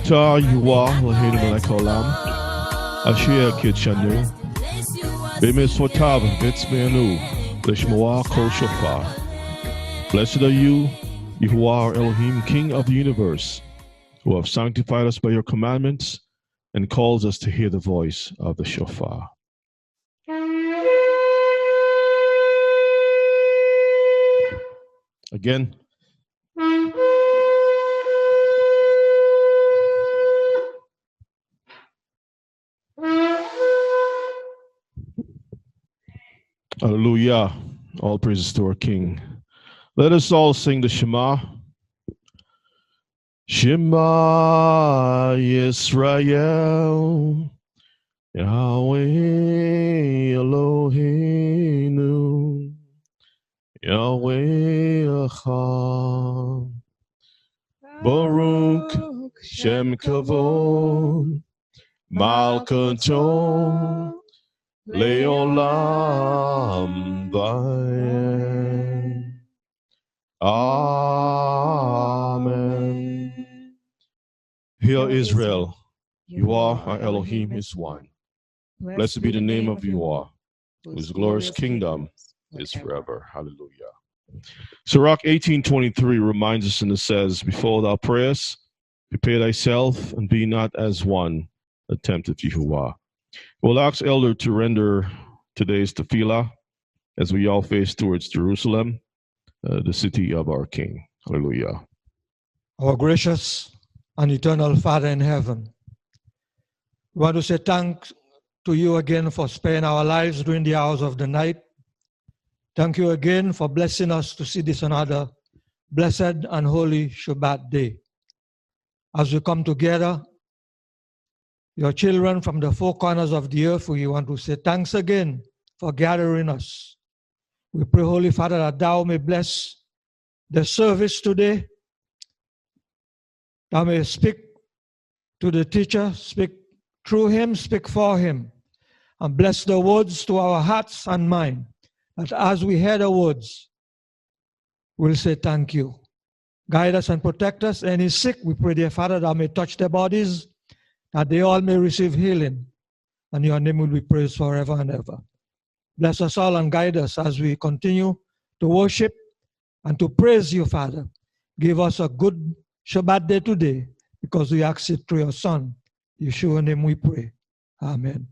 Ta yuwa lahenu malakolam. Ashia kitchanu. Bemis fotav vetsmenu. Lishmawa kol shofar. Blessed are you, Yahuwah our Elohim, King of the universe, who have sanctified us by your commandments and calls us to hear the voice of the shofar. Again. Hallelujah. All praises to our King. Let us all sing the Shema. Shema Yisrael, Yahweh Eloheinu, Yahweh Echad, Baruch Shem Kavod, Malkato, Leolam Vaed. Amen. Hear Israel, Yahuwah our Elohim is one. Blessed be the name of Yahuwah, whose glorious kingdom is forever. Hallelujah. Sirach 18:23 reminds us, and it says, before thou prayest, prepare thyself, and be not as one that tempteth Yahuwah. We'll ask Elder to render today's tefillah as we all face towards Jerusalem, the city of our King. Hallelujah. Our gracious and eternal Father in heaven, we want to say thanks to you again for sparing our lives during the hours of the night. Thank you again for blessing us to see this another blessed and holy Shabbat day. As we come together, your children from the four corners of the earth, we want to say thanks again for gathering us. We pray, Holy Father, that thou may bless the service today. Thou may speak to the teacher, speak through him, speak for him, and bless the words to our hearts and mind, that as we hear the words, we'll say thank you. Guide us and protect us. Any sick, we pray, dear Father, thou may touch their bodies, that they all may receive healing, and your name will be praised forever and ever. Bless us all and guide us as we continue to worship and to praise you, Father. Give us a good Shabbat day today, because we ask it through your Son. In Yeshua's name we pray. Amen.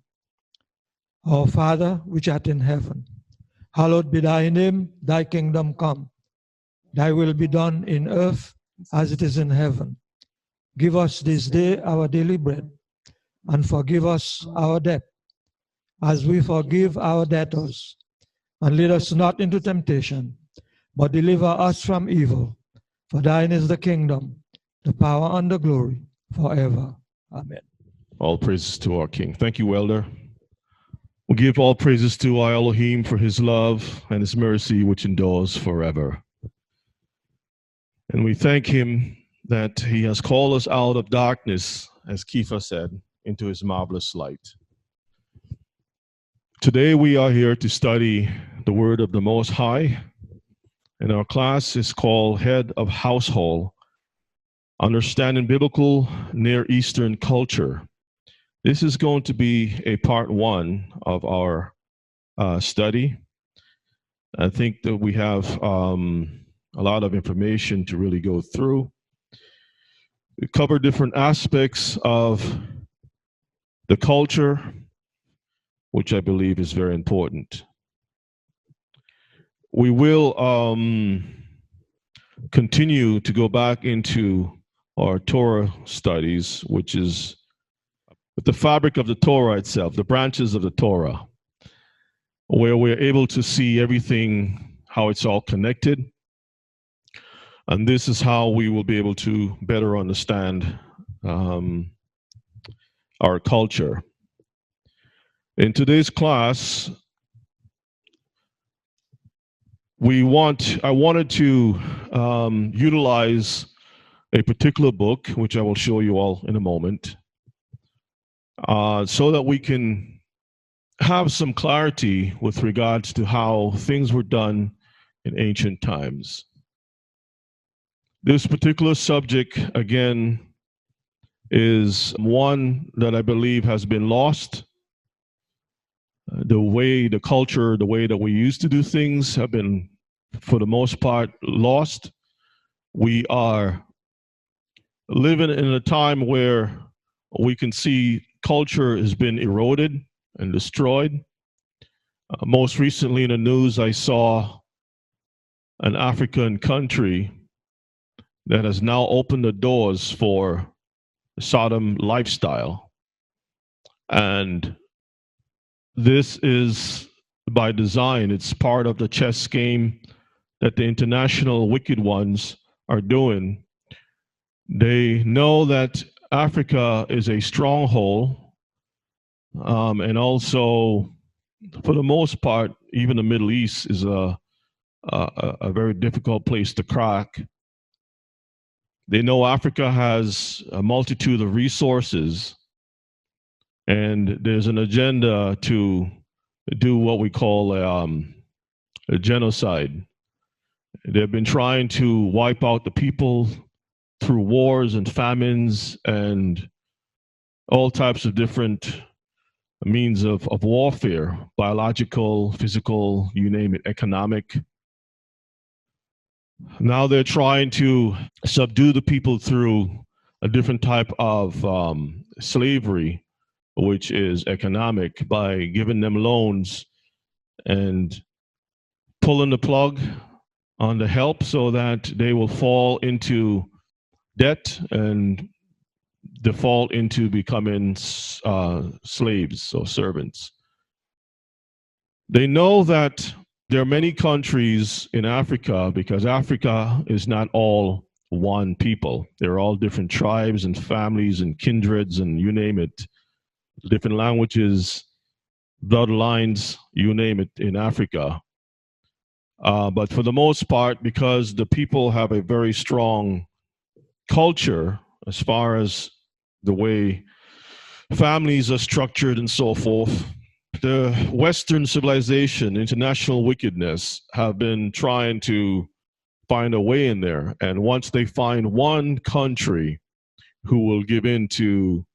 Our Father, which art in heaven, hallowed be thy name, thy kingdom come. Thy will be done in earth as it is in heaven. Give us this day our daily bread, and forgive us our debt, as we forgive our debtors. And lead us not into temptation, but deliver us from evil. For thine is the kingdom, the power, and the glory, forever. Amen. All praises to our King. Thank you, Elder. We give all praises to our Elohim for his love and his mercy, which endures forever. And we thank him that he has called us out of darkness, as Kepha said, into his marvelous light. Today we are here to study the word of the Most High, and our class is called Head of Household, Understanding Biblical Near Eastern Culture. This is going to be a part one of our study. I think that we have a lot of information to really go through. We cover different aspects of the culture, which I believe is very important. We will continue to go back into our Torah studies, which is the fabric of the Torah itself, the branches of the Torah, where we're able to see everything, how it's all connected. And this is how we will be able to better understand our culture. In today's class, I wanted to utilize a particular book, which I will show you all in a moment, so that we can have some clarity with regards to how things were done in ancient times. This particular subject, again, is one that I believe has been lost. The way, the culture, the way that we used to do things have been, for the most part, lost. We are living in a time where we can see culture has been eroded and destroyed. Most recently in the news, I saw an African country that has now opened the doors for Sodom lifestyle. And this is by design. It's part of the chess game that the international wicked ones are doing. They know that Africa is a stronghold, and also, for the most part, even the Middle East is a very difficult place to crack. They know Africa has a multitude of resources, and there's an agenda to do what we call a genocide. They've been trying to wipe out the people through wars and famines and all types of different means of warfare, biological, physical, you name it, economic. Now they're trying to subdue the people through a different type of slavery, which is economic, by giving them loans and pulling the plug on the help so that they will fall into debt and default into becoming slaves or servants. They know that there are many countries in Africa, because Africa is not all one people. They're all different tribes and families and kindreds and you name it, different languages, bloodlines, you name it, in Africa. But for the most part, because the people have a very strong culture as far as the way families are structured and so forth, the Western civilization, international wickedness, have been trying to find a way in there. And once they find one country who will give in to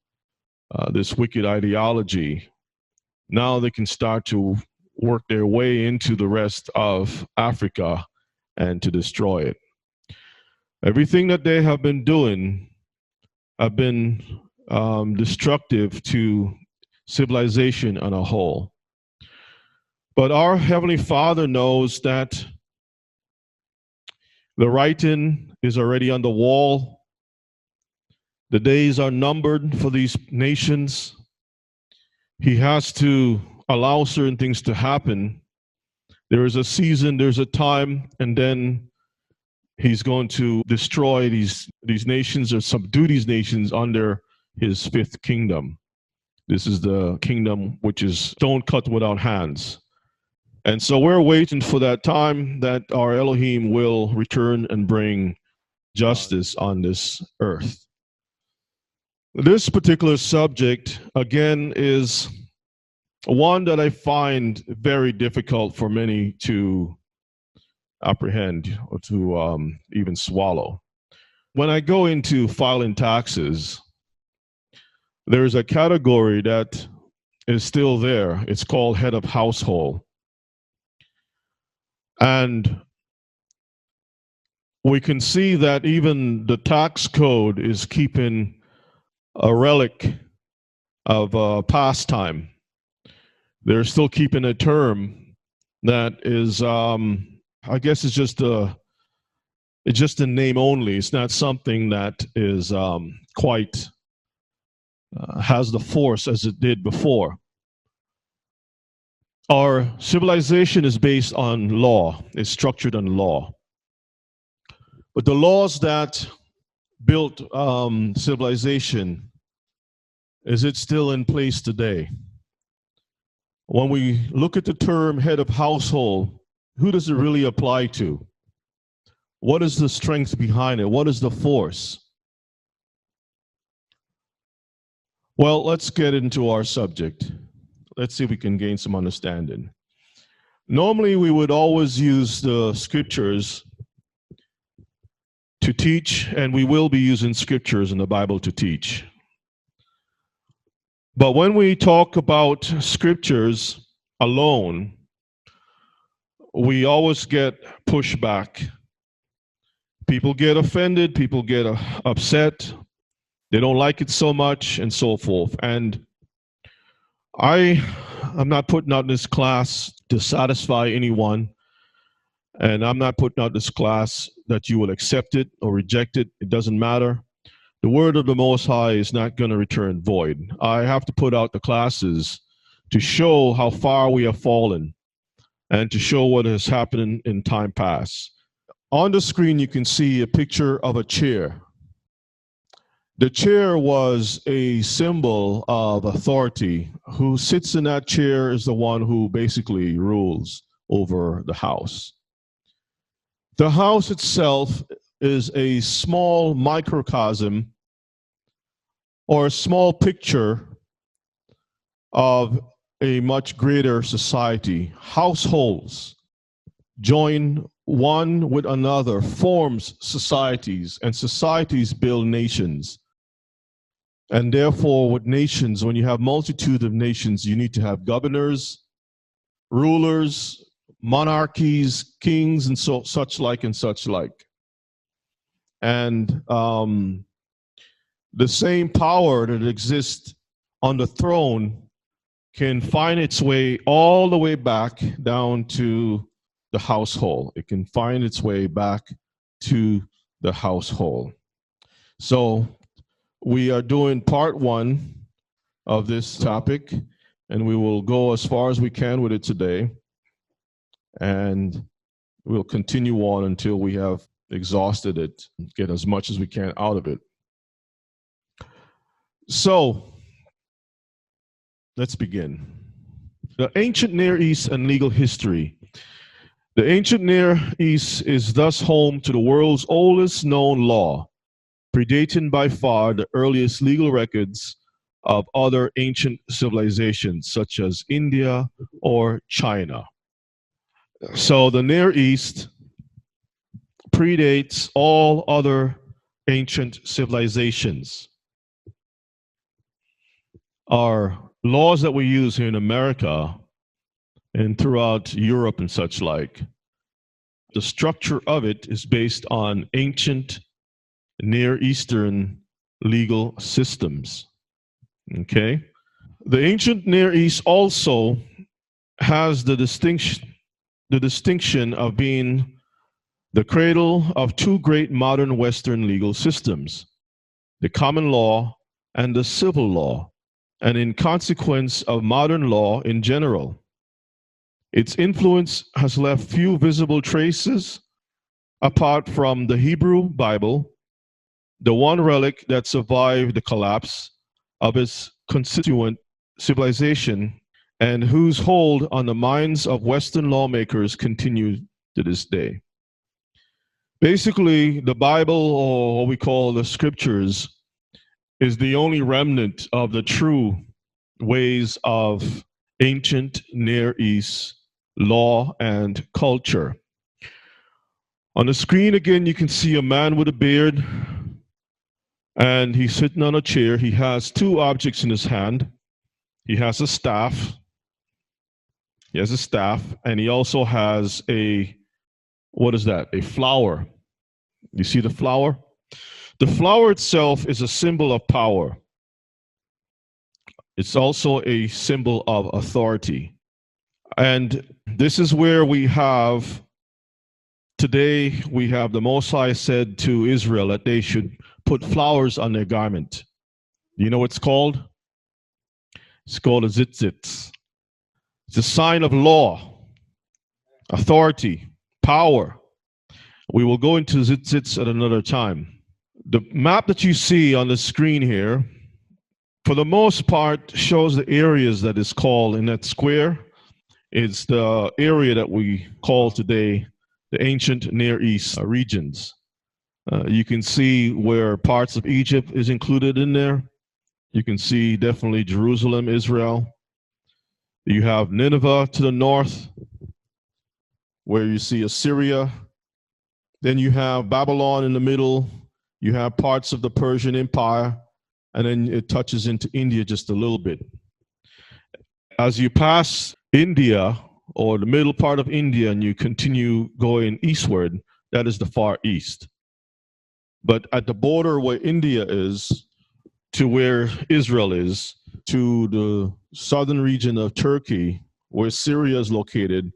this wicked ideology, now they can start to work their way into the rest of Africa and to destroy it. Everything that they have been doing have been destructive to civilization on a whole. But our Heavenly Father knows that the writing is already on the wall. The days are numbered for these nations. He has to allow certain things to happen. There is a season, there's a time, and then he's going to destroy these nations or subdue these nations under his fifth kingdom. This is the kingdom which is stone cut without hands. And so we're waiting for that time that our Elohim will return and bring justice on this earth. This particular subject, again, is one that I find very difficult for many to apprehend or to even swallow. When I go into filing taxes, there's a category that is still there. It's called head of household. And we can see that even the tax code is keeping a relic of past time. They're still keeping a term that is, I guess it's just a name only. It's not something that is quite has the force as it did before. Our civilization is based on law. It's structured on law. But the laws that built civilization, is it still in place today? When we look at the term head of household, who does it really apply to? What is the strength behind it? What is the force? Well, let's get into our subject. Let's see if we can gain some understanding. Normally, we would always use the scriptures to teach, and we will be using scriptures in the Bible to teach. But when we talk about scriptures alone, we always get pushback. People get offended, people get upset, they don't like it so much, and so forth. And I'm not putting out this class to satisfy anyone, and I'm not putting out this class that you will accept it or reject it. It doesn't matter. The word of the Most High is not going to return void. I have to put out the classes to show how far we have fallen and to show what has happened in time past. On the screen, you can see a picture of a chair. The chair was a symbol of authority. Who sits in that chair is the one who basically rules over the house. The house itself is a small microcosm or a small picture of a much greater society. Households join one with another, forms societies, and societies build nations. And therefore, with nations, when you have multitude of nations, you need to have governors, rulers, monarchies, kings, and such like and such like. And the same power that exists on the throne can find its way all the way back down to the household. It can find its way back to the household. So we are doing part one of this topic, and we will go as far as we can with it today. And we'll continue on until we have exhausted it, get as much as we can out of it. So let's begin. The ancient Near East and legal history. The ancient Near East is thus home to the world's oldest known law, predating by far the earliest legal records of other ancient civilizations such as India or China. So the Near East predates all other ancient civilizations. Our laws that we use here in America and throughout Europe and such like, the structure of it is based on ancient Near Eastern legal systems. Okay? The ancient Near East also has the distinction of being the cradle of two great modern Western legal systems, the common law and the civil law, and in consequence of modern law in general. Its influence has left few visible traces apart from the Hebrew Bible, the one relic that survived the collapse of its constituent civilization and whose hold on the minds of Western lawmakers continues to this day. Basically, the Bible, or what we call the scriptures, is the only remnant of the true ways of ancient Near East law and culture. On the screen again, you can see a man with a beard, and he's sitting on a chair. He has two objects in his hand. He has a staff. He has a staff, and he also has what is that? A flower. You see the flower? The flower itself is a symbol of power. It's also a symbol of authority. And this is where today we have the Most High said to Israel that they should put flowers on their garment. Do you know what it's called? It's called a tzitzit. It's a sign of law, authority, power. We will go into tzitzits at another time. The map that you see on the screen here, for the most part, shows the areas that is called in that square. It's the area that we call today the ancient Near East regions. You can see where parts of Egypt is included in there. You can see definitely Jerusalem, Israel. You have Nineveh to the north, where you see Assyria. Then you have Babylon in the middle. You have parts of the Persian Empire. and then it touches into India just a little bit. As you pass India, or the middle part of India, and you continue going eastward, that is the far east. But at the border where India is to where Israel is, to the southern region of Turkey, where Syria is located,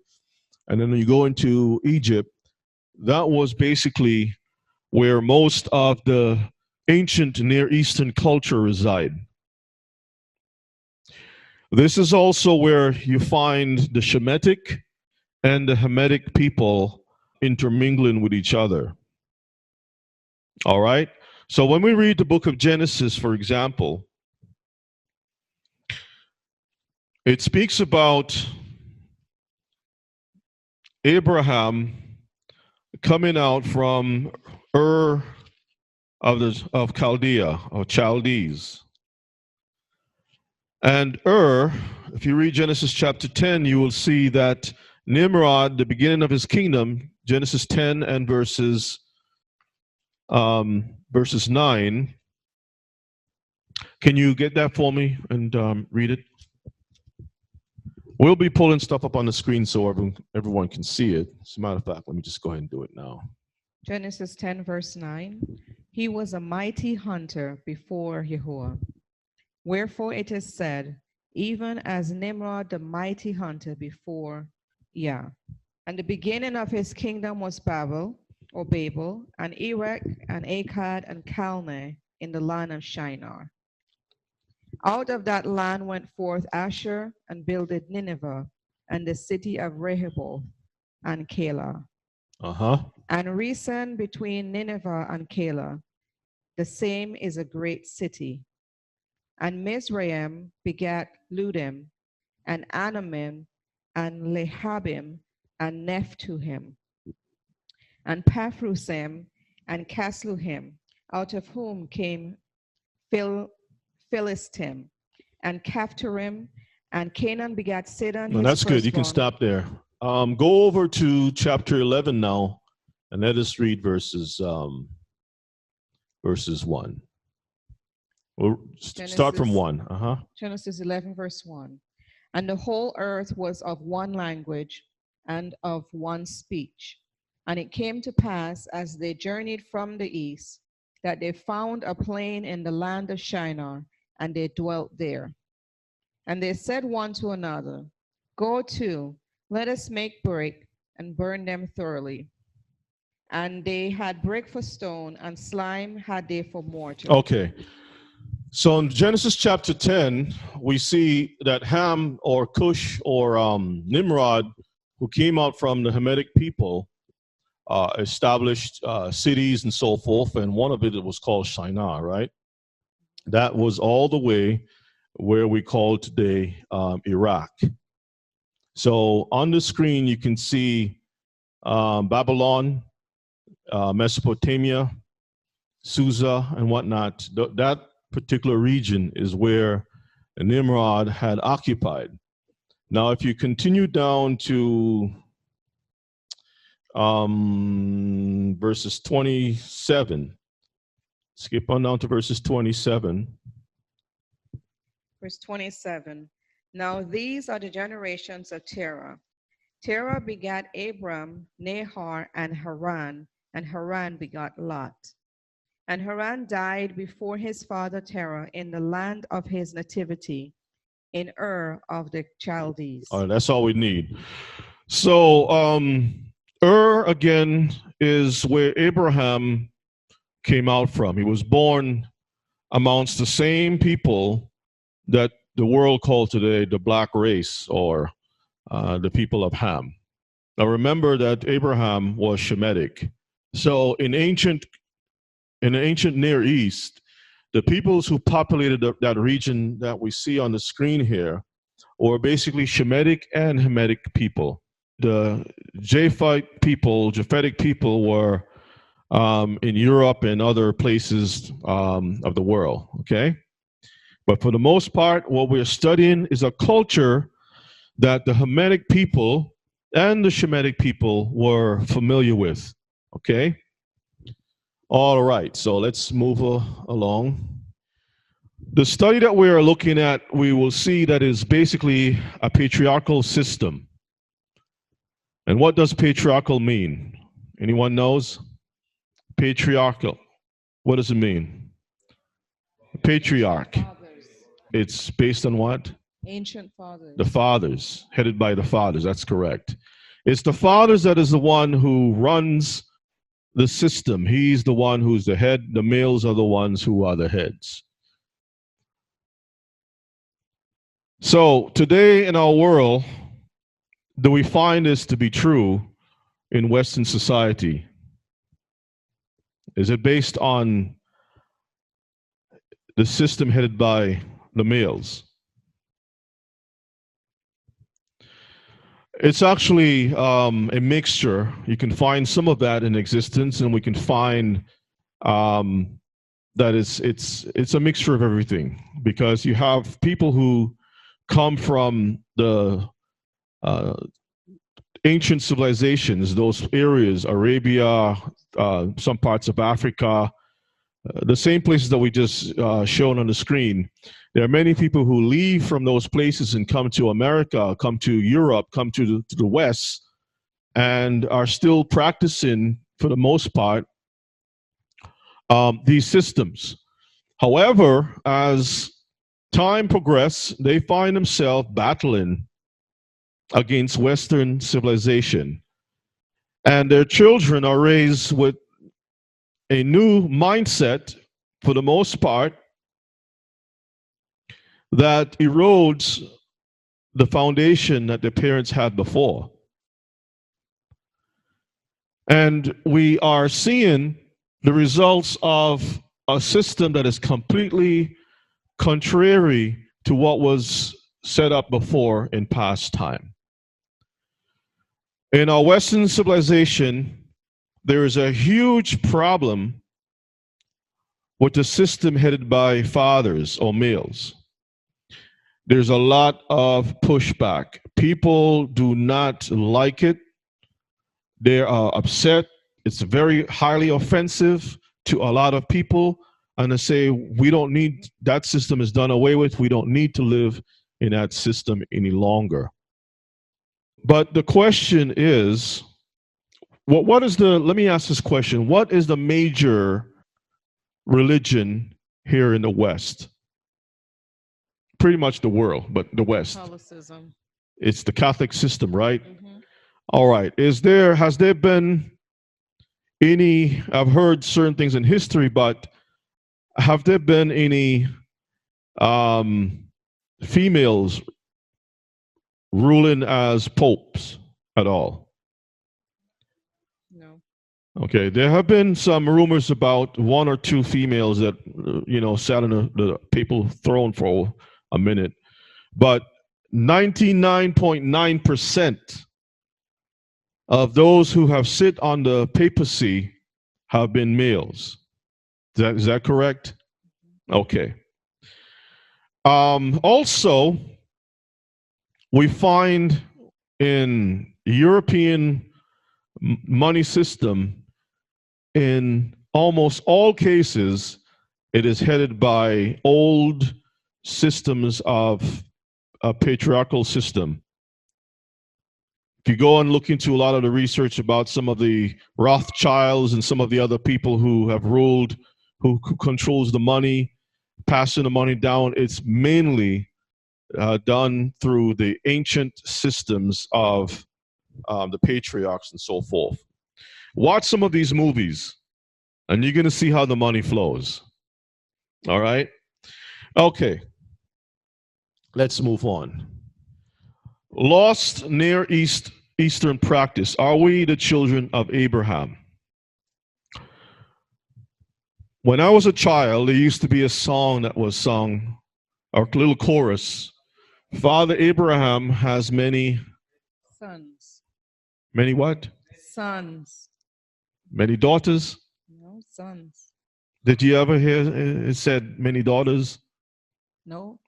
and then you go into Egypt, that was basically where most of the ancient Near Eastern culture reside. This is also where you find the Shemitic and the Hamitic people intermingling with each other. All right? So when we read the book of Genesis, for example, it speaks about Abraham coming out from Ur of Chaldea, or Chaldees. And Ur, if you read Genesis chapter 10, you will see that Nimrod, the beginning of his kingdom, Genesis 10 and verses 9. Can you get that for me and read it? We'll be pulling stuff up on the screen so everyone can see it. As a matter of fact, let me just go ahead and do it now. Genesis 10, verse 9. He was a mighty hunter before Yahweh. Wherefore it is said, even as Nimrod the mighty hunter before Yah. And the beginning of his kingdom was Babel, and Erech, and Akkad, and Calneh in the land of Shinar. Out of that land went forth Asher, and builded Nineveh, and the city of Rehoboth, and Calah. And Resen between Nineveh and Calah, the same is a great city. And Mizraim begat Ludim, and Anamim, and Lehabim, and Nephtuhim, and Pathrusim, and Casluhim, out of whom came Philistim, and Caphtorim, and Canaan begat Sidon. No, that's good. You can stop there. Go over to chapter 11 now, and let us read verses 1. We'll start from 1. Genesis 11, verse 1. And the whole earth was of one language and of one speech. And it came to pass, as they journeyed from the east, that they found a plain in the land of Shinar, and they dwelt there. And they said one to another, go to, let us make brick, and burn them thoroughly. And they had brick for stone, and slime had they for mortar. Okay. So in Genesis chapter 10, we see that Ham, or Cush, or Nimrod, who came out from the Hamitic people, established cities and so forth, and one of it was called Shinar, right? That was all the way where we call today Iraq. So on the screen you can see Babylon, Mesopotamia, Susa, and whatnot. That particular region is where Nimrod had occupied. Now, if you continue down to verses 27, skip on down to verses 27. Verse 27. Now these are the generations of Terah. Terah begat Abram, Nahor, and Haran begot Lot. And Haran died before his father Terah in the land of his nativity, in Ur of the Chaldees. All right, that's all we need. So Ur, again, is where Abraham came out from. He was born amongst the same people that the world called today the black race, or the people of Ham. Now remember that Abraham was Shemitic. So in ancient Near East, the peoples who populated that region that we see on the screen here were basically Shemitic and Hamitic people. The Japhetic people were in Europe and other places of the world, okay? But for the most part, what we're studying is a culture that the Hamitic people and the Shemitic people were familiar with, okay? All right, so let's move along. The study that we are looking at, we will see that is basically a patriarchal system. And what does patriarchal mean? Anyone knows? Patriarchal. What does it mean? Patriarch. Fathers. It's based on what? Ancient fathers. The fathers, headed by the fathers. That's correct. It's the fathers that is the one who runs the system. He's the one who's the head. The males are the ones who are the heads. So today in our world, do we find this to be true in Western society? Is it based on the system headed by the males? It's actually a mixture. You can find some of that in existence, and we can find that it's a mixture of everything, because you have people who come from the ancient civilizations, those areas, Arabia, some parts of Africa, the same places that we just shown on the screen. There are many people who leave from those places and come to America, come to Europe, come to the West, and are still practicing, for the most part, these systems. However, as time progresses, they find themselves battling against Western civilization. And their children are raised with a new mindset, for the most part, that erodes the foundation that their parents had before. And we are seeing the results of a system that is completely contrary to what was set up before in past time. In our Western civilization, there is a huge problem with the system headed by fathers or males. There's a lot of pushback. People do not like it. They are upset. It's very highly offensive to a lot of people. And they say, we don't need, that system is done away with. We don't need to live in that system any longer. But the question is, let me ask this question. What is the major religion here in the West? Pretty much the world, but the West. Catholicism. It's the Catholic system, right? Mm-hmm. All right. Has there been any, I've heard certain things in history, but have there been any females ruling as popes at all? No. Okay, there have been some rumors about one or two females that, sat on the papal throne for a minute, but 99.9% of those who have sit on the papacy have been males. Is that correct? Okay. Also, we find in European money system, in almost all cases, it is headed by old systems of a patriarchal system. If you go and look into a lot of the research about some of the Rothschilds and some of the other people who have ruled, who controls the money, passing the money down, it's mainly done through the ancient systems of the patriarchs and so forth. Watch some of these movies, and you're going to see how the money flows. All right? Okay. Let's move on. Lost Near Eastern practice. Are we the children of Abraham? When I was a child, there used to be a song that was sung, or a little chorus. Father Abraham has many Sons. Many what? Sons. Many daughters? No, sons. Did you ever hear it said many daughters? No.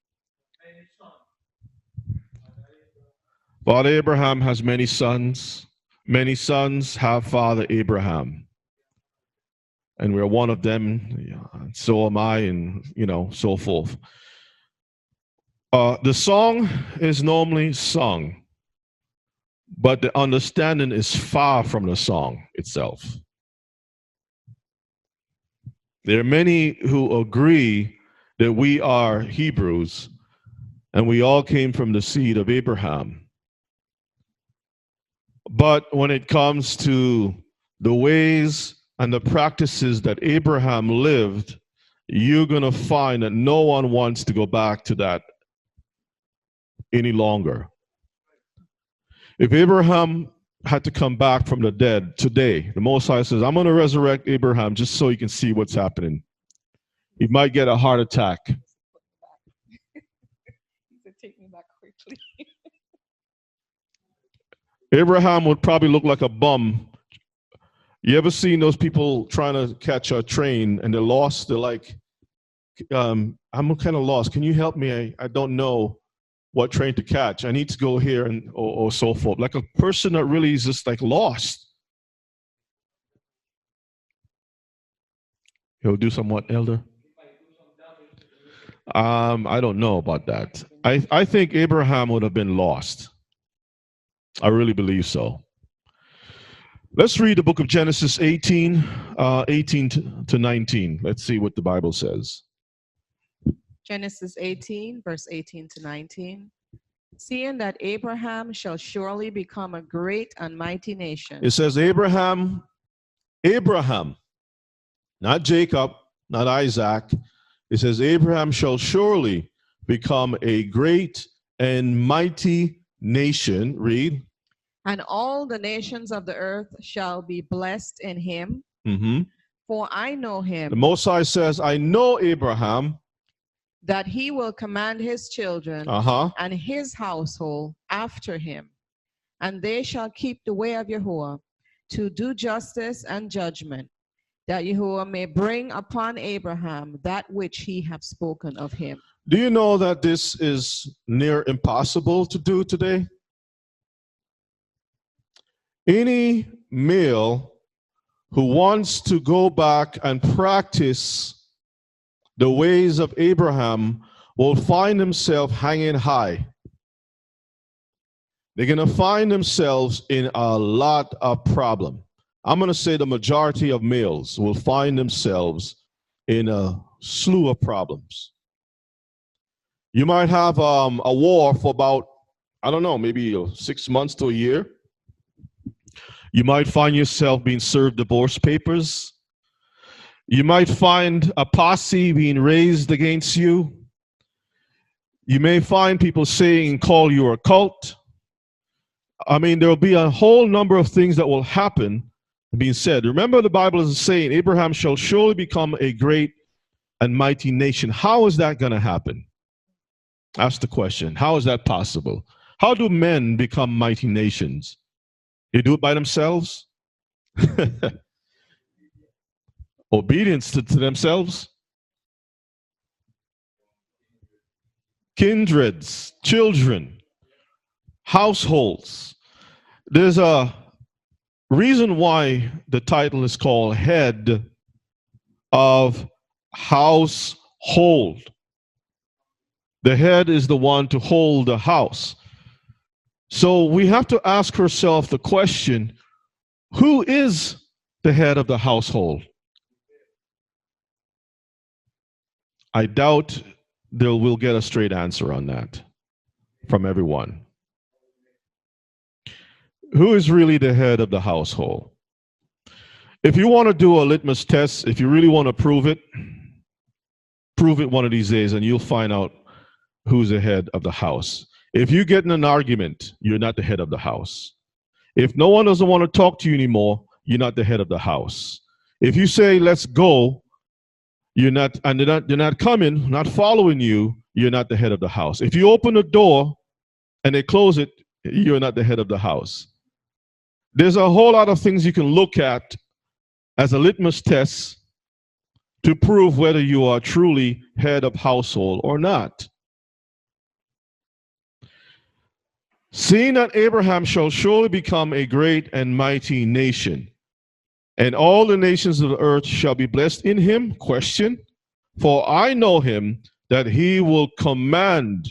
Father Abraham has many sons. Many sons have Father Abraham. and we're one of them. So am I, and so forth. The song is normally sung, but the understanding is far from the song itself. There are many who agree that we are Hebrews and we all came from the seed of Abraham. But when it comes to the ways and the practices that Abraham lived, you're going to find that no one wants to go back to that any longer. If Abraham had to come back from the dead today, the Most High says, I'm going to resurrect Abraham just so you can see what's happening. He might get a heart attack. Take me back quickly. Abraham would probably look like a bum. You ever seen those people trying to catch a train and they're lost? They're like, I'm kind of lost. Can you help me? I don't know what train to catch. I need to go here, and or so forth. Like a person that really is just like lost. He'll do somewhat, Elder? I don't know about that. I think Abraham would have been lost. I really believe so. Let's read the book of Genesis 18, 18 to 19. Let's see what the Bible says. Genesis 18, verse 18 to 19. Seeing that Abraham shall surely become a great and mighty nation. It says Abraham, not Jacob, not Isaac. It says Abraham shall surely become a great and mighty nation. Read. And all the nations of the earth shall be blessed in him. Mm-hmm. For I know him. The Most High says, I know Abraham. That he will command his children and his household after him. And they shall keep the way of Yahuwah to do justice and judgment, that Yahuwah may bring upon Abraham that which he hath spoken of him. Do you know that this is near impossible to do today? Any male who wants to go back and practice the ways of Abraham will find himself hanging high. They're going to find themselves in a lot of problem. I'm going to say the majority of males will find themselves in a slew of problems. You might have a war for about, I don't know, maybe 6 months to a year. You might find yourself being served divorce papers. You might find a posse being raised against you. You may find people saying and call you a cult. I mean, there will be a whole number of things that will happen being said. Remember, the Bible is saying Abraham shall surely become a great and mighty nation. How is that going to happen? Ask the question. How is that possible? How do men become mighty nations? They do it by themselves? Obedience to themselves? Kindreds, children, households. There's a reason why the title is called Head of Household. The head is the one to hold the house. So we have to ask ourselves the question, who is the head of the household? I doubt we'll get a straight answer on that from everyone. Who is really the head of the household? If you want to do a litmus test, if you really want to prove it one of these days and you'll find out who's the head of the house. If you get in an argument, you're not the head of the house. If no one doesn't want to talk to you anymore, you're not the head of the house. If you say, let's go, you're not coming, not following you, you're not the head of the house. If you open the door and they close it, you're not the head of the house. There's a whole lot of things you can look at as a litmus test to prove whether you are truly head of household or not. Seeing that Abraham shall surely become a great and mighty nation. And all the nations of the earth shall be blessed in him. Question. For I know him that he will command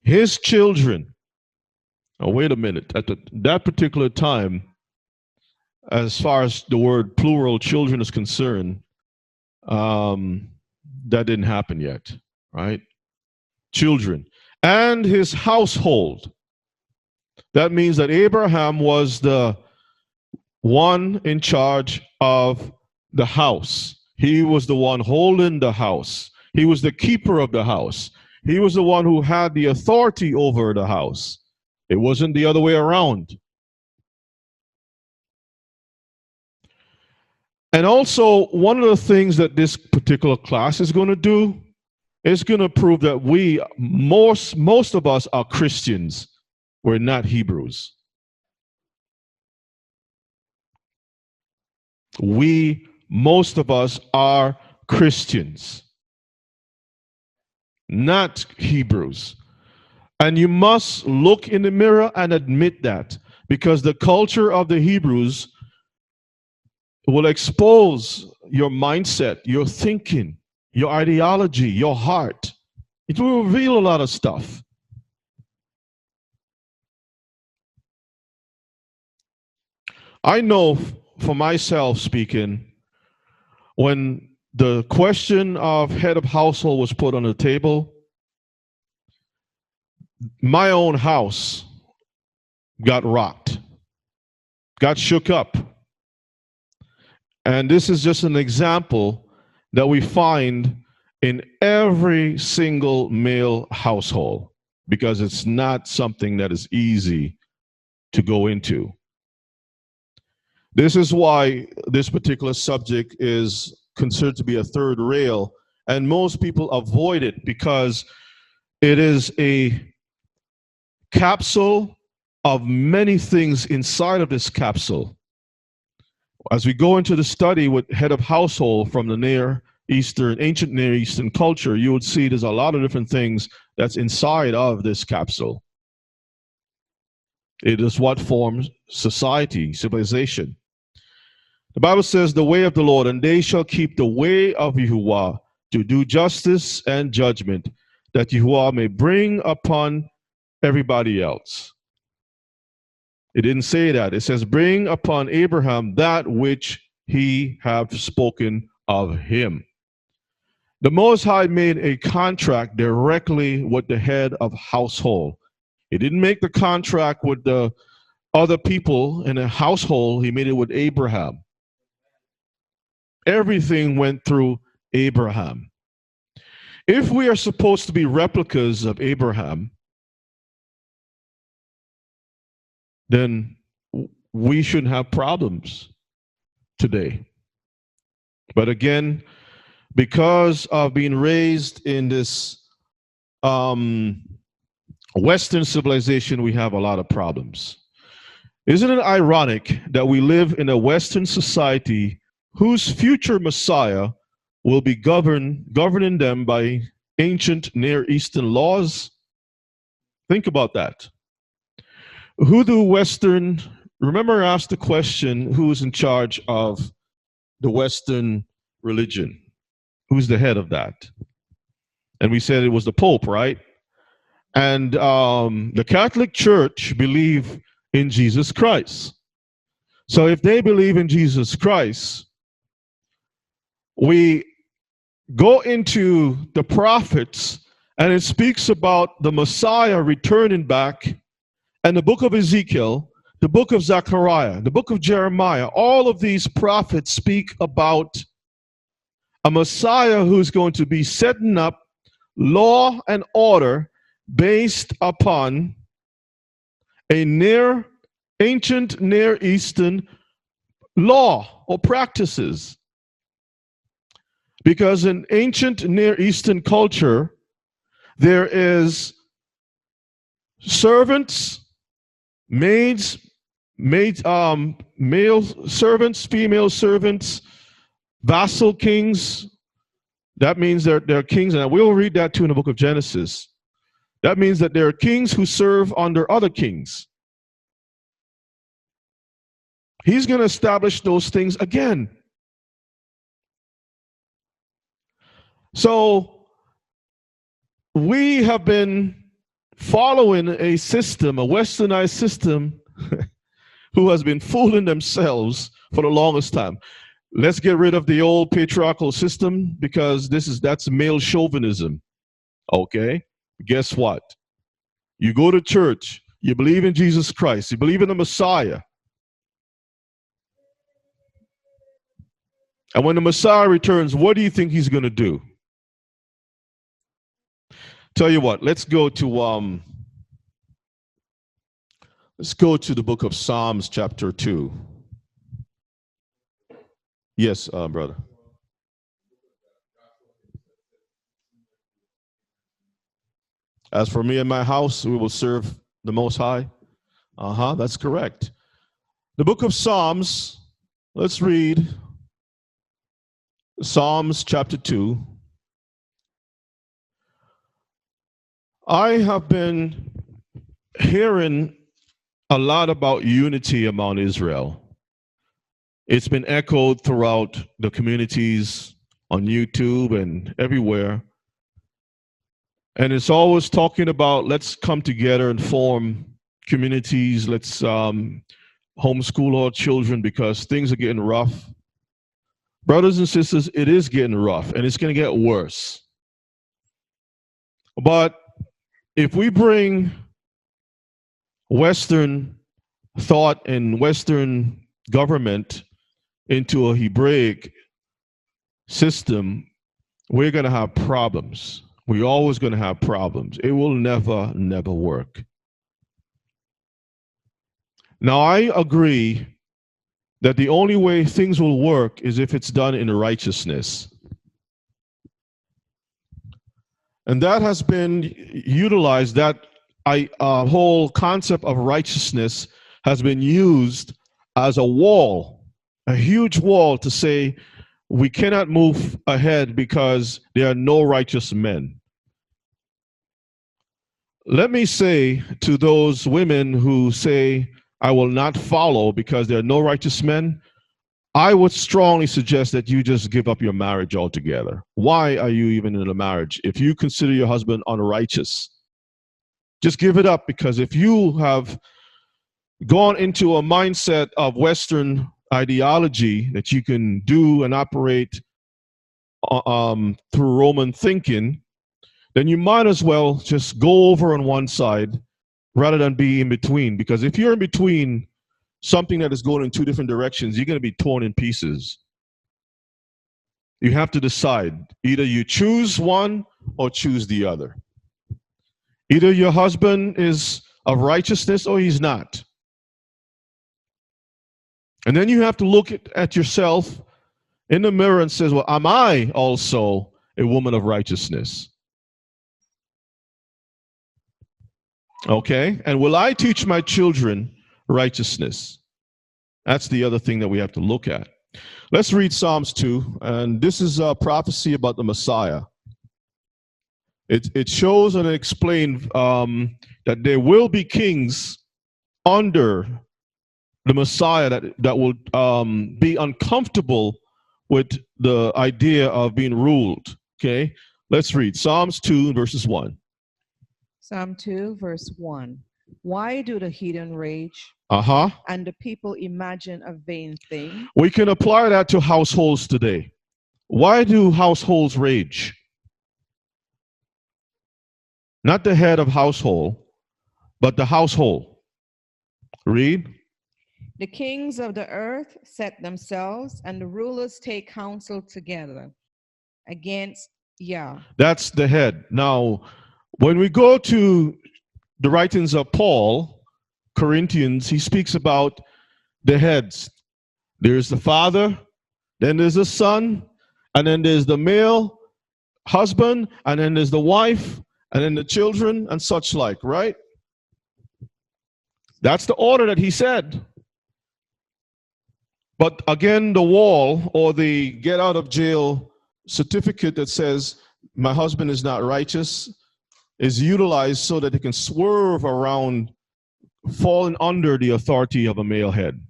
his children. Oh, wait a minute. At that particular time, as far as the word plural children is concerned, that didn't happen yet, right? Children. And his household. That means that Abraham was the one in charge of the house. He was the one holding the house. He was the keeper of the house. He was the one who had the authority over the house. It wasn't the other way around. And also, one of the things that this particular class is going to do is going to prove that most of us are Christians. We're not Hebrews. Most of us are Christians, not Hebrews. And you must look in the mirror and admit that, because the culture of the Hebrews will expose your mindset, your thinking, your ideology, your heart. It will reveal a lot of stuff. I know for myself speaking, when the question of head of household was put on the table, my own house got rocked, got shook up. And this is just an example that we find in every single male household, because it's not something that is easy to go into. This is why this particular subject is considered to be a third rail, and most people avoid it because it is a capsule of many things inside of this capsule. As we go into the study with head of household from the ancient Near Eastern culture, you would see there's a lot of different things that's inside of this capsule. It is what forms society, civilization. The Bible says, the way of the Lord, and they shall keep the way of Yahuwah to do justice and judgment, that Yahuwah may bring upon everybody else. It didn't say that. It says, bring upon Abraham that which he have spoken of him. The Most High made a contract directly with the head of household. He didn't make the contract with the other people in a household. He made it with Abraham. Everything went through Abraham. If we are supposed to be replicas of Abraham, then we shouldn't have problems today. But again, because of being raised in this Western civilization, we have a lot of problems. Isn't it ironic that we live in a Western society whose future Messiah will be governing them by ancient Near Eastern laws? Think about that. Remember I asked the question, who's in charge of the Western religion? Who's the head of that? And we said it was the Pope, right? And the Catholic Church believe in Jesus Christ. So if they believe in Jesus Christ, we go into the prophets, and it speaks about the Messiah returning back. And the book of Ezekiel, the book of Zechariah, the book of Jeremiah, all of these prophets speak about a Messiah who's going to be setting up law and order based upon a ancient Near Eastern law or practices. Because in ancient Near Eastern culture, there is servants, maids, male servants, female servants, vassal kings. That means they're kings, and we'll read that too in the book of Genesis. That means that there are kings who serve under other kings. He's going to establish those things again. So we have been following a system, a westernized system, who has been fooling themselves for the longest time. Let's get rid of the old patriarchal system because that's male chauvinism. Okay? Guess what? You go to church, you believe in Jesus Christ, you believe in the Messiah. And when the Messiah returns, what do you think he's going to do? Tell you what, let's go to the book of Psalms chapter 2. Yes, brother. As for me and my house, we will serve the Most High. That's correct. The book of Psalms, let's read Psalms chapter 2. I have been hearing a lot about unity among Israel. It's been echoed throughout the communities on YouTube and everywhere. And it's always talking about let's come together and form communities. Let's homeschool our children because things are getting rough. Brothers and sisters, it is getting rough and it's going to get worse. But if we bring Western thought and Western government into a Hebraic system, we're going to have problems. We're always going to have problems. It will never, never work. Now, I agree that the only way things will work is if it's done in righteousness. And that has been utilized, that whole concept of righteousness has been used as a wall, a huge wall to say we cannot move ahead because there are no righteous men. Let me say to those women who say, I will not follow because there are no righteous men, I would strongly suggest that you just give up your marriage altogether. Why are you even in a marriage if you consider your husband unrighteous? Just give it up, because if you have gone into a mindset of Western ideology that you can do and operate through Roman thinking, then you might as well just go over on one side rather than be in between. Because if you're in between something that is going in two different directions, you're going to be torn in pieces. You have to decide. Either you choose one or choose the other. Either your husband is of righteousness or he's not. And then you have to look at yourself in the mirror and says, well, am I also a woman of righteousness? Okay, and will I teach my children righteousness? That's the other thing that we have to look at. Let's read Psalms 2, and this is a prophecy about the Messiah. It shows and explains that there will be kings under the Messiah that will be uncomfortable with the idea of being ruled. Okay, let's read Psalms 2, verses 1. Psalm 2, verse 1. Why do the heathen rage and the people imagine a vain thing? We can apply that to households today. Why do households rage? Not the head of household, but the household. Read. The kings of the earth set themselves, and the rulers take counsel together against Yah. That's the head. Now, when we go to the writings of Paul, Corinthians, he speaks about the heads. There's the father, then there's the son, and then there's the male husband, and then there's the wife, and then the children, and such like, right? That's the order that he said. But again, the wall or the get out of jail certificate that says my husband is not righteous is utilized so that it can swerve around falling under the authority of a male head.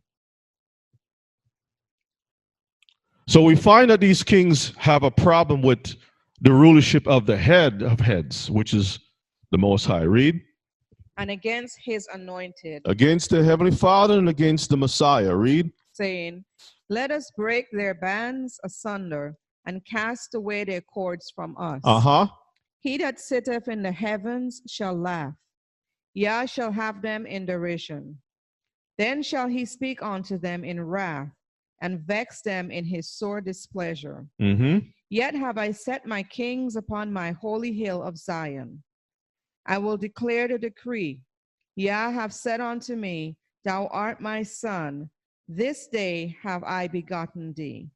So we find that these kings have a problem with the rulership of the head of heads, which is the Most High. Read. And against his anointed, Against the Heavenly Father and against the Messiah. Read. saying, Let us break their bands asunder and cast away their cords from us. He that sitteth in the heavens shall laugh. Yah shall have them in derision. Then shall he speak unto them in wrath, and vex them in his sore displeasure. Yet have I set my kings upon my holy hill of Zion. I will declare the decree. Yah have said unto me, Thou art my son. This day have I begotten thee.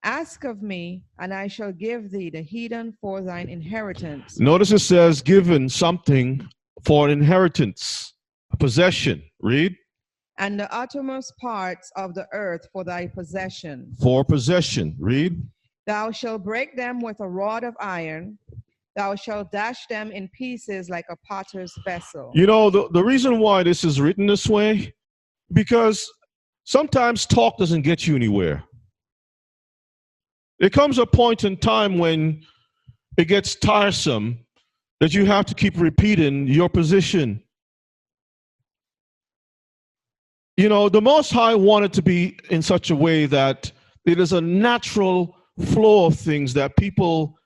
Ask of me, and I shall give thee the heathen for thine inheritance. Notice it says given something for an inheritance, a possession. Read. And the uttermost parts of the earth for thy possession. For possession. Read. Thou shalt break them with a rod of iron. Thou shalt dash them in pieces like a potter's vessel. You know, the reason why this is written this way, because sometimes talk doesn't get you anywhere. There comes a point in time when it gets tiresome that you have to keep repeating your position. You know, the Most High wanted to be in such a way that it is a natural flow of things that people,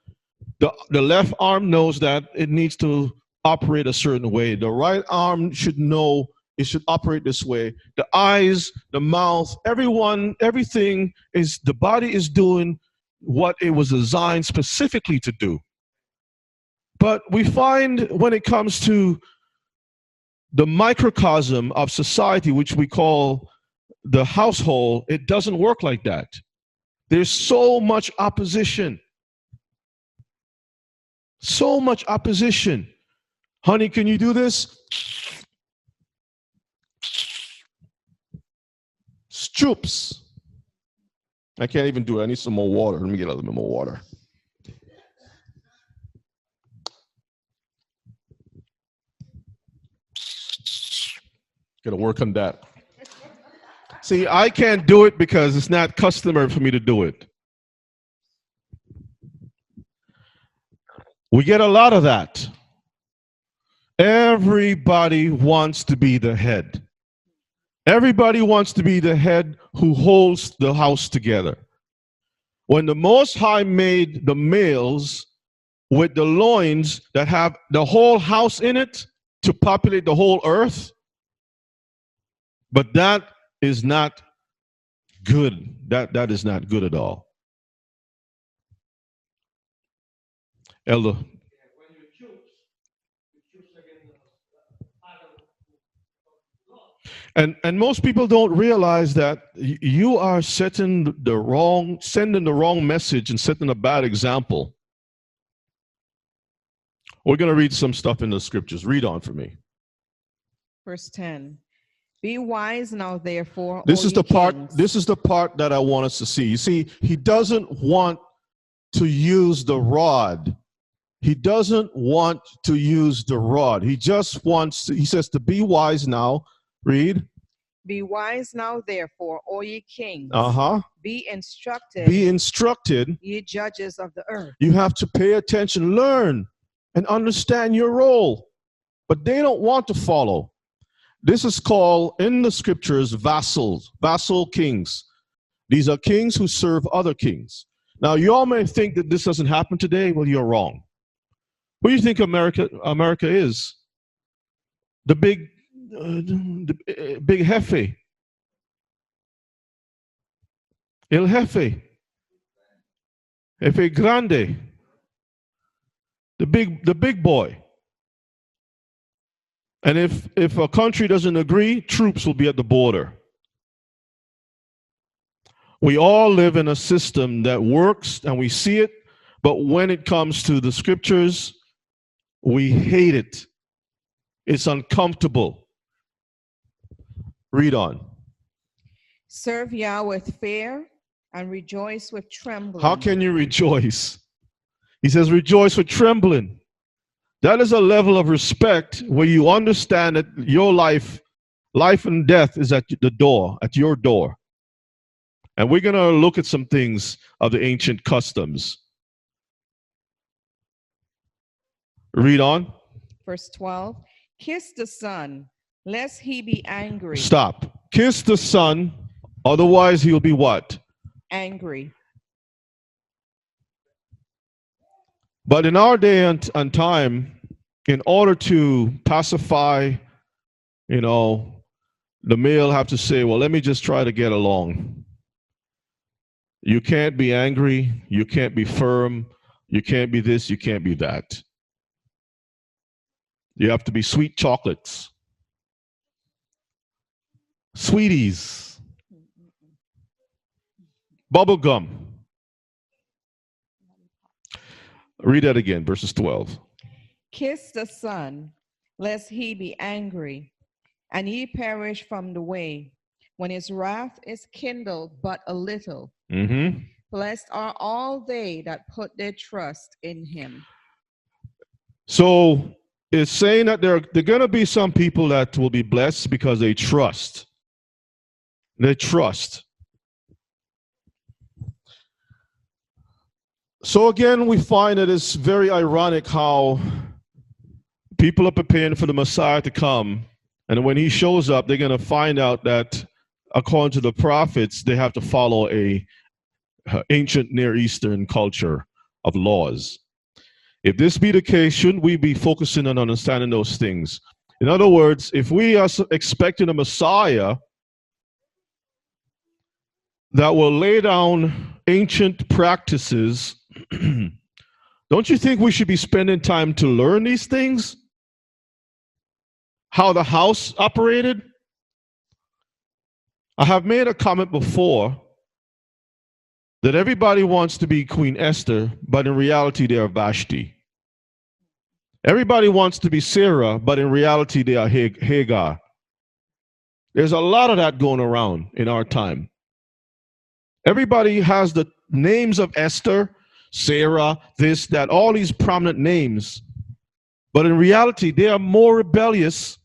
the left arm knows that it needs to operate a certain way. The right arm should know it should operate this way. The eyes, the mouth, everything is, the body is doing what it was designed specifically to do. But we find when it comes to the microcosm of society, which we call the household, it doesn't work like that. There's so much opposition. So much opposition. Honey, can you do this? Stoops. I can't even do it. I need some more water. Let me get a little bit more water. Gotta work on that. See, I can't do it because it's not customary for me to do it. We get a lot of that. Everybody wants to be the head. Everybody wants to be the head who holds the house together. When the Most High made the males with the loins that have the whole house in it to populate the whole earth, but that is not good. That is not good at all. Elder. And most people don't realize that you are sending the wrong message and setting a bad example. We're going to read some stuff in the scriptures. Read on for me. Verse 10. Be wise now, therefore. This is the part that I want us to see. You see, he doesn't want to use the rod. He doesn't want to use the rod. He just wants to, he says to be wise now. Read. Be wise now, therefore, all ye kings. Be instructed. Be instructed. Ye judges of the earth. You have to pay attention, learn, and understand your role. But they don't want to follow. This is called, in the scriptures, vassals, vassal kings. These are kings who serve other kings. Now, you all may think that this doesn't happen today. Well, you're wrong. What do you think America is? The big jefe. El jefe. Jefe grande. The big boy. And if a country doesn't agree, troops will be at the border. We all live in a system that works and we see it, but when it comes to the scriptures, we hate it. It's uncomfortable. Read on. Serve Yah with fear and rejoice with trembling. How can you rejoice? He says, rejoice with trembling. That is a level of respect where you understand that your life and death is at the door, at your door. And we're going to look at some things of the ancient customs. Read on. Verse 12. Kiss the Son, lest he be angry. Stop. Kiss the Son, otherwise he'll be what? Angry. But in our day and time, in order to pacify, the male have to say, well, let me just try to get along. You can't be angry. You can't be firm. You can't be this. You can't be that. You have to be sweet chocolates, sweeties, bubble gum. Read that again, verses 12. Kiss the Son, lest he be angry, and ye perish from the way, when his wrath is kindled but a little. Blessed are all they that put their trust in him. So it's saying that there are going to be some people that will be blessed because they trust. They trust. So again, we find that it's very ironic how people are preparing for the Messiah to come. And when he shows up, they're going to find out that according to the prophets, they have to follow a ancient Near Eastern culture of laws. If this be the case, shouldn't we be focusing on understanding those things? In other words, if we are expecting a Messiah that will lay down ancient practices, don't you think we should be spending time to learn these things? How the house operated? I have made a comment before that everybody wants to be Queen Esther, but in reality they are Vashti. Everybody wants to be Sarah, but in reality they are Hagar. There's a lot of that going around in our time. Everybody has the names of Esther, Sarah, this, that, all these prominent names. But in reality, they are more rebellious,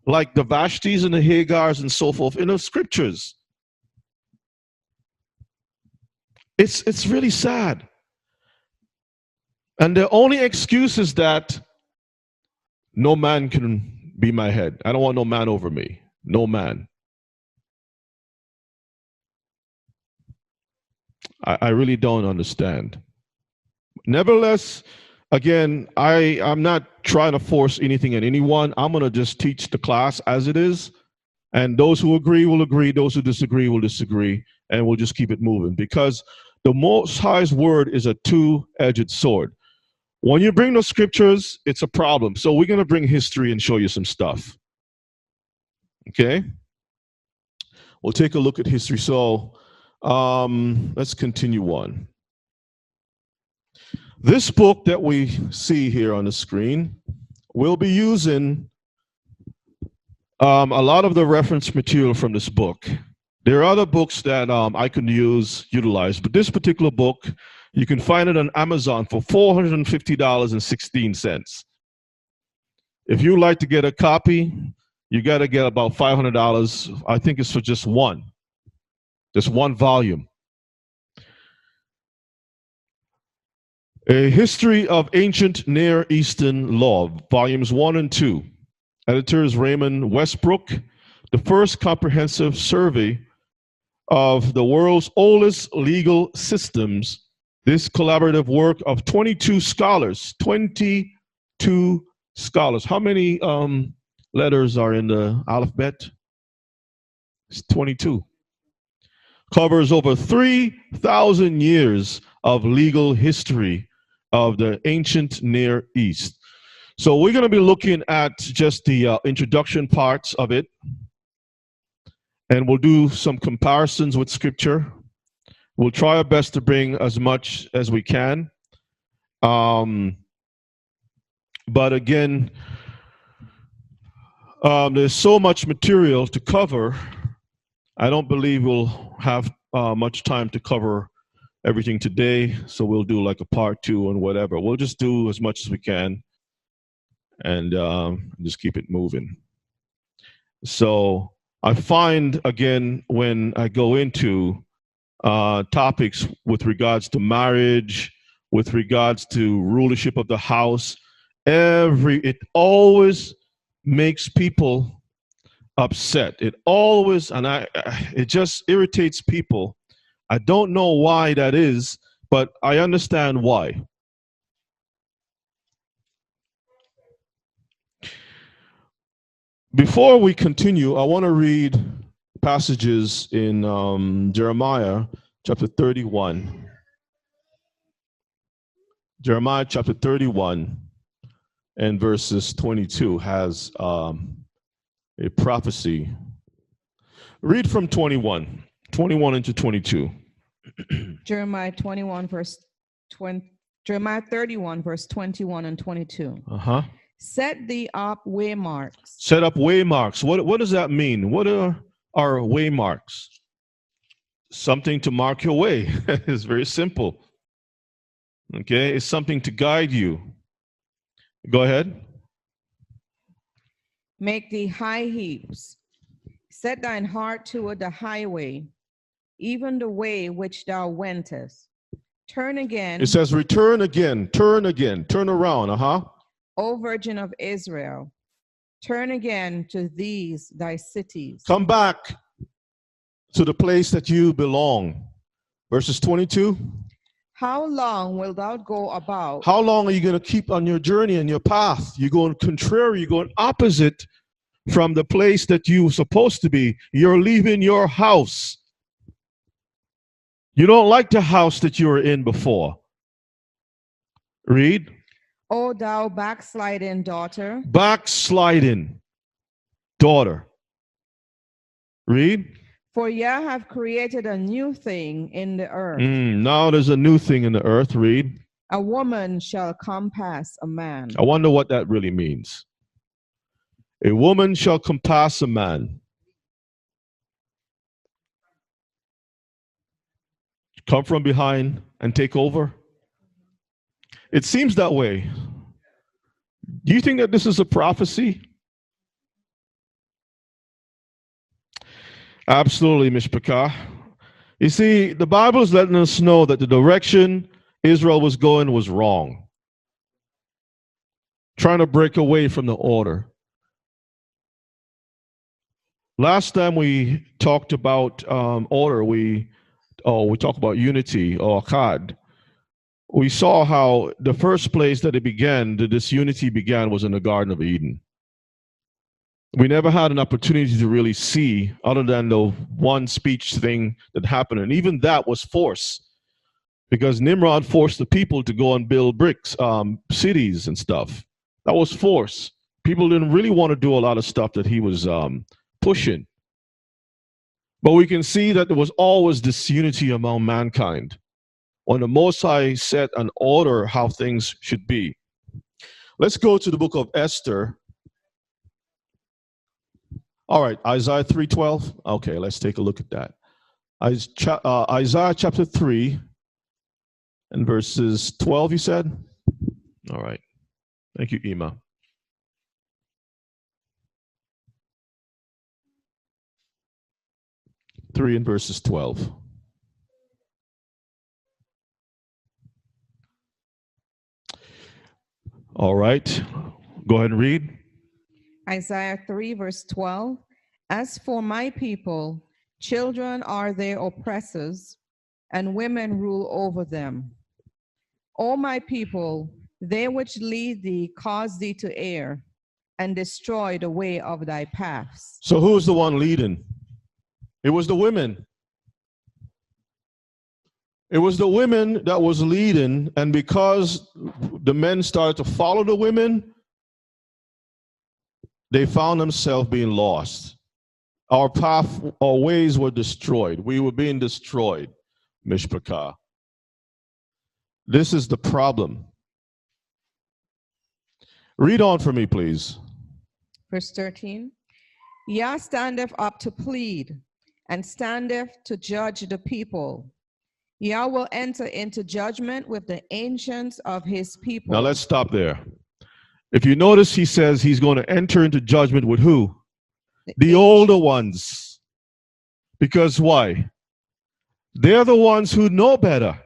like the Vashtis and the Hagars and so forth in the scriptures. It's really sad. And the only excuse is that no man can be my head. I don't want no man over me. No man. I really don't understand. Nevertheless, again, I'm not trying to force anything on anyone. I'm going to just teach the class as it is. And those who agree will agree. Those who disagree will disagree. And we'll just keep it moving. Because the Most High's word is a two-edged sword. When you bring the scriptures, it's a problem. So we're going to bring history and show you some stuff. Okay? We'll take a look at history. So let's continue on. This book that we see here on the screen, we'll be using a lot of the reference material from this book. There are other books that I can utilize, but this particular book, you can find it on Amazon for $450.16. If you'd like to get a copy, you got to get about $500. I think it's for just one volume. A History of Ancient Near Eastern Law, Volumes 1 and 2. Editor is Raymond Westbrook. The first comprehensive survey of the world's oldest legal systems. This collaborative work of 22 scholars. 22 scholars. How many letters are in the alphabet? It's 22. Covers over 3,000 years of legal history of the ancient Near East. So we're going to be looking at just the introduction parts of it, and we'll do some comparisons with scripture. We'll try our best to bring as much as we can. But again, there's so much material to cover. I don't believe we'll have much time to cover everything today, so we'll do like a part 2 and whatever. We'll just do as much as we can and just keep it moving. So I find, again, when I go into topics with regards to marriage, with regards to rulership of the house. It always makes people upset. It always, it just irritates people. I don't know why that is, but I understand why. Before we continue, I want to read passages in Jeremiah chapter 31. Jeremiah chapter 31 and verses 22 has a prophecy. Read from 21 into 22. Jeremiah 21 verse 20, Jeremiah 31 verse 21 and 22. Uh-huh. Set thee up waymarks. Set up waymarks. What does that mean? What are waymarks? Something to mark your way. It's very simple. Okay, it's something to guide you. Go ahead. Make thee high heaps. Set thine heart toward the highway, even the way which thou wentest. Turn again. It says, return again, turn around. O Virgin of Israel, turn again to these thy cities. Come back to the place that you belong. Verses 22. How long wilt thou go about? How long are you going to keep on your journey and your path? You're going contrary, you're going opposite from the place that you're supposed to be. You're leaving your house. You don't like the house that you were in before. Read. O thou backsliding daughter. Backsliding daughter. Read. For Yah have created a new thing in the earth. Now there's a new thing in the earth. Read. A woman shall compass a man. I wonder what that really means. A woman shall compass a man. Come from behind and take over. It seems that way. Do you think that this is a prophecy? Absolutely, Mishpachah. You see, the Bible is letting us know that the direction Israel was going was wrong. Trying to break away from the order. Last time we talked about order, we talked about unity or chad. We saw how the first place that this unity began was in the Garden of Eden. We never had an opportunity to really see, other than the one speech thing that happened. And even that was force, because Nimrod forced the people to go and build bricks, cities and stuff. That was force. People didn't really want to do a lot of stuff that he was pushing. But we can see that there was always this unity among mankind. When the Most High set an order how things should be. Let's go to the book of Esther. All right, Isaiah 3:12. Okay, let's take a look at that. Isaiah chapter 3 and verses 12, you said? All right. Thank you, Ima. Three and verses 12. All right. Go ahead and read. Isaiah 3 verse 12. As for my people, children are their oppressors, and women rule over them. O my people, they which lead thee cause thee to err, and destroy the way of thy paths. So who's the one leading? It was the women. It was the women that was leading, and because the men started to follow the women, they found themselves being lost. Our path, our ways were destroyed. We were being destroyed, Mishpachah. This is the problem. Read on for me, please. Verse 13. Yah standeth up to plead, and standeth to judge the people. Yah will enter into judgment with the ancients of his people. Now let's stop there. If you notice, he says he's going to enter into judgment with who? The older ones. Because why? They're the ones who know better.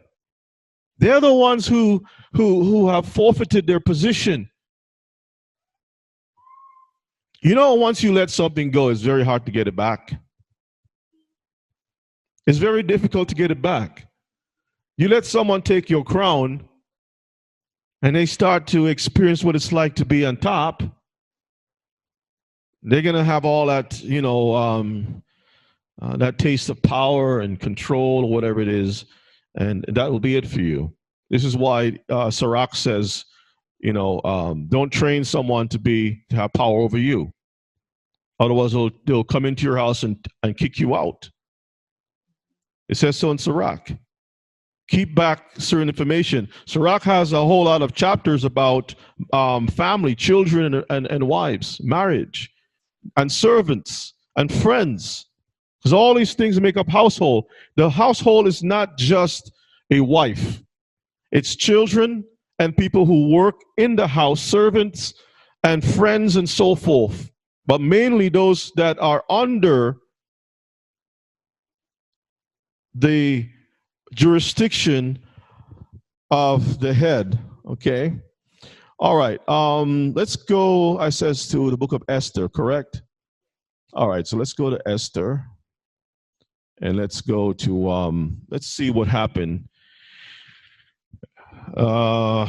They're the ones who have forfeited their position. You know, once you let something go, it's very hard to get it back. It's very difficult to get it back. You let someone take your crown and they start to experience what it's like to be on top, they're going to have all that, that taste of power and control or whatever it is, and that will be it for you. This is why Sirach says, don't train someone to have power over you. Otherwise, they'll come into your house and kick you out. It says so in Sirach. Keep back certain information. Sirach has a whole lot of chapters about family, children, and wives, marriage, and servants, and friends. Because all these things make up household. The household is not just a wife. It's children and people who work in the house, servants and friends and so forth. But mainly those that are under the jurisdiction of the head. Okay. All right. Let's go, I says, to the book of Esther, correct? All right. So let's go to Esther. And let's go to, let's see what happened. We're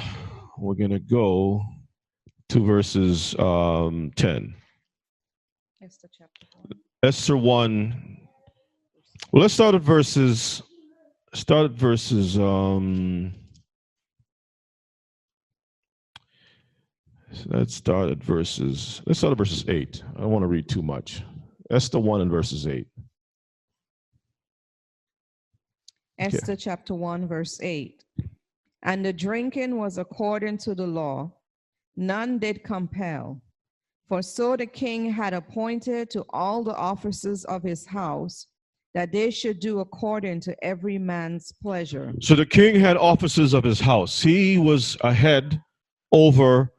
going to go to verses 10. Esther chapter 1. Esther 1. Well, let's start at verses, let's start at verses 8. I don't want to read too much. Esther 1 and verses 8. Esther chapter 1, verse 8. And the drinking was according to the law, none did compel. For so the king had appointed to all the officers of his house that they should do according to every man's pleasure. So the king had officers of his house. He was a head over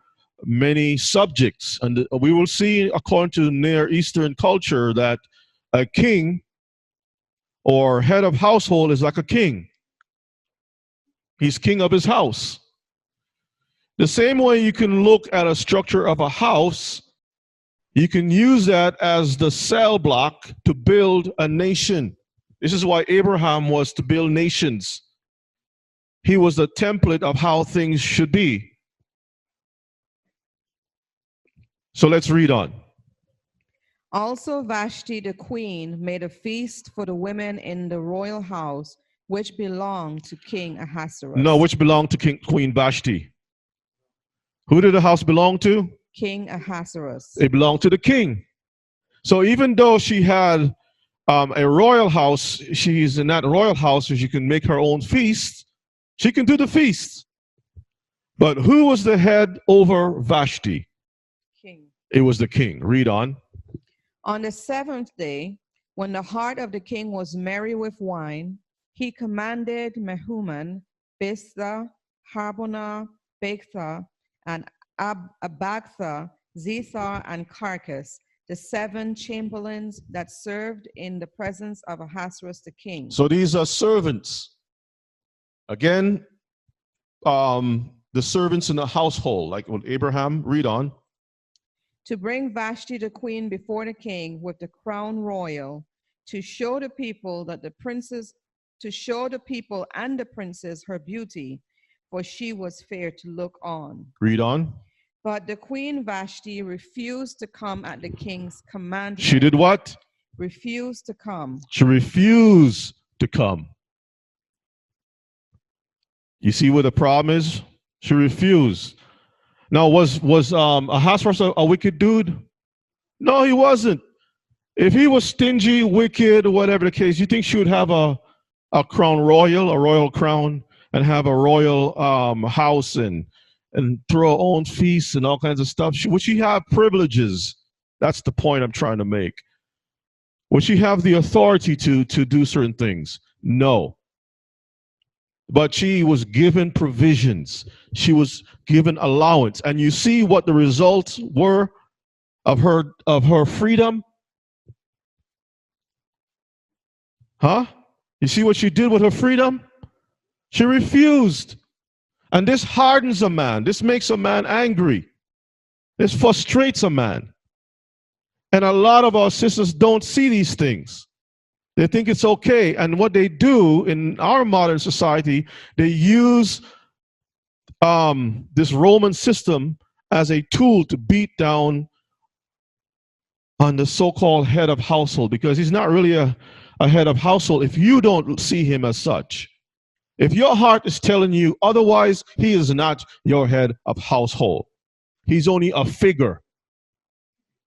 many subjects. And we will see, according to Near Eastern culture, that a king or head of household is like a king. He's king of his house. The same way you can look at a structure of a house, you can use that as the cell block to build a nation. This is why Abraham was to build nations. He was the template of how things should be. So let's read on. Also Vashti the queen made a feast for the women in the royal house, which belonged to King Ahasuerus. No, which belonged to Queen Vashti. Who did the house belong to? King Ahasuerus. It belonged to the king. So even though she had a royal house, she's in that royal house, so she can make her own feast. She can do the feast. But who was the head over Vashti? King. It was the king. Read on. On the seventh day, when the heart of the king was merry with wine, he commanded Mehuman, Biztha, Harbonah, Bigtha, and Abagtha, Zethar, and Carcass, the 7 chamberlains that served in the presence of Ahasuerus the king. So these are servants. Again, the servants in the household, like with Abraham. Read on. To bring Vashti the queen before the king with the crown royal, to show the people and the princes her beauty, for she was fair to look on. Read on. But the queen Vashti refused to come at the king's command. She did what? Refused to come. She refused to come. You see what the problem is? She refused. Now, was Ahasuerus a wicked dude? No, he wasn't. If he was stingy, wicked, whatever the case, you think she would have a crown royal, a royal crown, and have a royal house and throw her own feasts and all kinds of stuff? Would she have privileges? That's the point I'm trying to make. Would she have the authority to do certain things? No. But she was given provisions. She was given allowance. And you see what the results were of her freedom? Huh? You see what she did with her freedom? She refused. And this hardens a man. This makes a man angry. This frustrates a man. And a lot of our sisters don't see these things. They think it's okay. And what they do in our modern society, they use this Roman system as a tool to beat down on the so-called head of household, because he's not really a head of household if you don't see him as such. If your heart is telling you otherwise, he is not your head of household. He's only a figure.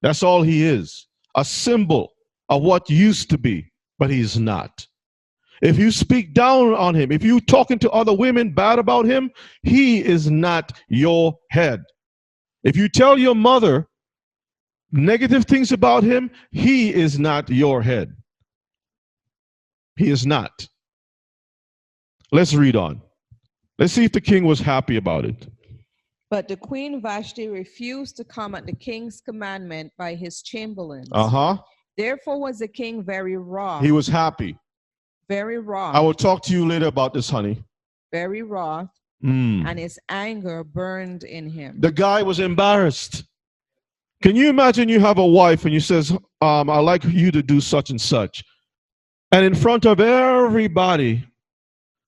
That's all he is. A symbol of what used to be, but he's not. If you speak down on him, if you're talking to other women bad about him, he is not your head. If you tell your mother negative things about him, he is not your head. He is not. Let's read on. Let's see if the king was happy about it. But the queen Vashti refused to come at the king's commandment by his chamberlains. Therefore was the king very wroth. He was happy. Very wroth. I will talk to you later about this, honey. Very wroth. And his anger burned in him. The guy was embarrassed. Can you imagine you have a wife and you says, I'd like you to do such and such. And in front of everybody,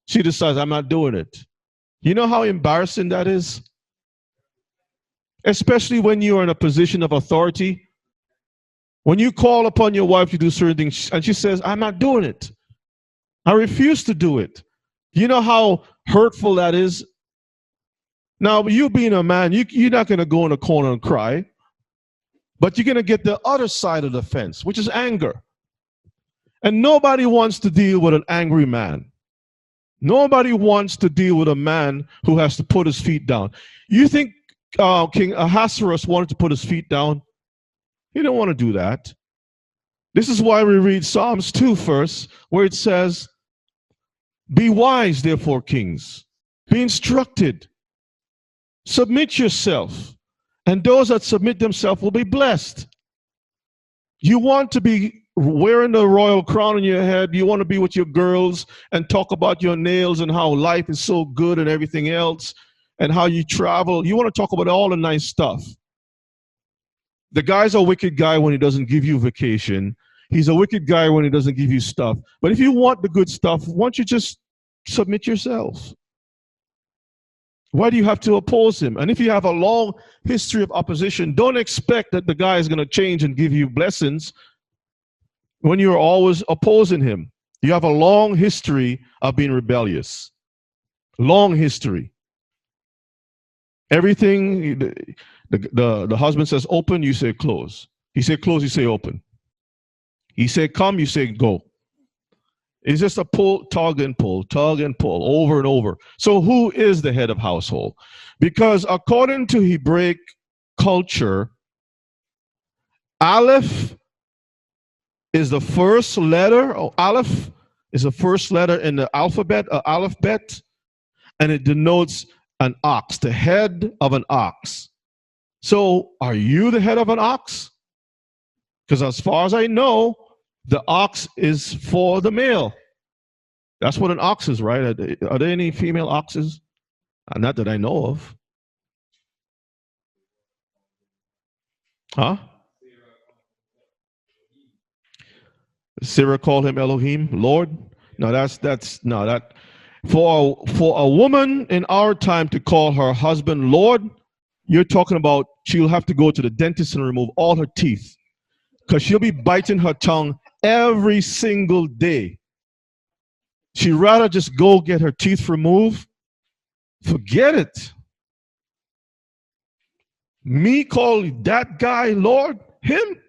she decides, I'm not doing it. You know how embarrassing that is? Especially when you are in a position of authority. When you call upon your wife to do certain things and she says, I'm not doing it. I refuse to do it. You know how hurtful that is? Now, you being a man, you're not going to go in a corner and cry. But you're going to get the other side of the fence, which is anger. And nobody wants to deal with an angry man. Nobody wants to deal with a man who has to put his feet down. You think King Ahasuerus wanted to put his feet down? He didn't want to do that. This is why we read Psalms 2 first, where it says, be wise, therefore, kings. Be instructed. Submit yourself. And those that submit themselves will be blessed. You want to be wearing the royal crown on your head. You want to be with your girls and talk about your nails and how life is so good and everything else and how you travel. You want to talk about all the nice stuff. The guy's a wicked guy when he doesn't give you vacation. He's a wicked guy when he doesn't give you stuff. But if you want the good stuff, why don't you just submit yourself? Why do you have to oppose him? And if you have a long history of opposition, don't expect that the guy is going to change and give you blessings when you're always opposing him. You have a long history of being rebellious. Long history. Everything, the husband says open, you say close. He said close, you say open. He said come, you say go. It's just a pull, tug and pull, over and over. So who is the head of household? Because according to Hebraic culture, Aleph is the first letter, or Aleph is the first letter in the alphabet, and it denotes an ox, the head of an ox. So are you the head of an ox? Because as far as I know, the ox is for the male. That's what an ox is, right? Are there any female oxes? Not that I know of. Huh? Sarah called him Elohim, Lord. No, that's no, that for a woman in our time to call her husband Lord, you're talking about she'll have to go to the dentist and remove all her teeth, because she'll be biting her tongue every single day. She'd rather just go get her teeth removed. Forget it. Me call that guy Lord? Him?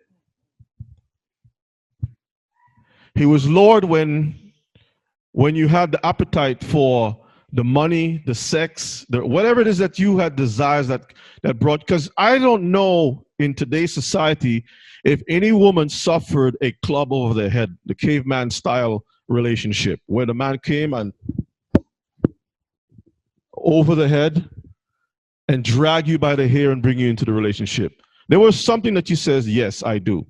He was Lord when you had the appetite for the money, the sex, whatever it is that you had desires that brought. Because I don't know in today's society if any woman suffered a club over their head, the caveman style relationship, where the man came and over the head and drag you by the hair and bring you into the relationship. There was something that you says, yes, I do.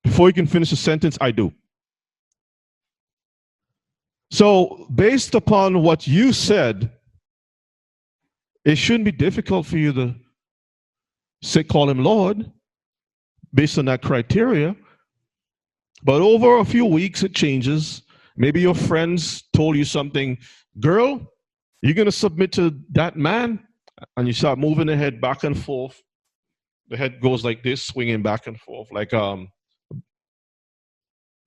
Before you can finish a sentence, I do. So, based upon what you said, it shouldn't be difficult for you to say, call him Lord, based on that criteria. But over a few weeks, it changes. Maybe your friends told you something, girl, you're going to submit to that man, and you start moving the head back and forth. The head goes like this, swinging back and forth, like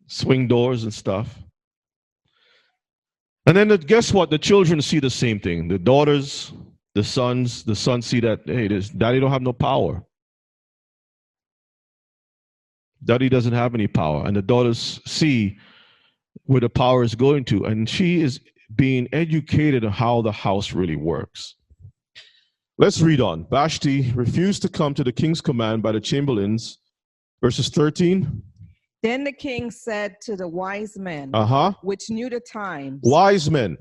swing doors and stuff. And then guess what? The children see the same thing. The daughters, the sons see that, hey, this daddy don't have no power. Daddy doesn't have any power. And the daughters see where the power is going to. And she is being educated on how the house really works. Let's read on. Vashti refused to come to the king's command by the chamberlains. Verses 13. Then the king said to the wise men, which knew the times. Wise men.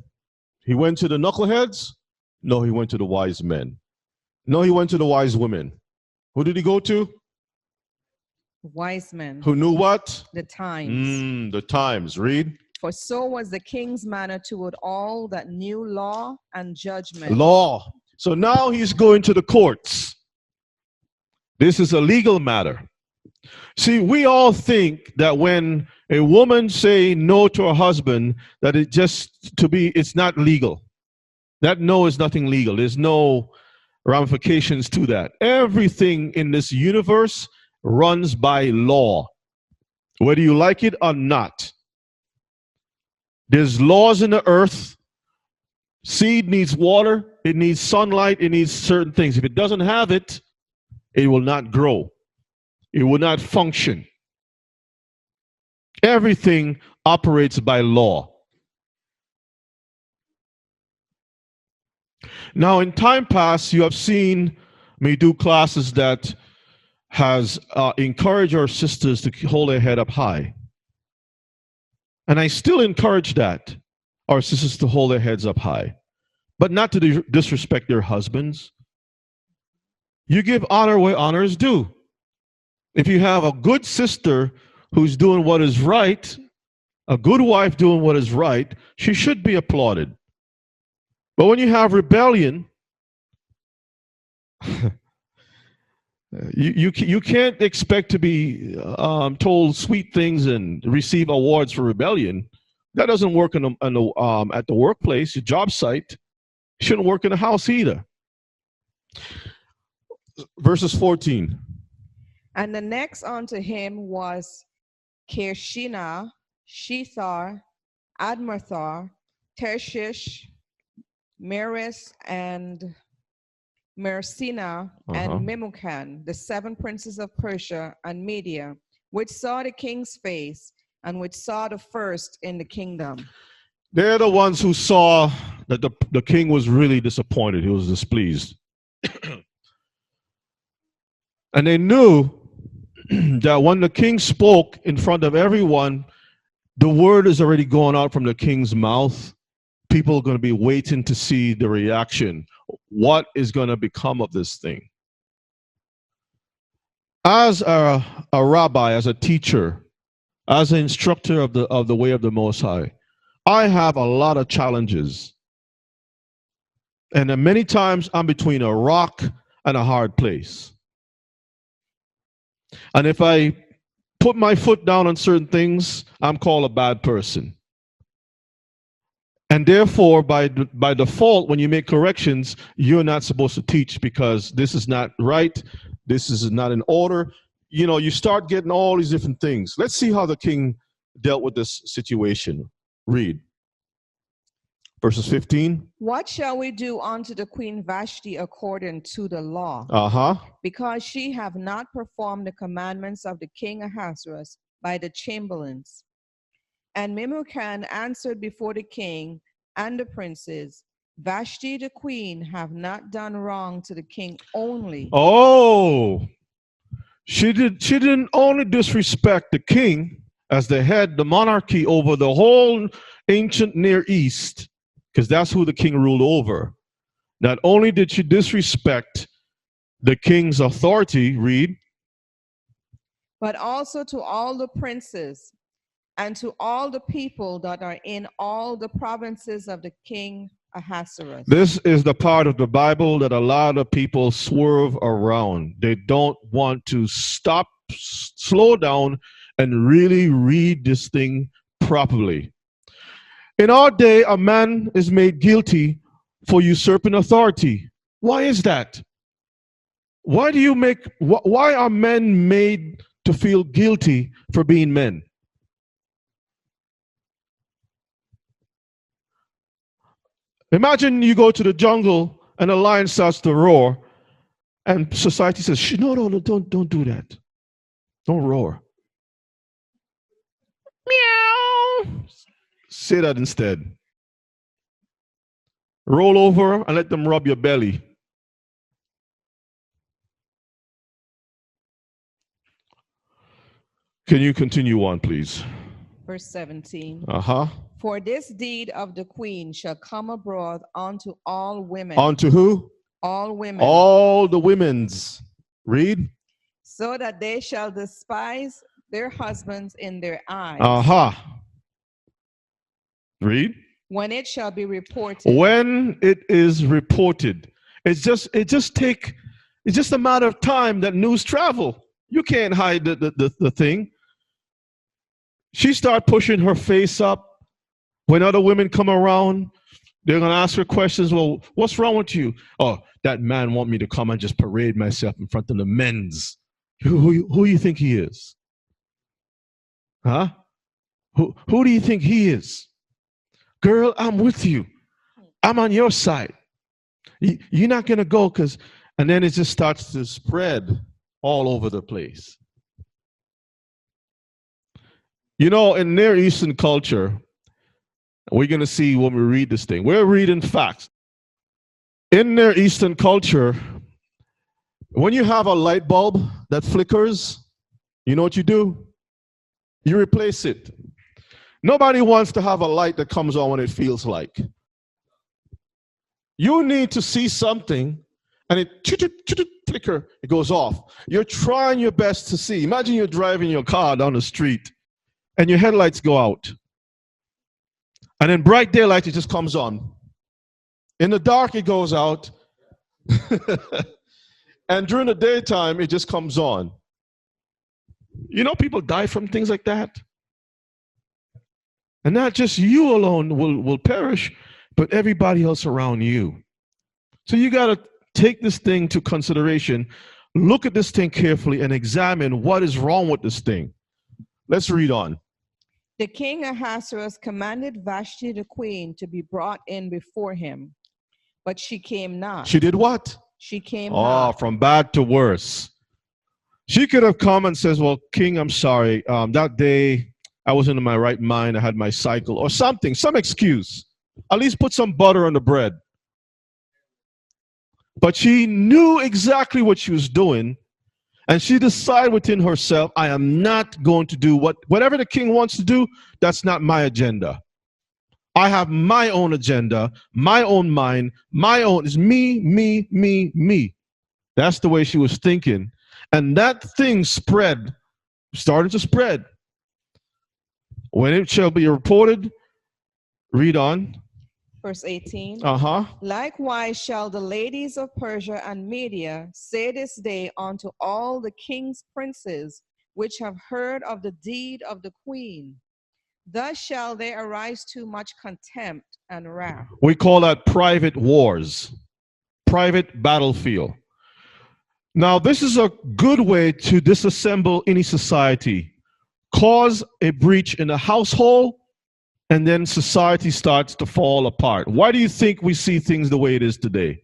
He went to the knuckleheads? No, he went to the wise men. No, he went to the wise women. Who did he go to? Wise men. Who knew what? The times. The times. Read. For so was the king's manner toward all that knew law and judgment. Law. So now he's going to the courts. This is a legal matter. See, we all think that when a woman say no to her husband, that it's not legal. That no is nothing legal. There's no ramifications to that. Everything in this universe runs by law, whether you like it or not. There's laws in the earth. Seed needs water, it needs sunlight, it needs certain things. If it doesn't have it, it will not grow. It will not function. Everything operates by law. Now, in time past, you have seen me do classes that has encouraged our sisters to hold their head up high. And I still encourage that, our sisters to hold their heads up high, but not to disrespect their husbands. You give honor where honor is due. If you have a good sister who's doing what is right, a good wife doing what is right, she should be applauded. But when you have rebellion, you can't expect to be told sweet things and receive awards for rebellion. That doesn't work at the workplace, your job site. It shouldn't work in the house either. Verses 14. And the next unto him was Kirshina, Shethar, Admarthar, Tarshish, Meres, and Mersina, and Memucan, the 7 princes of Persia and Media, which saw the king's face, and which saw the first in the kingdom. They're the ones who saw that the king was really disappointed. He was displeased. And they knew that when the king spoke in front of everyone, the word is already going out from the king's mouth. People are going to be waiting to see the reaction. What is going to become of this thing? As a rabbi, as a teacher, as an instructor of the way of the Most High, I have a lot of challenges. And then many times I'm between a rock and a hard place. And if I put my foot down on certain things, I'm called a bad person. And therefore, by default, when you make corrections, you're not supposed to teach because this is not right. This is not in order. You know, you start getting all these different things. Let's see how the king dealt with this situation. Read. Verses 15. What shall we do unto the queen Vashti according to the law? Because she have not performed the commandments of the king Ahasuerus by the chamberlains. And Memucan answered before the king and the princes, Vashti the queen have not done wrong to the king only. Oh, she didn't only disrespect the king as the head, the monarchy over the whole ancient Near East, because that's who the king ruled over. Not only did she disrespect the king's authority, read, but also to all the princes and to all the people that are in all the provinces of the king Ahasuerus. This is the part of the Bible that a lot of people swerve around. They don't want to stop, slow down, and really read this thing properly. In our day, a man is made guilty for usurping authority. Why is that? Why are men made to feel guilty for being men? Imagine you go to the jungle and a lion starts to roar, and society says, no, don't do that. Don't roar. Meow. Say that instead. Roll over and let them rub your belly. Can you continue on, please? Verse 17. Uh-huh. For this deed of the queen shall come abroad unto all women. On to who? All women. All the women's. Read. So that they shall despise their husbands in their eyes. Uh-huh. Read. When it shall be reported. When it is reported. It's just a matter of time that news travel. You can't hide the thing. She start pushing her face up. When other women come around, they're going to ask her questions. Well, what's wrong with you? Oh, that man want me to come and just parade myself in front of the men's. Who do you think he is? Huh? Who do you think he is? Girl, I'm with you. I'm on your side. You're not going to go because, and then it just starts to spread all over the place. You know, in Near Eastern culture, we're going to see when we read this thing. We're reading facts. In Near Eastern culture, when you have a light bulb that flickers, you know what you do? You replace it. Nobody wants to have a light that comes on when it feels like. You need to see something and it flicker, it goes off. You're trying your best to see. Imagine you're driving your car down the street and your headlights go out. And in bright daylight, it just comes on. In the dark, it goes out. And during the daytime, it just comes on. You know, people die from things like that. And not just you alone will perish, but everybody else around you. So you got to take this thing to consideration. Look at this thing carefully and examine what is wrong with this thing. Let's read on. The king Ahasuerus commanded Vashti the queen to be brought in before him, but she came not. She did what? She came not. From bad to worse. She could have come and says, well, king, I'm sorry. That day I wasn't in my right mind. I had my cycle or something, some excuse. At least put some butter on the bread. But she knew exactly what she was doing. And she decided within herself, I am not going to do whatever the king wants to do. That's not my agenda. I have my own agenda, my own mind, my own. It's me, me, me, me. That's the way she was thinking. And that thing started to spread. When it shall be reported, read on. Verse 18. Likewise shall the ladies of Persia and Media say this day unto all the king's princes which have heard of the deed of the queen. Thus shall there arise too much contempt and wrath. We call that private wars, private battlefield. Now, this is a good way to disassemble any society, cause a breach in the household, and then society starts to fall apart. Why do you think we see things the way it is today?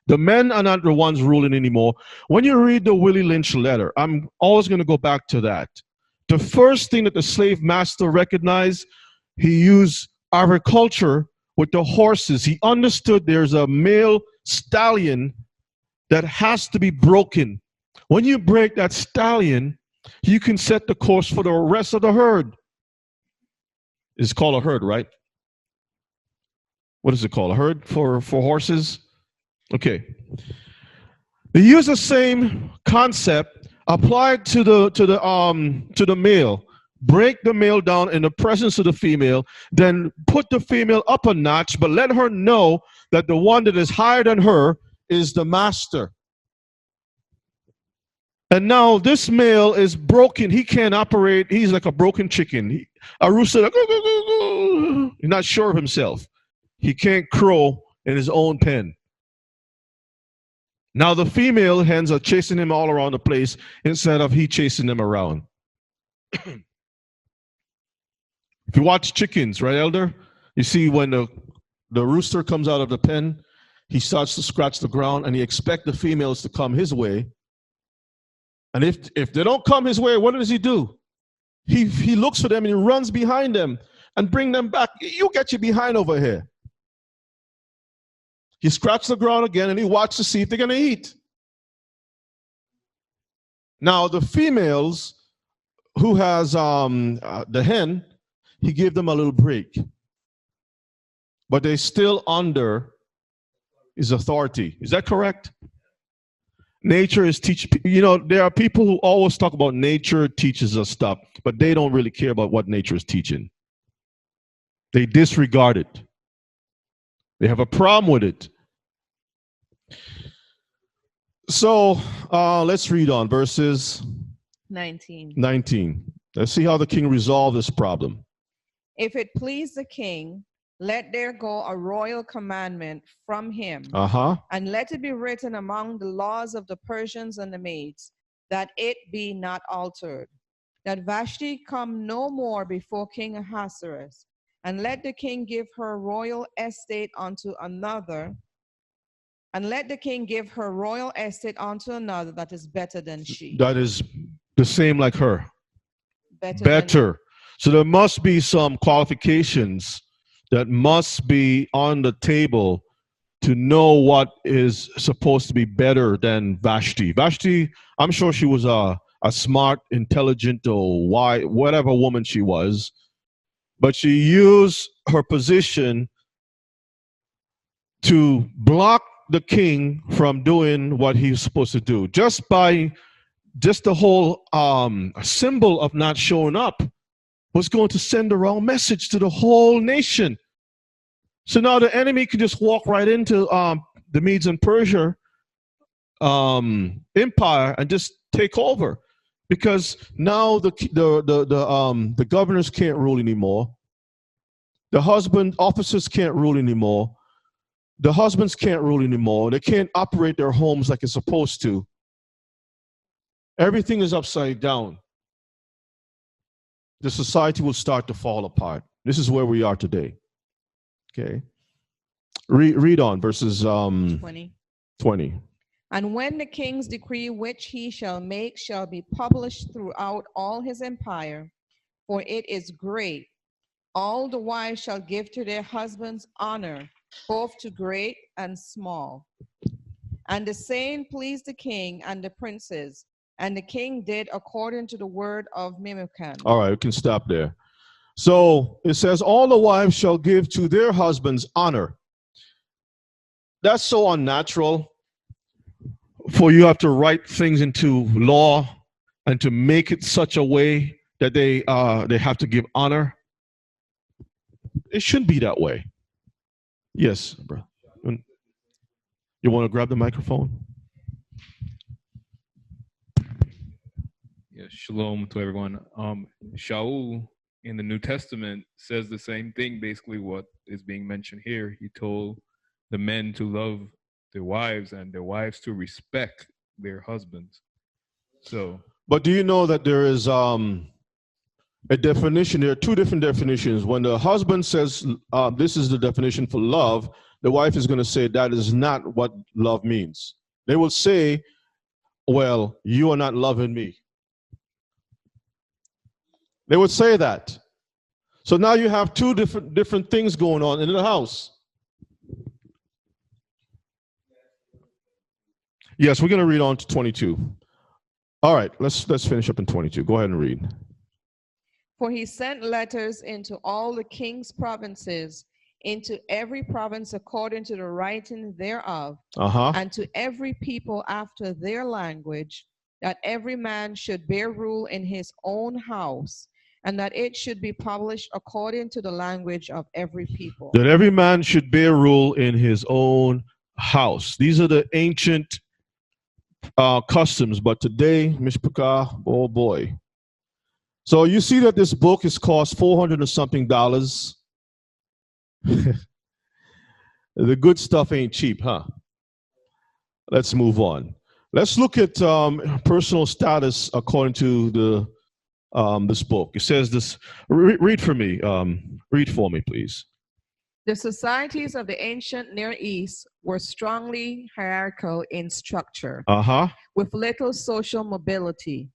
The men are not the ones ruling anymore. When you read the Willie Lynch letter, I'm always going to go back to that. The first thing that the slave master recognized, he used agriculture with the horses. He understood there's a male stallion that has to be broken. When you break that stallion, you can set the course for the rest of the herd. It's called a herd, right? What is it called? A herd for horses? Okay. They use the same concept applied to the male. break the male down in the presence of the female, then put the female up a notch, but let her know that the one that is higher than her is the master. And now this male is broken. He can't operate. He's like a broken chicken. A rooster, like, he's not sure of himself. He can't crow in his own pen. Now the female hens are chasing him all around the place instead of he chasing them around. If you watch chickens, right, Elder? You see when the rooster comes out of the pen, he starts to scratch the ground and he expects the females to come his way. And if they don't come his way, what does he do? He looks for them and he runs behind them and bring them back. You get your behind over here. He scratches the ground again and he watches to see if they're going to eat. Now the females who has the hen, he gave them a little break. But they're still under his authority. Is that correct? Nature is there are people who always talk about nature teaches us stuff, but they don't really care about what nature is teaching. They disregard it. They have a problem with it. So let's read on verses 19. 19. Let's see how the king resolved this problem. If it please the king, let there go a royal commandment from him, and let it be written among the laws of the Persians and the Medes, that it be not altered, that Vashti come no more before King Ahasuerus, and let the king give her royal estate unto another, that is better than she. That is the same like her. Better. So there must be some qualifications that must be on the table to know what is supposed to be better than Vashti. Vashti, I'm sure she was a smart, intelligent, or whatever woman she was, but she used her position to block the king from doing what he's supposed to do. Just the whole symbol of not showing up was going to send the wrong message to the whole nation. So now the enemy could just walk right into the Medes and Persia empire and just take over, because now the governors can't rule anymore. The officers can't rule anymore. The husbands can't rule anymore. They can't operate their homes like it's supposed to. Everything is upside down. The society will start to fall apart. This is where we are today. Okay. Read on verses 20. And when the king's decree which he shall make shall be published throughout all his empire, for it is great, all the wives shall give to their husbands honor, both to great and small. And the saying pleased the king and the princes, and the king did according to the word of Memucan. All right, we can stop there. So it says, all the wives shall give to their husbands honor. That's so unnatural for you have to write things into law and to make it such a way that they have to give honor. It shouldn't be that way. Yes, bro. You want to grab the microphone? Yes, shalom to everyone. Shaul in the New Testament says the same thing, basically what is being mentioned here. He told the men to love their wives and their wives to respect their husbands. So, but do you know that there is a definition? There are two different definitions. When the husband says this is the definition for love, the wife is going to say that is not what love means. They will say, well, you are not loving me. They would say that. So now you have two different things going on in the house. Yes, we're going to read on to 22. All right, let's finish up in 22. Go ahead and read. For he sent letters into all the king's provinces, into every province according to the writing thereof, and to every people after their language, that every man should bear rule in his own house, and that it should be published according to the language of every people. That every man should bear rule in his own house. These are the ancient customs, but today, Mishpaka, oh boy. So you see that this book is cost $400 and something. The good stuff ain't cheap, huh? Let's move on. Let's look at personal status according to this book. It says this. Read for me. Read for me, please. The societies of the ancient Near East were strongly hierarchical in structure, with little social mobility.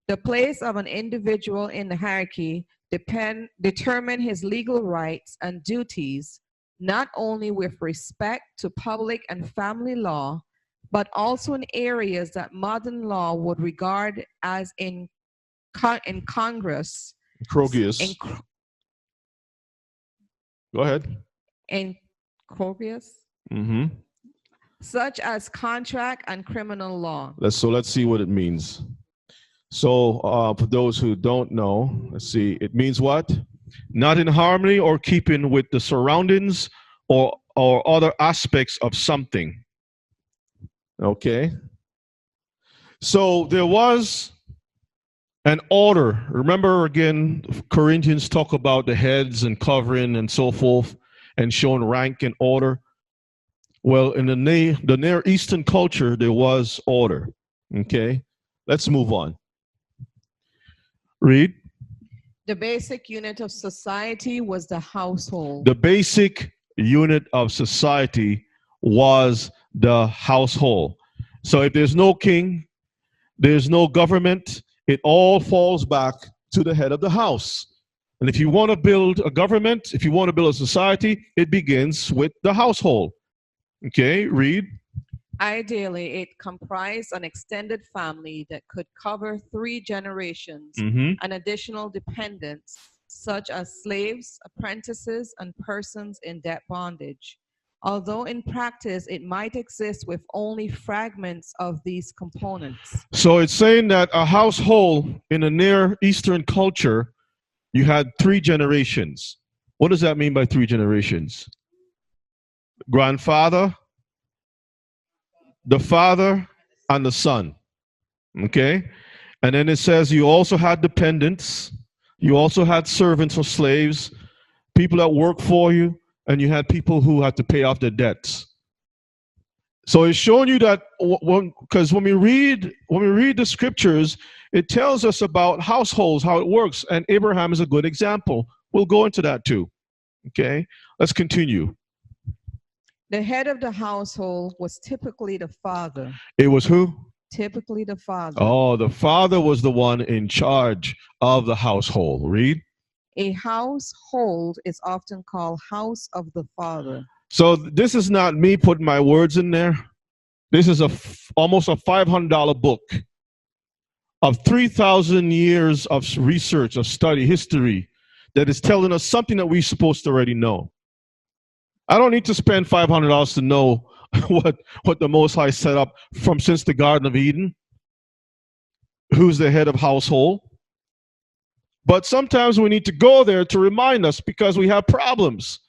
The place of an individual in the hierarchy determined his legal rights and duties, not only with respect to public and family law, but also in areas that modern law would regard as incongruous. Incongruous. Go ahead. Incongruous. Mm-hmm. Such as contract and criminal law. Let's see what it means. So for those who don't know, let's see. It means what? Not in harmony or keeping with the surroundings or other aspects of something. Okay. So there was an order. Remember again, Corinthians talk about the heads and covering and so forth and showing rank and order. Well, in the Near Eastern culture, there was order. Okay. Let's move on. Read. The basic unit of society was the household. The basic unit of society was the household. So if there's no king, there's no government, it all falls back to the head of the house. And if you want to build a government, if you want to build a society, it begins with the household. Okay, read. Ideally, it comprised an extended family that could cover 3 generations and additional dependents, such as slaves, apprentices, and persons in debt bondage. Although in practice, it might exist with only fragments of these components. So it's saying that a household in a Near Eastern culture, you had 3 generations. What does that mean by 3 generations? Grandfather, the father, and the son. Okay? And then it says you also had dependents, you also had servants or slaves, people that work for you, and you had people who had to pay off their debts. So it's showing you that because when we read the scriptures, it tells us about households, how it works, and Abraham is a good example. We'll go into that too. Okay? Let's continue. The head of the household was typically the father. It was who? Typically the father. Oh, the father was the one in charge of the household. Read. A household is often called house of the father. So this is not me putting my words in there. This is almost a $500 book of 3,000 years of research, of study, history, that is telling us something that we're supposed to already know. I don't need to spend $500 to know what the Most High set up since the Garden of Eden. Who's the head of household? But sometimes we need to go there to remind us because we have problems.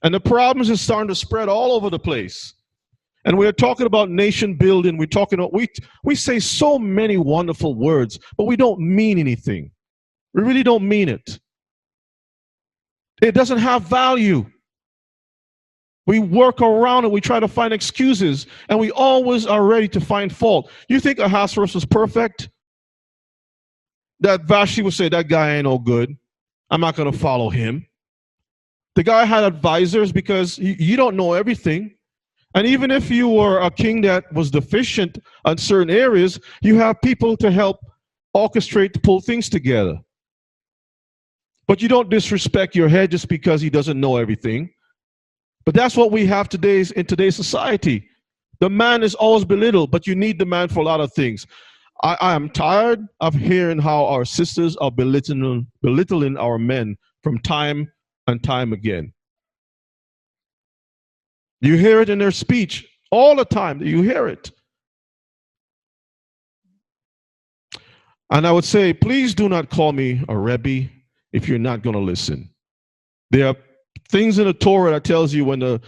And the problems are starting to spread all over the place. And we're talking about nation building. We're talking about, we say so many wonderful words, but we don't mean anything. We really don't mean it. It doesn't have value. We work around it. We try to find excuses, and we always are ready to find fault. You think Ahasuerus was perfect? That Vashti would say, that guy ain't no good. I'm not going to follow him. The guy had advisors because you don't know everything. And even if you were a king that was deficient on certain areas, you have people to help orchestrate, to pull things together. But you don't disrespect your head just because he doesn't know everything. But that's what we have in today's society. The man is always belittled, but you need the man for a lot of things. I am tired of hearing how our sisters are belittling our men from time and time again. You hear it in their speech all the time. You hear it. And I would say, please do not call me a Rebbe if you're not going to listen. There are things in the Torah that tells you when the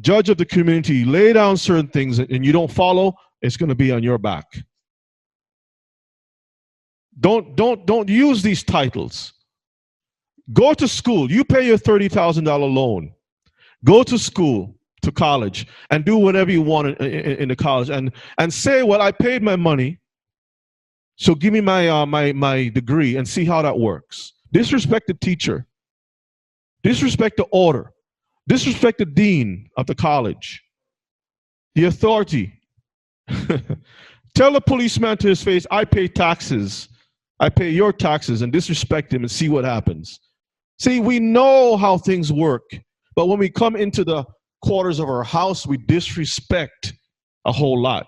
judge of the community lay down certain things and you don't follow, it's going to be on your back. Don't use these titles. Go to school. You pay your $30,000 loan. Go to school, to college, and do whatever you want in the college, and say, well, I paid my money, so give me my degree and see how that works. Disrespect the teacher. Disrespect the order. Disrespect the dean of the college. The authority. Tell the policeman to his face, I pay taxes. I pay your taxes, and disrespect him and see what happens. See, we know how things work, but when we come into the quarters of our house, we disrespect a whole lot.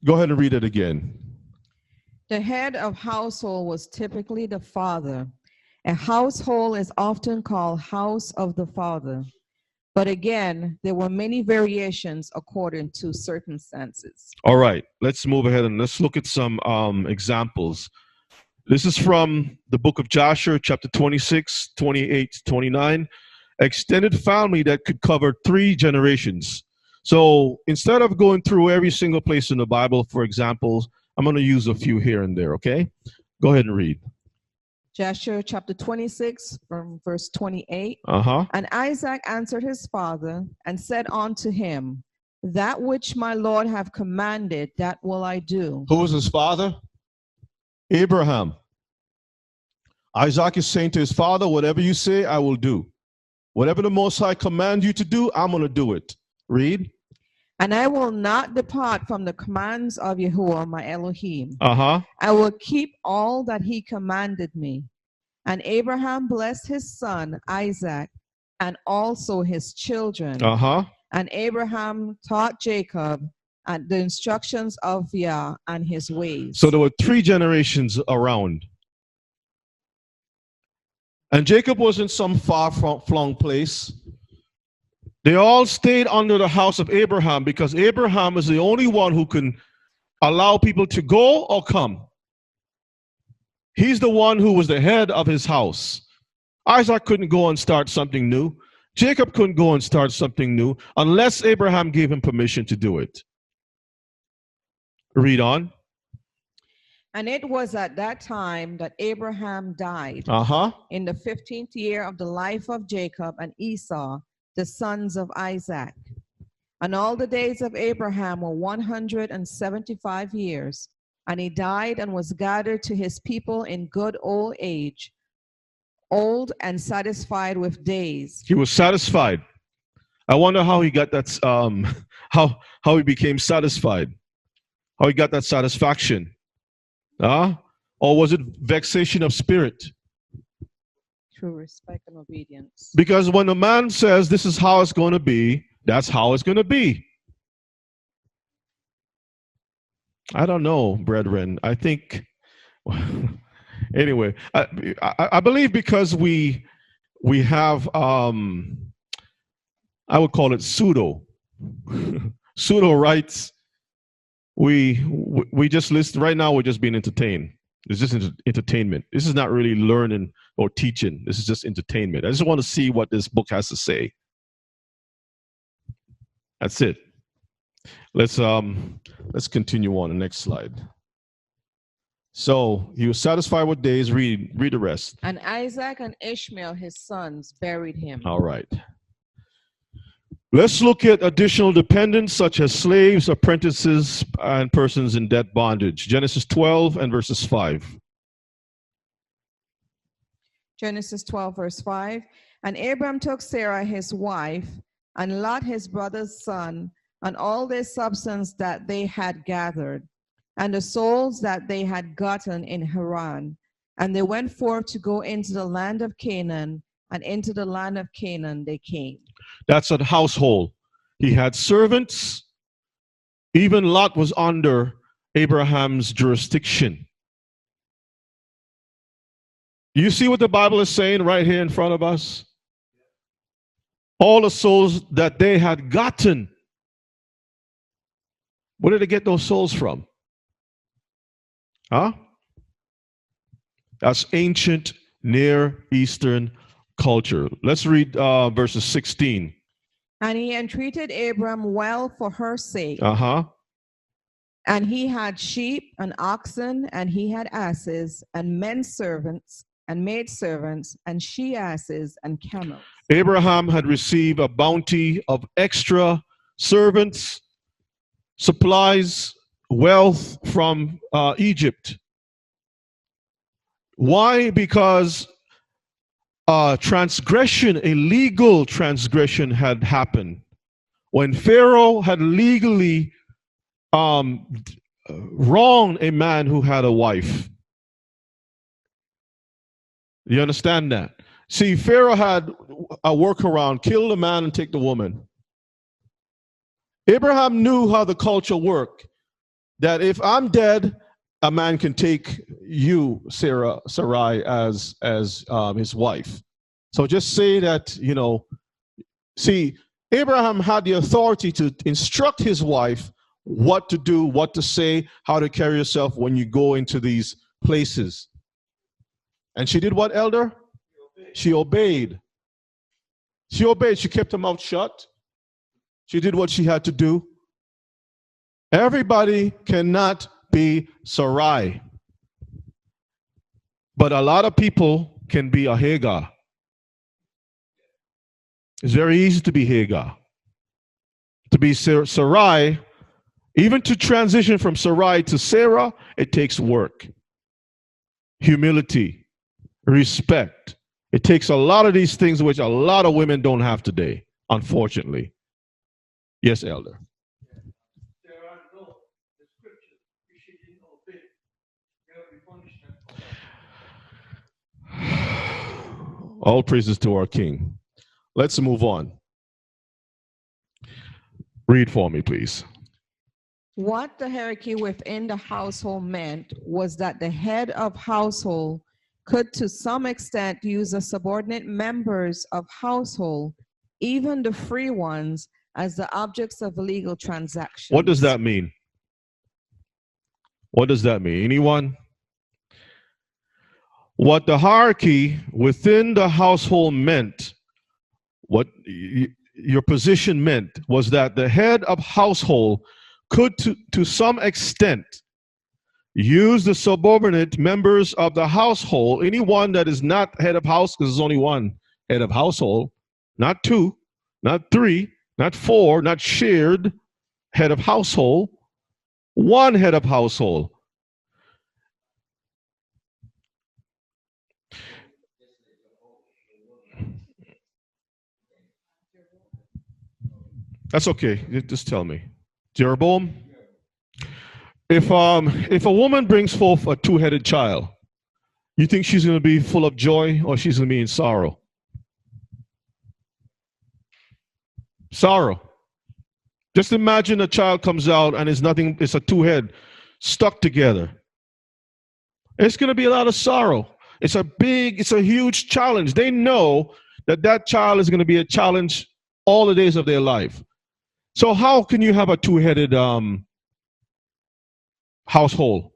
Go ahead and read it again. The head of household was typically the father. A household is often called house of the father. But again, there were many variations according to circumstances. All right, let's move ahead and let's look at some examples. This is from the book of Joshua, chapter 26, 28, 29. Extended family that could cover 3 generations. So instead of going through every single place in the Bible for examples, I'm going to use a few here and there, okay? Go ahead and read. Joshua chapter 26 from verse 28. Uh-huh. And Isaac answered his father and said unto him, that which my Lord have commanded, that will I do. Who was his father? Abraham. Isaac is saying to his father, whatever you say, I will do. Whatever the Most High commands you to do, I'm going to do it. Read. And I will not depart from the commands of Yahuwah my Elohim. Uh-huh. I will keep all that he commanded me. And Abraham blessed his son Isaac and also his children. Uh-huh. And Abraham taught Jacob and the instructions of Yah and his ways. So there were 3 generations around. And Jacob was in some far-flung place. They all stayed under the house of Abraham because Abraham is the only one who can allow people to go or come. He's the one who was the head of his house. Isaac couldn't go and start something new. Jacob couldn't go and start something new unless Abraham gave him permission to do it. Read on. And it was at that time that Abraham died, in the 15th year of the life of Jacob and Esau, the sons of Isaac. And all the days of Abraham were 175 years, and he died and was gathered to his people in good old age, old and satisfied with days. He was satisfied. I wonder how he got that, how he became satisfied, how he got that satisfaction. Or was it vexation of spirit? Through respect and obedience. Because when a man says this is how it's going to be, that's how it's going to be. I don't know, brethren. I think, anyway, I believe because we have, I would call it pseudo rights. We just listen. Right now, we're just being entertained. It's just entertainment. This is not really learning or teaching. This is just entertainment. I just want to see what this book has to say. That's it. Let's continue on the next slide. So he was satisfied with days. Read the rest. And Isaac and Ishmael, his sons, buried him. All right. Let's look at additional dependents such as slaves, apprentices, and persons in debt bondage. Genesis 12 and verses 5. Genesis 12, verse 5. And Abram took Sarah his wife, and Lot his brother's son, and all their substance that they had gathered, and the souls that they had gotten in Haran. And they went forth to go into the land of Canaan, and into the land of Canaan they came. That's a household. He had servants. Even Lot was under Abraham's jurisdiction. You see what the Bible is saying right here in front of us? All the souls that they had gotten. Where did they get those souls from? Huh? That's ancient Near Eastern culture. Let's read verses 16. And he entreated Abram well for her sake. Uh-huh. And he had sheep and oxen, and he had asses, and men servants, and maidservants, and she asses, and camels. Abraham had received a bounty of extra servants, supplies, wealth from Egypt. Why? Because transgression, a legal transgression had happened. When Pharaoh had legally wronged a man who had a wife. You understand that? See, Pharaoh had a workaround, kill the man and take the woman. Abraham knew how the culture worked, that if I'm dead, a man can take you, Sarai, as his wife. So just say that, see, Abraham had the authority to instruct his wife what to do, what to say, how to carry yourself when you go into these places. And she did what, elder? She obeyed. She obeyed. She kept her mouth shut. She did what she had to do. Everybody cannot be Sarai. But a lot of people can be a Hagar. It's very easy to be Hagar. To be Sarai, even to transition from Sarai to Sarah, it takes work, humility, respect. It takes a lot of these things which a lot of women don't have today, unfortunately. Yes, elder. All praises to our King. Let's move on. Read for me, please. What the hierarchy within the household meant was that the head of household could to some extent use the subordinate members of household, even the free ones, as the objects of legal transactions. What does that mean? What does that mean? Anyone? What the hierarchy within the household meant, what your position meant, was that the head of household could to some extent use the subordinate members of the household, anyone that is not head of house, because there's only one head of household, not two, not three, not four, not shared head of household, one head of household. That's okay. Just tell me. Jeroboam? If a woman brings forth a two-headed child, you think she's going to be full of joy or she's going to be in sorrow? Sorrow. Just imagine a child comes out and it's a two-head stuck together. It's going to be a lot of sorrow. It's a huge challenge. They know that child is going to be a challenge all the days of their life. So how can you have a two-headed household?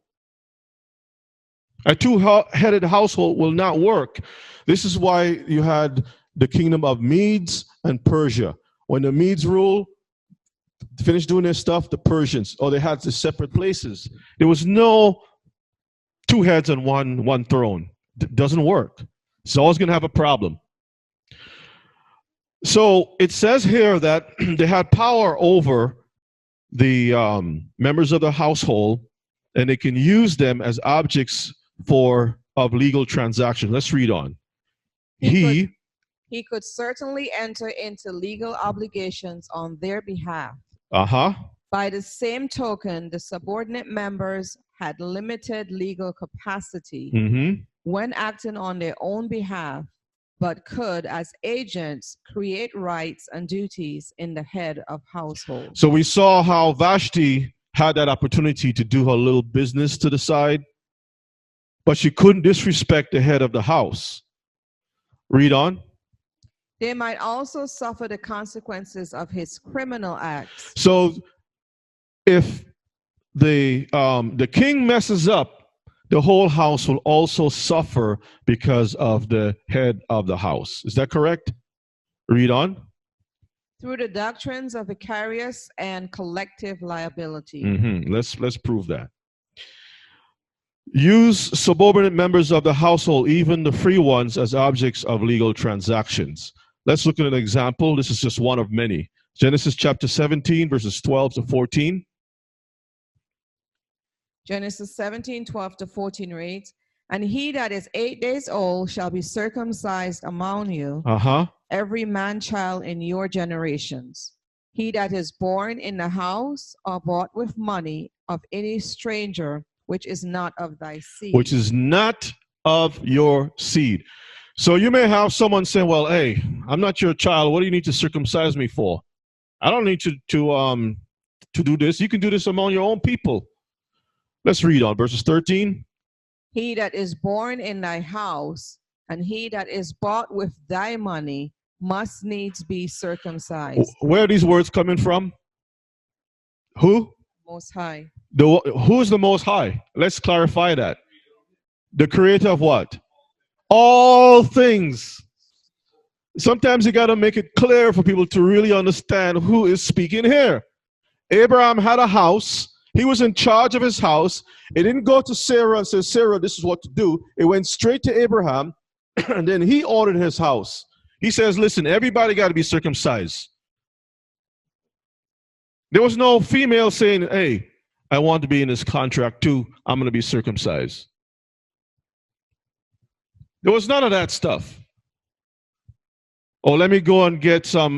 A two-headed household will not work. This is why you had the kingdom of Medes and Persia. When the Medes ruled, finished doing their stuff, the Persians, or they had the separate places. There was no two heads on one throne. It doesn't work. It's always going to have a problem. So it says here that they had power over the members of the household, and they can use them as objects of legal transactions. Let's read on. He could certainly enter into legal obligations on their behalf. By the same token, the subordinate members had limited legal capacity when acting on their own behalf, but could, as agents, create rights and duties in the head of household. So we saw how Vashti had that opportunity to do her little business to the side, but she couldn't disrespect the head of the house. Read on. They might also suffer the consequences of his criminal acts. So if the king messes up, the whole house will also suffer because of the head of the house. Is that correct? Read on. Through the doctrines of vicarious and collective liability. Let's prove that. Use subordinate members of the household, even the free ones, as objects of legal transactions. Let's look at an example. This is just one of many. Genesis chapter 17, verses 12 to 14. Genesis 17, 12 to 14 reads, "And he that is 8 days old shall be circumcised among you, every man child in your generations. He that is born in the house or bought with money of any stranger, which is not of thy seed." Which is not of your seed. So you may have someone saying, well, hey, I'm not your child. What do you need to circumcise me for? I don't need to do this. You can do this among your own people. Let's read on verses 13. "He that is born in thy house, and he that is bought with thy money, must needs be circumcised." Where are these words coming from? Who? Most High. Who's the Most High? Let's clarify that. The creator of what? All things. Sometimes you got to make it clear for people to really understand who is speaking here. Abraham had a house. He was in charge of his house. It didn't go to Sarah and say, Sarah, this is what to do. It went straight to Abraham, and then he ordered his house. He says, listen, everybody got to be circumcised. There was no female saying, hey, I want to be in this contract too. I'm going to be circumcised. There was none of that stuff. Oh, let me go and get let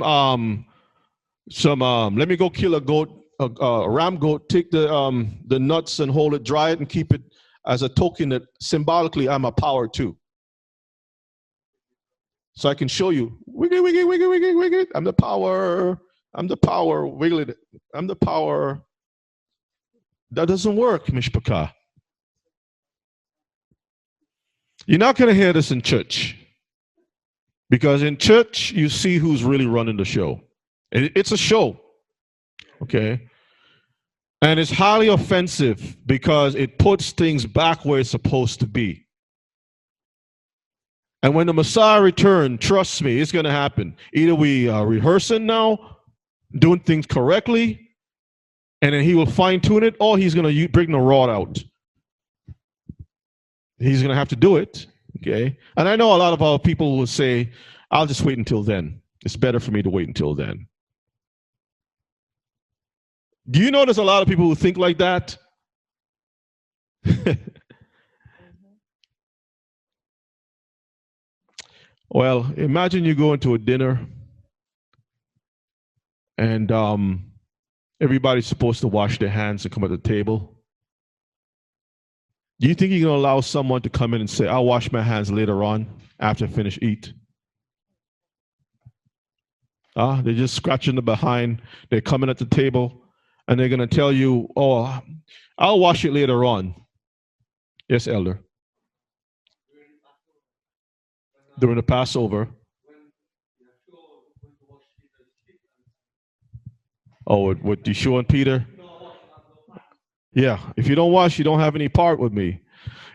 me go kill a goat, a ram goat, take the nuts and hold it, dry it and keep it as a token that symbolically I'm a power too. So I can show you, wiggle, wiggle, wiggle, wiggle, wiggle. I'm the power, wiggle it. I'm the power. That doesn't work, Mishpachah. You're not going to hear this in church. Because in church, you see who's really running the show. It's a show, okay? And it's highly offensive because it puts things back where it's supposed to be. And when the Messiah returns, trust me, it's going to happen. Either we are rehearsing now, doing things correctly, and then he will fine-tune it, or he's going to bring the rod out. He's going to have to do it. Okay, and I know a lot of our people will say, I'll just wait until then. It's better for me to wait until then. Do you know there's a lot of people who think like that? Well, imagine you go into a dinner and everybody's supposed to wash their hands and come at the table. Do you think you're going to allow someone to come in and say, I'll wash my hands later on after I finish eat? They're just scratching the behind. They're coming at the table and they're going to tell you, oh, I'll wash it later on. Yes, Elder. During the Passover. Oh, with Yeshua and Peter? Yeah, if you don't wash, you don't have any part with me.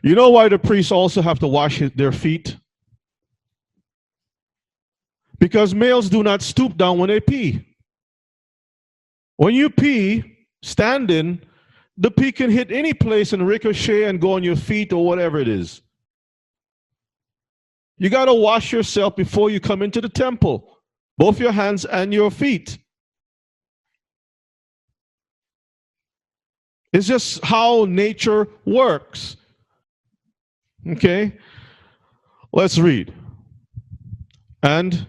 You know why the priests also have to wash their feet? Because males do not stoop down when they pee. When you pee, standing, the pee can hit any place and ricochet and go on your feet or whatever it is. You got to wash yourself before you come into the temple, both your hands and your feet. It's just how nature works. Okay? Let's read. And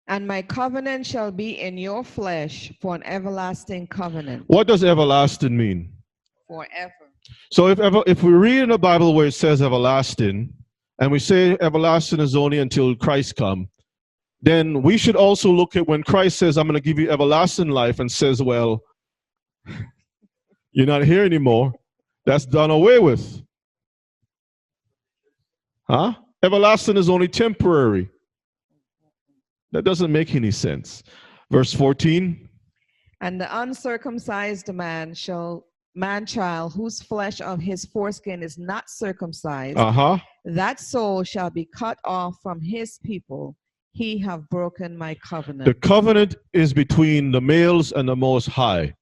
my covenant shall be in your flesh for an everlasting covenant. What does everlasting mean? Forever. So if we read in the Bible where it says everlasting, and we say everlasting is only until Christ come, then we should also look at when Christ says, I'm going to give you everlasting life, and says, well, you're not here anymore. That's done away with. Huh? Everlasting is only temporary. That doesn't make any sense. Verse 14. And the uncircumcised man shall man-child whose flesh of his foreskin is not circumcised, that soul shall be cut off from his people. He have broken my covenant. The covenant is between the males and the Most High.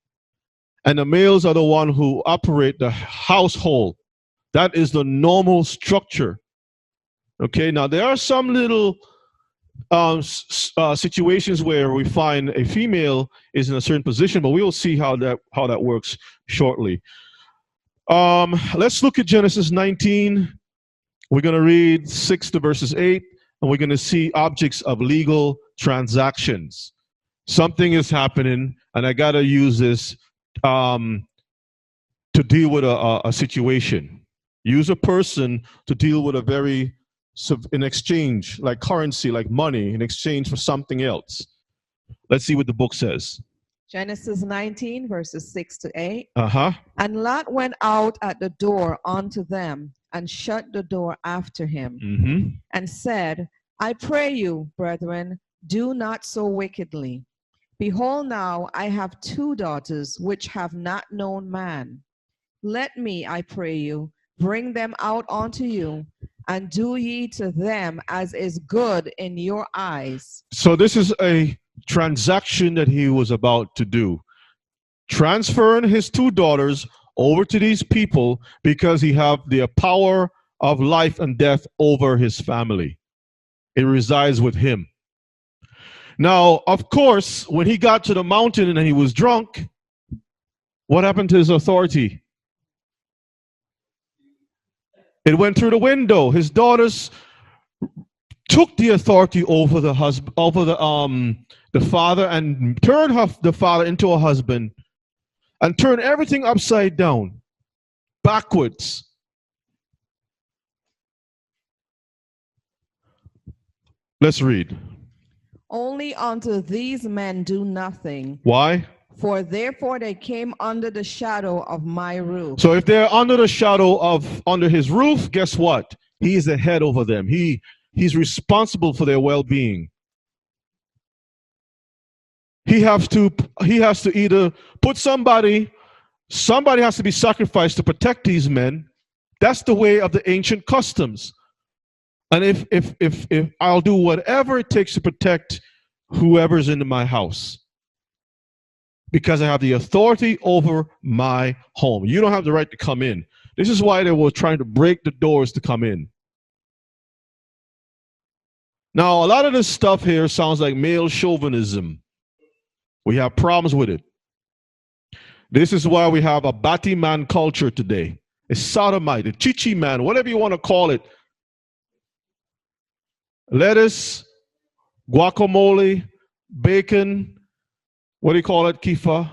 And the males are the one who operate the household. That is the normal structure. Okay, now there are some little situations where we find a female is in a certain position, but we will see how that works shortly. Let's look at Genesis 19. We're going to read 6 to verses 8, and we're going to see objects of legal transactions. Something is happening, and I got to use this to deal with a situation. Use a person to deal with a very, in exchange, like currency, like money, in exchange for something else. Let's see what the book says. Genesis 19, verses 6 to 8. Uh-huh. And Lot went out at the door unto them, and shut the door after him, and said, I pray you, brethren, do not so wickedly. Behold, now I have 2 daughters which have not known man. Let me, I pray you, bring them out unto you, and do ye to them as is good in your eyes. So this is a transaction that he was about to do. Transferring his 2 daughters over to these people because he have the power of life and death over his family. It resides with him. Now, of course, when he got to the mountain and he was drunk, what happened to his authority? It went through the window. His daughters took the authority over the husband, over the father, and turned the father into a husband, and turned everything upside down, backwards. Let's read. Only unto these men do nothing. Why? For therefore they came under the shadow of my roof. So if they're under the shadow of, under his roof, guess what? He is the head over them. He's responsible for their well-being. He has to either put somebody has to be sacrificed to protect these men. That's the way of the ancient customs. And if I'll do whatever it takes to protect whoever's in my house, because I have the authority over my home. You don't have the right to come in. This is why they were trying to break the doors to come in. Now, a lot of this stuff here sounds like male chauvinism. We have problems with it. This is why we have a batty man culture today. A sodomite, a chichi man, whatever you want to call it. Lettuce, guacamole, bacon, what do you call it, Kifa?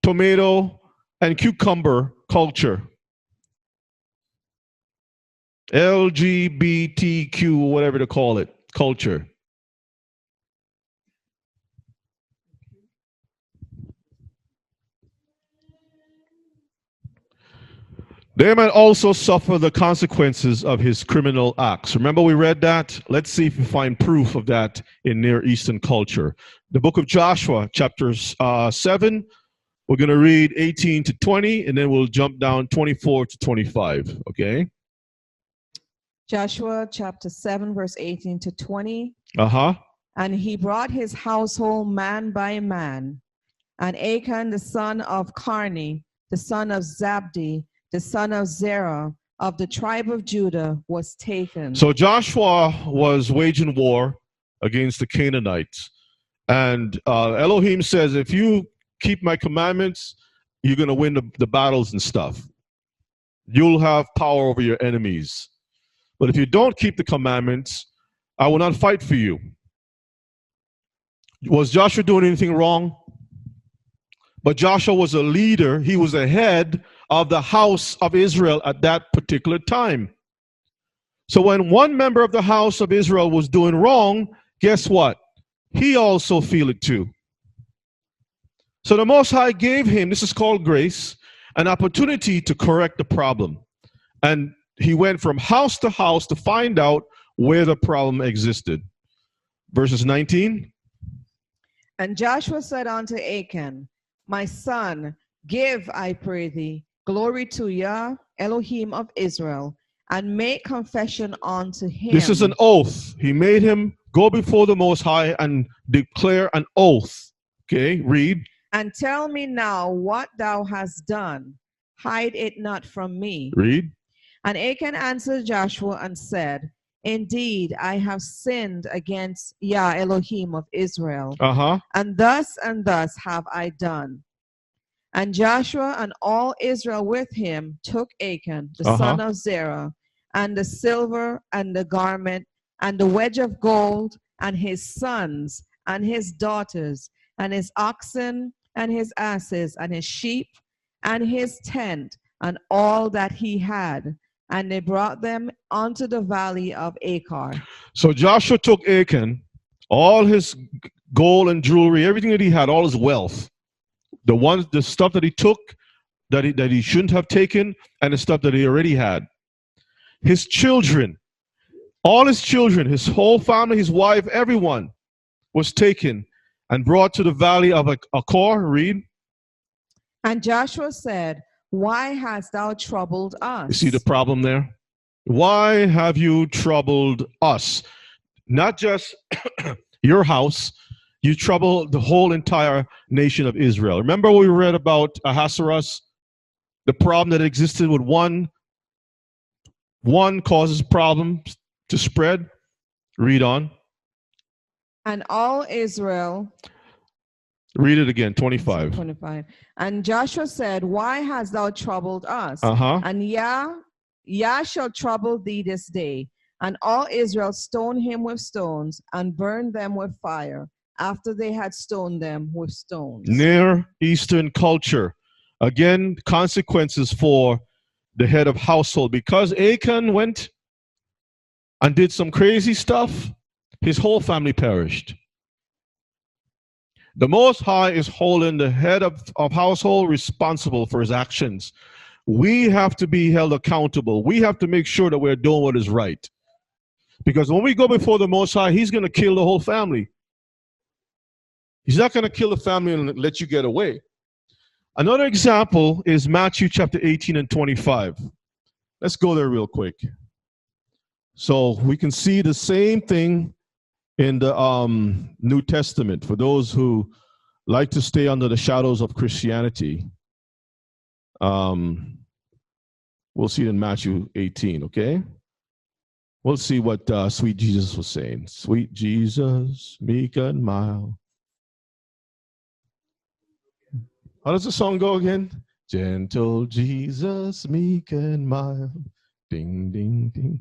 Tomato and cucumber culture. LGBTQ, whatever to call it, culture. They might also suffer the consequences of his criminal acts. Remember we read that? Let's see if we find proof of that in Near Eastern culture. The book of Joshua, chapter 7, we're going to read 18 to 20, and then we'll jump down 24 to 25, okay? Joshua chapter 7, verse 18 to 20. And he brought his household man by man, and Achan the son of Carmi, the son of Zabdi, the son of Zerah, of the tribe of Judah, was taken. So Joshua was waging war against the Canaanites. And Elohim says, if you keep my commandments, you're going to win the battles and stuff. You'll have power over your enemies. But if you don't keep the commandments, I will not fight for you. Was Joshua doing anything wrong? But Joshua was a leader. He was the head of the house of Israel at that particular time. So when one member of the house of Israel was doing wrong, guess what? He also feel it too. So the Most High gave him, this is called grace, an opportunity to correct the problem. And he went from house to house to find out where the problem existed. Verses 19. And Joshua said unto Achan, my son, Give, I pray thee, glory to Yah, Elohim of Israel, and make confession unto him. This is an oath. He made him go before the Most High and declare an oath. Okay, read. And tell me now what thou hast done. Hide it not from me. Read. And Achan answered Joshua and said, Indeed, I have sinned against Yah, Elohim of Israel, and thus have I done. And Joshua and all Israel with him took Achan, the son of Zerah, and the silver and the garment and the wedge of gold and his sons and his daughters and his oxen and his asses and his sheep and his tent and all that he had. And they brought them unto the valley of Achor. So Joshua took Achan, all his gold and jewelry, everything that he had, all his wealth, the stuff that he took that he shouldn't have taken, and the stuff that he already had. His children, all his children, his whole family, his wife, everyone was taken and brought to the valley of Achor. Read. And Joshua said, Why hast thou troubled us? You see the problem there? Why have you troubled us? Not just your house, you trouble the whole entire nation of Israel. Remember what we read about Ahasuerus? The problem that existed with one causes problems to spread. Read on. And all Israel. Read it again, 25. 25. And Joshua said, Why hast thou troubled us? And Yah shall trouble thee this day. And all Israel stoned him with stones and burned them with fire after they had stoned them with stones. Near Eastern culture. Again, consequences for the head of household. Because Achan went and did some crazy stuff, his whole family perished. The Most High is holding the head of household responsible for his actions. We have to be held accountable. We have to make sure that we're doing what is right. Because when we go before the Most High, he's going to kill the whole family. He's not going to kill the family and let you get away. Another example is Matthew chapter 18 and 25. Let's go there real quick. So we can see the same thing in the New Testament. For those who like to stay under the shadows of Christianity, we'll see it in Matthew 18, okay? We'll see what sweet Jesus was saying. Sweet Jesus, meek and mild. How does the song go again? Gentle Jesus, meek and mild. Ding, ding, ding.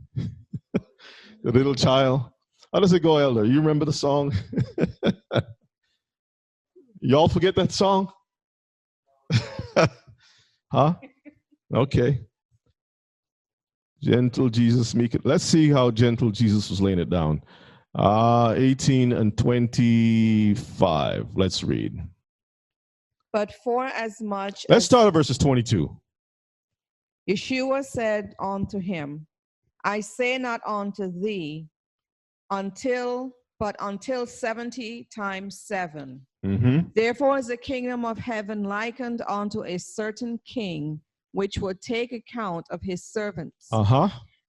The little child. How does it go, Elder? You remember the song? Y'all forget that song? Huh? Okay. Gentle Jesus, meek. Let's see how gentle Jesus was laying it down. 18 and 25. Let's read. But for as much Let's start at verses 22. Yeshua said unto him, I say not unto thee, until 70 times 7. Therefore is the kingdom of heaven likened unto a certain king, which would take account of his servants.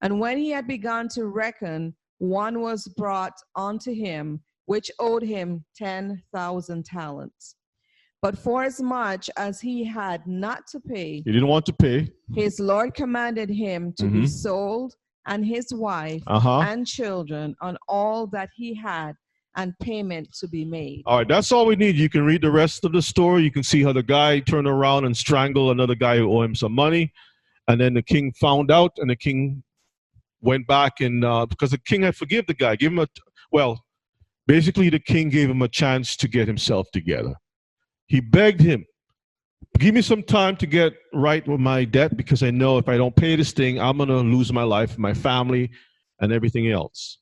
And when he had begun to reckon, one was brought unto him, which owed him 10,000 talents. But for as much as he had not to pay, he didn't want to pay, his Lord commanded him to be sold, and his wife and children, and all that he had, and payment to be made. All right, that's all we need. You can read the rest of the story. You can see how the guy turned around and strangled another guy who owed him some money. And then the king found out, and the king went back and, because the king had forgiven the guy, basically the king gave him a chance to get himself together. He begged him, give me some time to get right with my debt, because I know if I don't pay this thing, I'm going to lose my life, my family, and everything else.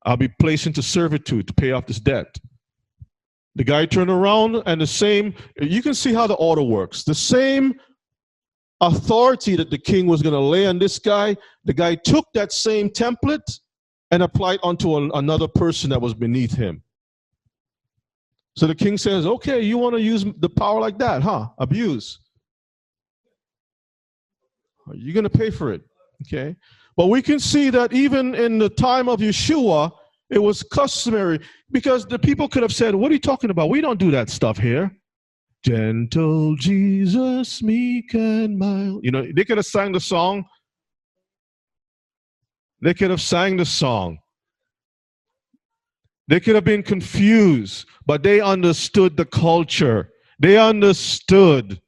I'll be placed into servitude to pay off this debt. The guy turned around, and you can see how the order works. The same authority that the king was going to lay on this guy, the guy took that same template and applied onto another person that was beneath him. So the king says, okay, you want to use the power like that, huh? Abuse. You're going to pay for it. Okay. But we can see that even in the time of Yeshua, it was customary because the people could have said, what are you talking about? We don't do that stuff here. Gentle Jesus, meek and mild. You know, they could have sang the song. They could have sang the song. They could have been confused, but they understood the culture. They understood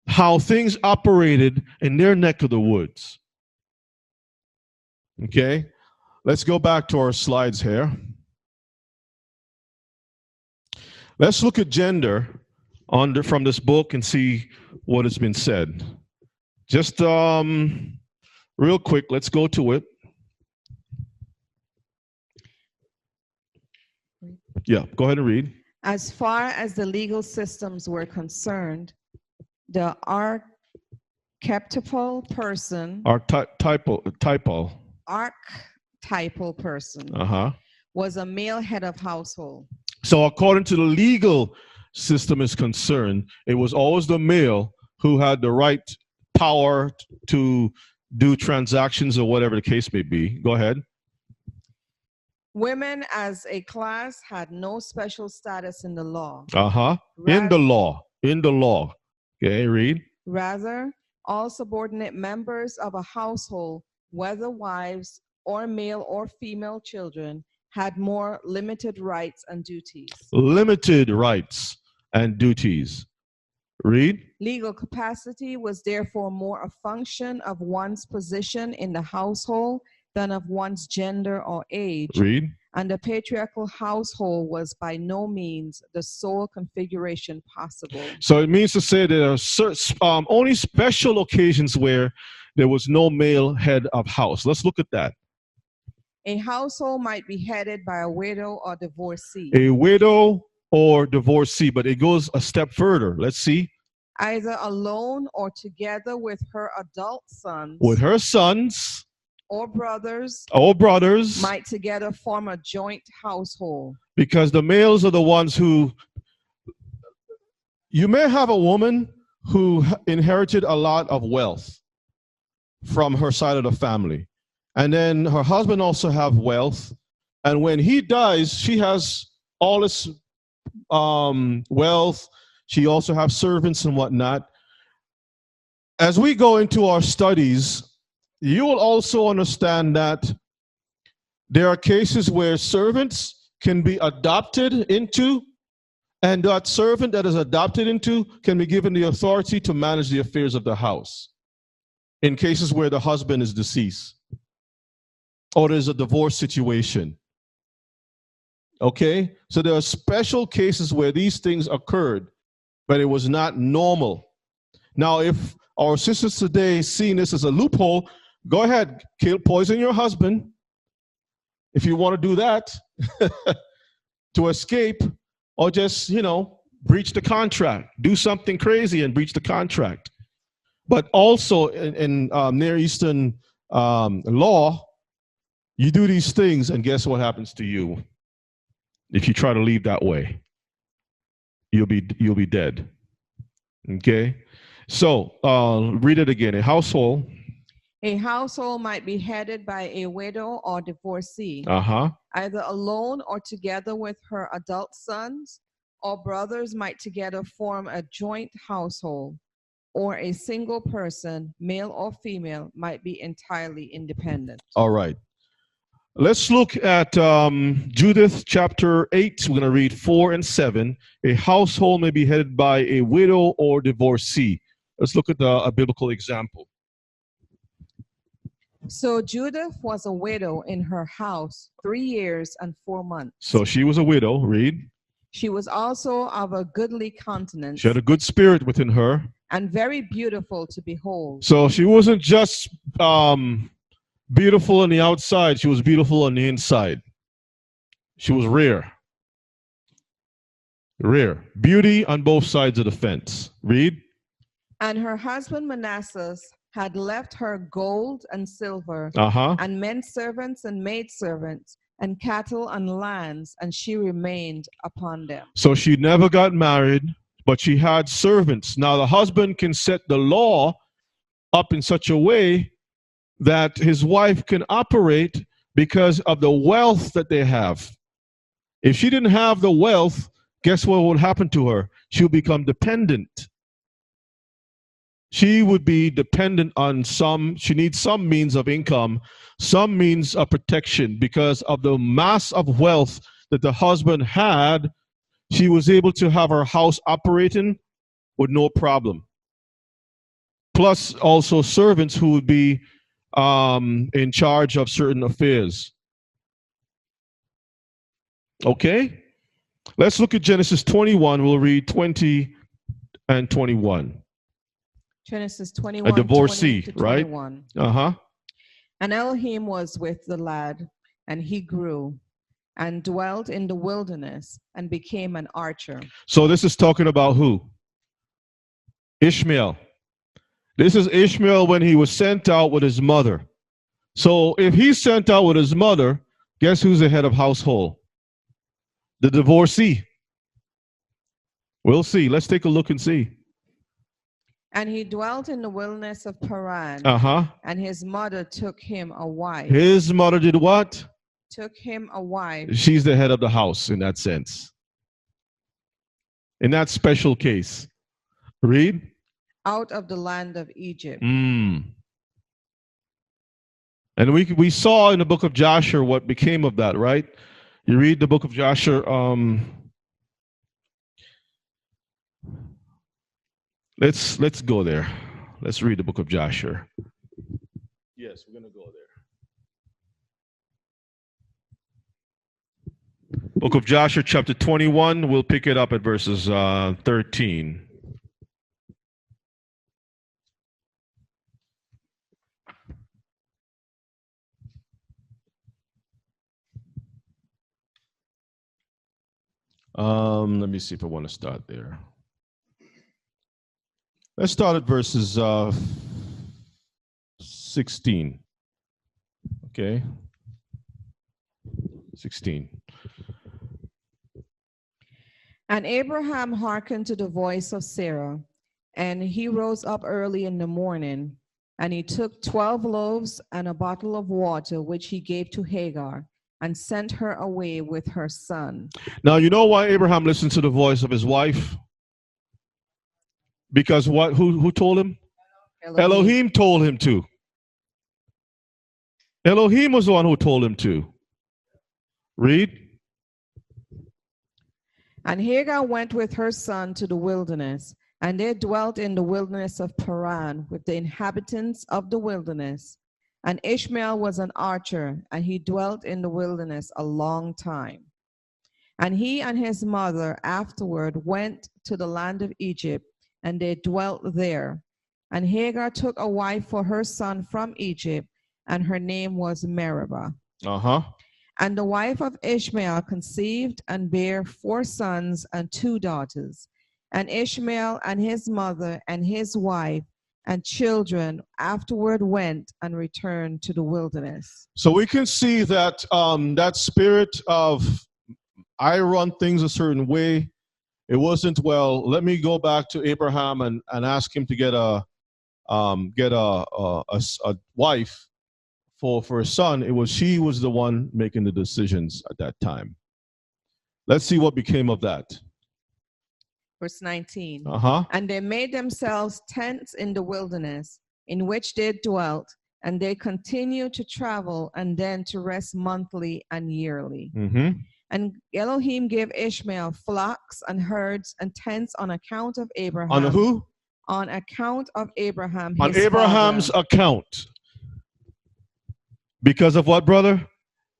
how things operated in their neck of the woods. Okay, let's go back to our slides here. Let's look at gender from this book and see what has been said. Just real quick, let's go to it. Yeah, go ahead and read. As far as the legal systems were concerned, the archetypal person was a male head of household. So according to the legal system is concerned, it was always the male who had the right power to do transactions or whatever the case may be. Go ahead. Women as a class had no special status in the law. In the law. Okay, read. Rather, all subordinate members of a household, whether wives or male or female children, had more limited rights and duties. Limited rights and duties. Read. Legal capacity was therefore more a function of one's position in the household than of one's gender or age. Read. And the patriarchal household was by no means the sole configuration possible. So it means to say there are only special occasions where there was no male head of house. Let's look at that. A household might be headed by a widow or divorcee. A widow or divorcee, but it goes a step further. Let's see. Either alone or together with her adult sons. With her sons. Or brothers might together form a joint household. Because the males are the ones who, you may have a woman who inherited a lot of wealth from her side of the family. And then her husband also have wealth. And when he dies, she has all this wealth. She also has servants and whatnot. As we go into our studies, you will also understand that there are cases where servants can be adopted into, and that servant that is adopted into can be given the authority to manage the affairs of the house in cases where the husband is deceased or there's a divorce situation. Okay? So there are special cases where these things occurred, but it was not normal. Now, if our sisters today seeing this as a loophole, go ahead, poison your husband if you want to do that to escape, or just, breach the contract. Do something crazy and breach the contract. But also in Near Eastern law, you do these things, and guess what happens to you? If you try to leave that way, you'll be dead. Okay? So read it again. A household might be headed by a widow or divorcee, either alone or together with her adult sons, or brothers might together form a joint household, or a single person, male or female, might be entirely independent. All right. Let's look at Judith chapter 8. We're going to read 4 and 7. A household may be headed by a widow or divorcee. Let's look at a biblical example. So Judith was a widow in her house 3 years and 4 months. So she was a widow. Read. She was also of a goodly countenance. She had a good spirit within her. And very beautiful to behold. So she wasn't just beautiful on the outside. She was beautiful on the inside. She was rare. Rare. Beauty on both sides of the fence. Read. And her husband Manasseh had left her gold and silver, and men servants and maid servants, and cattle and lands, and she remained upon them. So she never got married, but she had servants. Now the husband can set the law up in such a way that his wife can operate because of the wealth that they have. If she didn't have the wealth, guess what would happen to her? She would become dependent. She would be dependent on she needs some means of income, some means of protection. Because of the mass of wealth that the husband had, she was able to have her house operating with no problem. Plus also servants who would be in charge of certain affairs. Okay? Let's look at Genesis 21. We'll read 20 and 21. Genesis 21, A divorcee, 20 to right? 21. Uh-huh. And Elohim was with the lad, and he grew, and dwelt in the wilderness, and became an archer. So this is talking about who? Ishmael. This is Ishmael when he was sent out with his mother. So if he's sent out with his mother, guess who's the head of household? The divorcee. We'll see. Let's take a look and see. And he dwelt in the wilderness of Paran, Uh-huh. and his mother took him a wife. His mother did what? Took him a wife. She's the head of the house in that sense. In that special case. Read. Out of the land of Egypt. And we saw in the book of Joshua what became of that, right? You read the book of Joshua. Let's go there. Let's read the book of Joshua. Yes, we're gonna go there. Book of Joshua, chapter 21. We'll pick it up at verses 13. Let me see if I want to start there. Let's start at verses 16. Okay. 16. And Abraham hearkened to the voice of Sarah, and he rose up early in the morning, and he took 12 loaves and a bottle of water, which he gave to Hagar, and sent her away with her son. Now, you know why Abraham listened to the voice of his wife? Because what? Who told him? Elohim told him to. Elohim was the one who told him to. Read. And Hagar went with her son to the wilderness, and they dwelt in the wilderness of Paran with the inhabitants of the wilderness. And Ishmael was an archer, and he dwelt in the wilderness a long time. And he and his mother afterward went to the land of Egypt, and they dwelt there. And Hagar took a wife for her son from Egypt, and her name was Meribah. Uh-huh. And the wife of Ishmael conceived and bare 4 sons and 2 daughters. And Ishmael and his mother and his wife and children afterward went and returned to the wilderness. So we can see that that spirit of I run things a certain way, it wasn't, well, let me go back to Abraham and ask him to get a wife for a son. She was the one making the decisions at that time. Let's see what became of that. Verse 19. Uh-huh. And they made themselves tents in the wilderness, in which they dwelt, and they continued to travel and then to rest monthly and yearly. Mm-hmm. And Elohim gave Ishmael flocks and herds and tents on account of Abraham. On who? On account of Abraham, on his Abraham's father. account. Because of what, brother?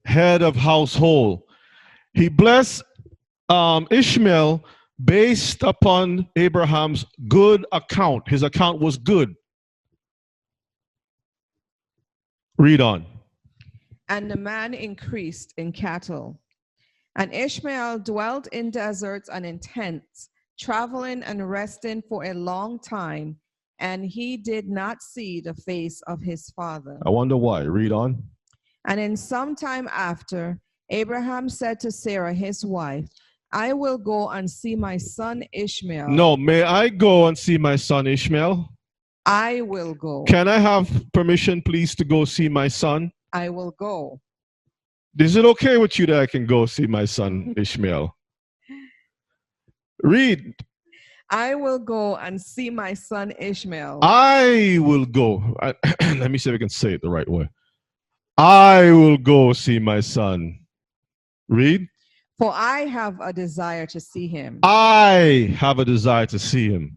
Head of household. He blessed Ishmael based upon Abraham's good account. His account was good. Read on. And the man increased in cattle. And Ishmael dwelt in deserts and in tents, traveling and resting for a long time, and he did not see the face of his father. I wonder why. Read on. And in some time after, Abraham said to Sarah, his wife, I will go and see my son Ishmael. No, may I go and see my son Ishmael? I will go. Can I have permission, please, to go see my son? I will go. Is it okay with you that I can go see my son Ishmael? Read. I will go and see my son Ishmael. I will go. Let me see if I can say it the right way. I will go see my son. Read. For I have a desire to see him. I have a desire to see him.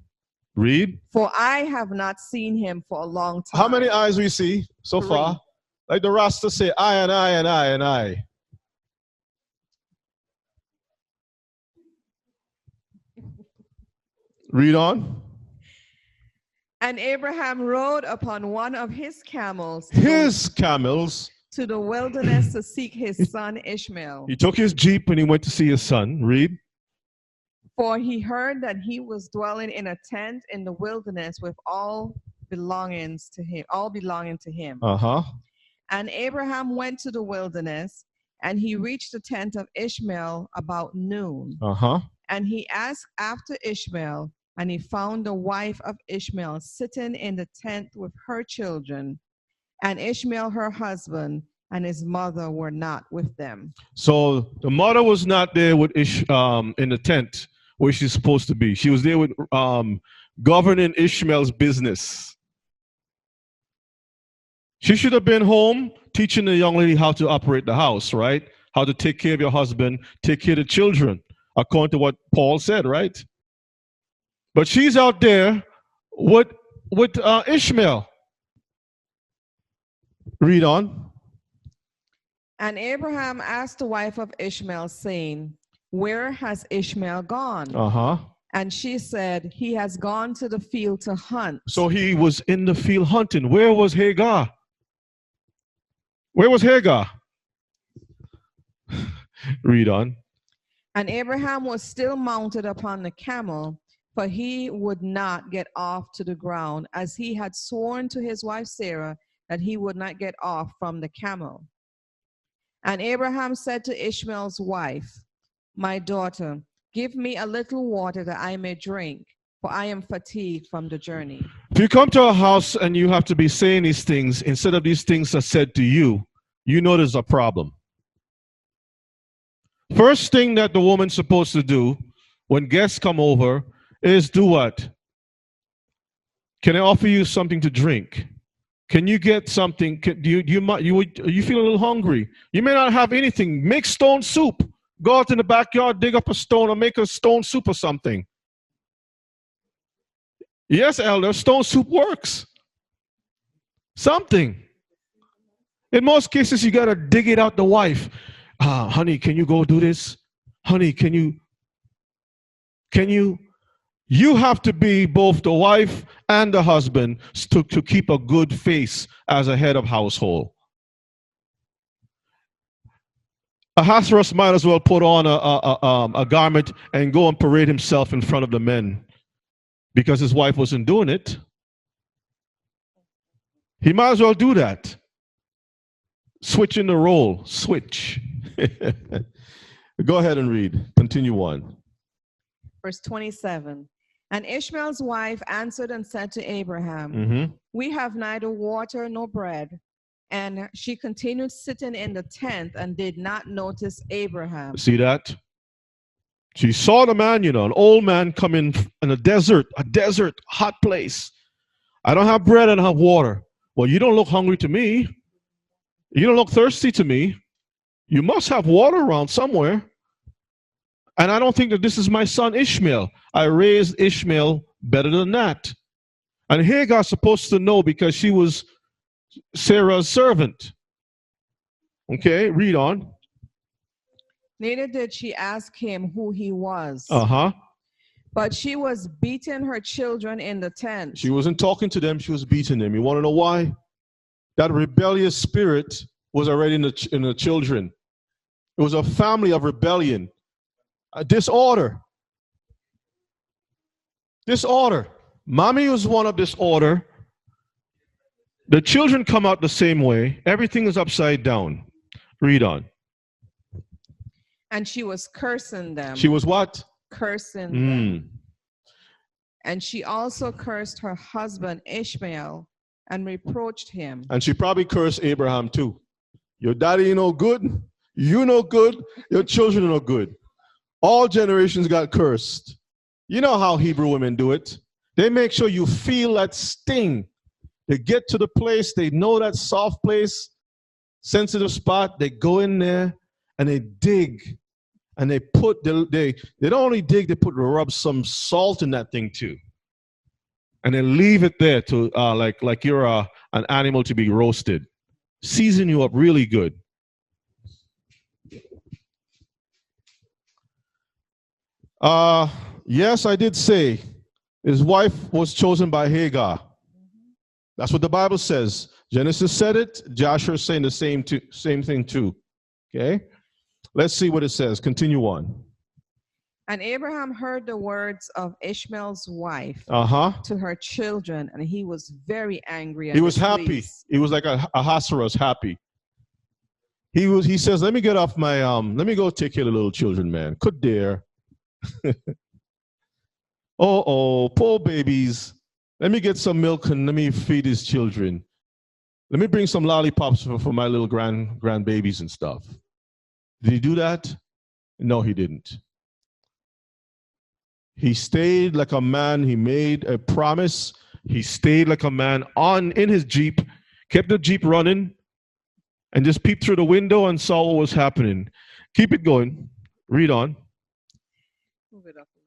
Read. For I have not seen him for a long time. How many eyes we see so 3. far? Like the Rasta say, I and I and I and I. Read on. And Abraham rode upon one of his camels His camels. to the wilderness to seek his son Ishmael. He took his jeep and he went to see his son. Read. For he heard that he was dwelling in a tent in the wilderness with all belonging to him. Uh-huh. And Abraham went to the wilderness, and he reached the tent of Ishmael about noon. Uh-huh. And he asked after Ishmael, and he found the wife of Ishmael sitting in the tent with her children, and Ishmael her husband and his mother were not with them. So the mother was not there with in the tent where she's supposed to be. She was there with governing Ishmael's business. She should have been home teaching the young lady how to operate the house, right? How to take care of your husband, take care of the children, according to what Paul said, right? But she's out there with Ishmael. Read on. And Abraham asked the wife of Ishmael, saying, where has Ishmael gone? Uh-huh. And she said, he has gone to the field to hunt. So he was in the field hunting. Where was Hagar? Where was Hagar? Read on. And Abraham was still mounted upon the camel, for he would not get off to the ground, as he had sworn to his wife Sarah that he would not get off from the camel. And Abraham said to Ishmael's wife, my daughter, give me a little water that I may drink, for I am fatigued from the journey. If you come to a house and you have to be saying these things, instead of these things are said to you, you know there's a problem. First thing that the woman's supposed to do when guests come over is do what? Can I offer you something to drink? Can you get something? Do you feel a little hungry? You may not have anything. Make stone soup. Go out in the backyard, dig up a stone, or make a stone soup or something. Yes, elder, stone soup works. Something. In most cases, you got to dig it out the wife. Honey, can you go do this? Honey, can you? You have to be both the wife and the husband to keep a good face as a head of household. Ahasuerus might as well put on a garment and go and parade himself in front of the men because his wife wasn't doing it. He might as well do that. Switching the role. Switch. Go ahead and read. Continue on. Verse 27. And Ishmael's wife answered and said to Abraham, Mm-hmm. we have neither water nor bread. And she continued sitting in the tent and did not notice Abraham. See that? She saw the man, an old man come in a desert, hot place. I don't have bread, I don't have water. Well, you don't look hungry to me. You don't look thirsty to me. You must have water around somewhere. And I don't think that this is my son Ishmael. I raised Ishmael better than that. And Hagar's supposed to know because she was Sarah's servant. Okay, read on. Neither did she ask him who he was. Uh-huh. But she was beating her children in the tent. She wasn't talking to them, she was beating them. You want to know why? That rebellious spirit was already in the children. It was a family of rebellion. Disorder. Disorder. Mommy was one of disorder. The children come out the same way. Everything is upside down. Read on. And she was cursing them. She was what? Cursing them. And she also cursed her husband Ishmael and reproached him. And she probably cursed Abraham too. Your daddy no good. You no good. Your children are no good. All generations got cursed. You know how Hebrew women do it. They make sure you feel that sting. They get to the place, they know that soft place, sensitive spot, they go in there and they dig. And they don't only dig, they rub some salt in that thing too. And then leave it there to like you're an animal to be roasted. Season you up really good. Yes, I did say his wife was chosen by Hagar. That's what the Bible says. Genesis said it. Joshua is saying the same thing too. Okay? Let's see what it says. Continue on. And Abraham heard the words of Ishmael's wife to her children, and he was very angry. And he was happy. He was like Ahasuerus, happy. He says, let me get off my let me go take care of the little children, man. Could dare. Oh, poor babies. Let me get some milk and let me feed his children. Let me bring some lollipops for my little grandbabies and stuff. Did he do that? No, he didn't. He stayed like a man. He made a promise. He stayed like a man in his Jeep, kept the Jeep running, and just peeped through the window and saw what was happening. Keep it going. Read on. Move it up a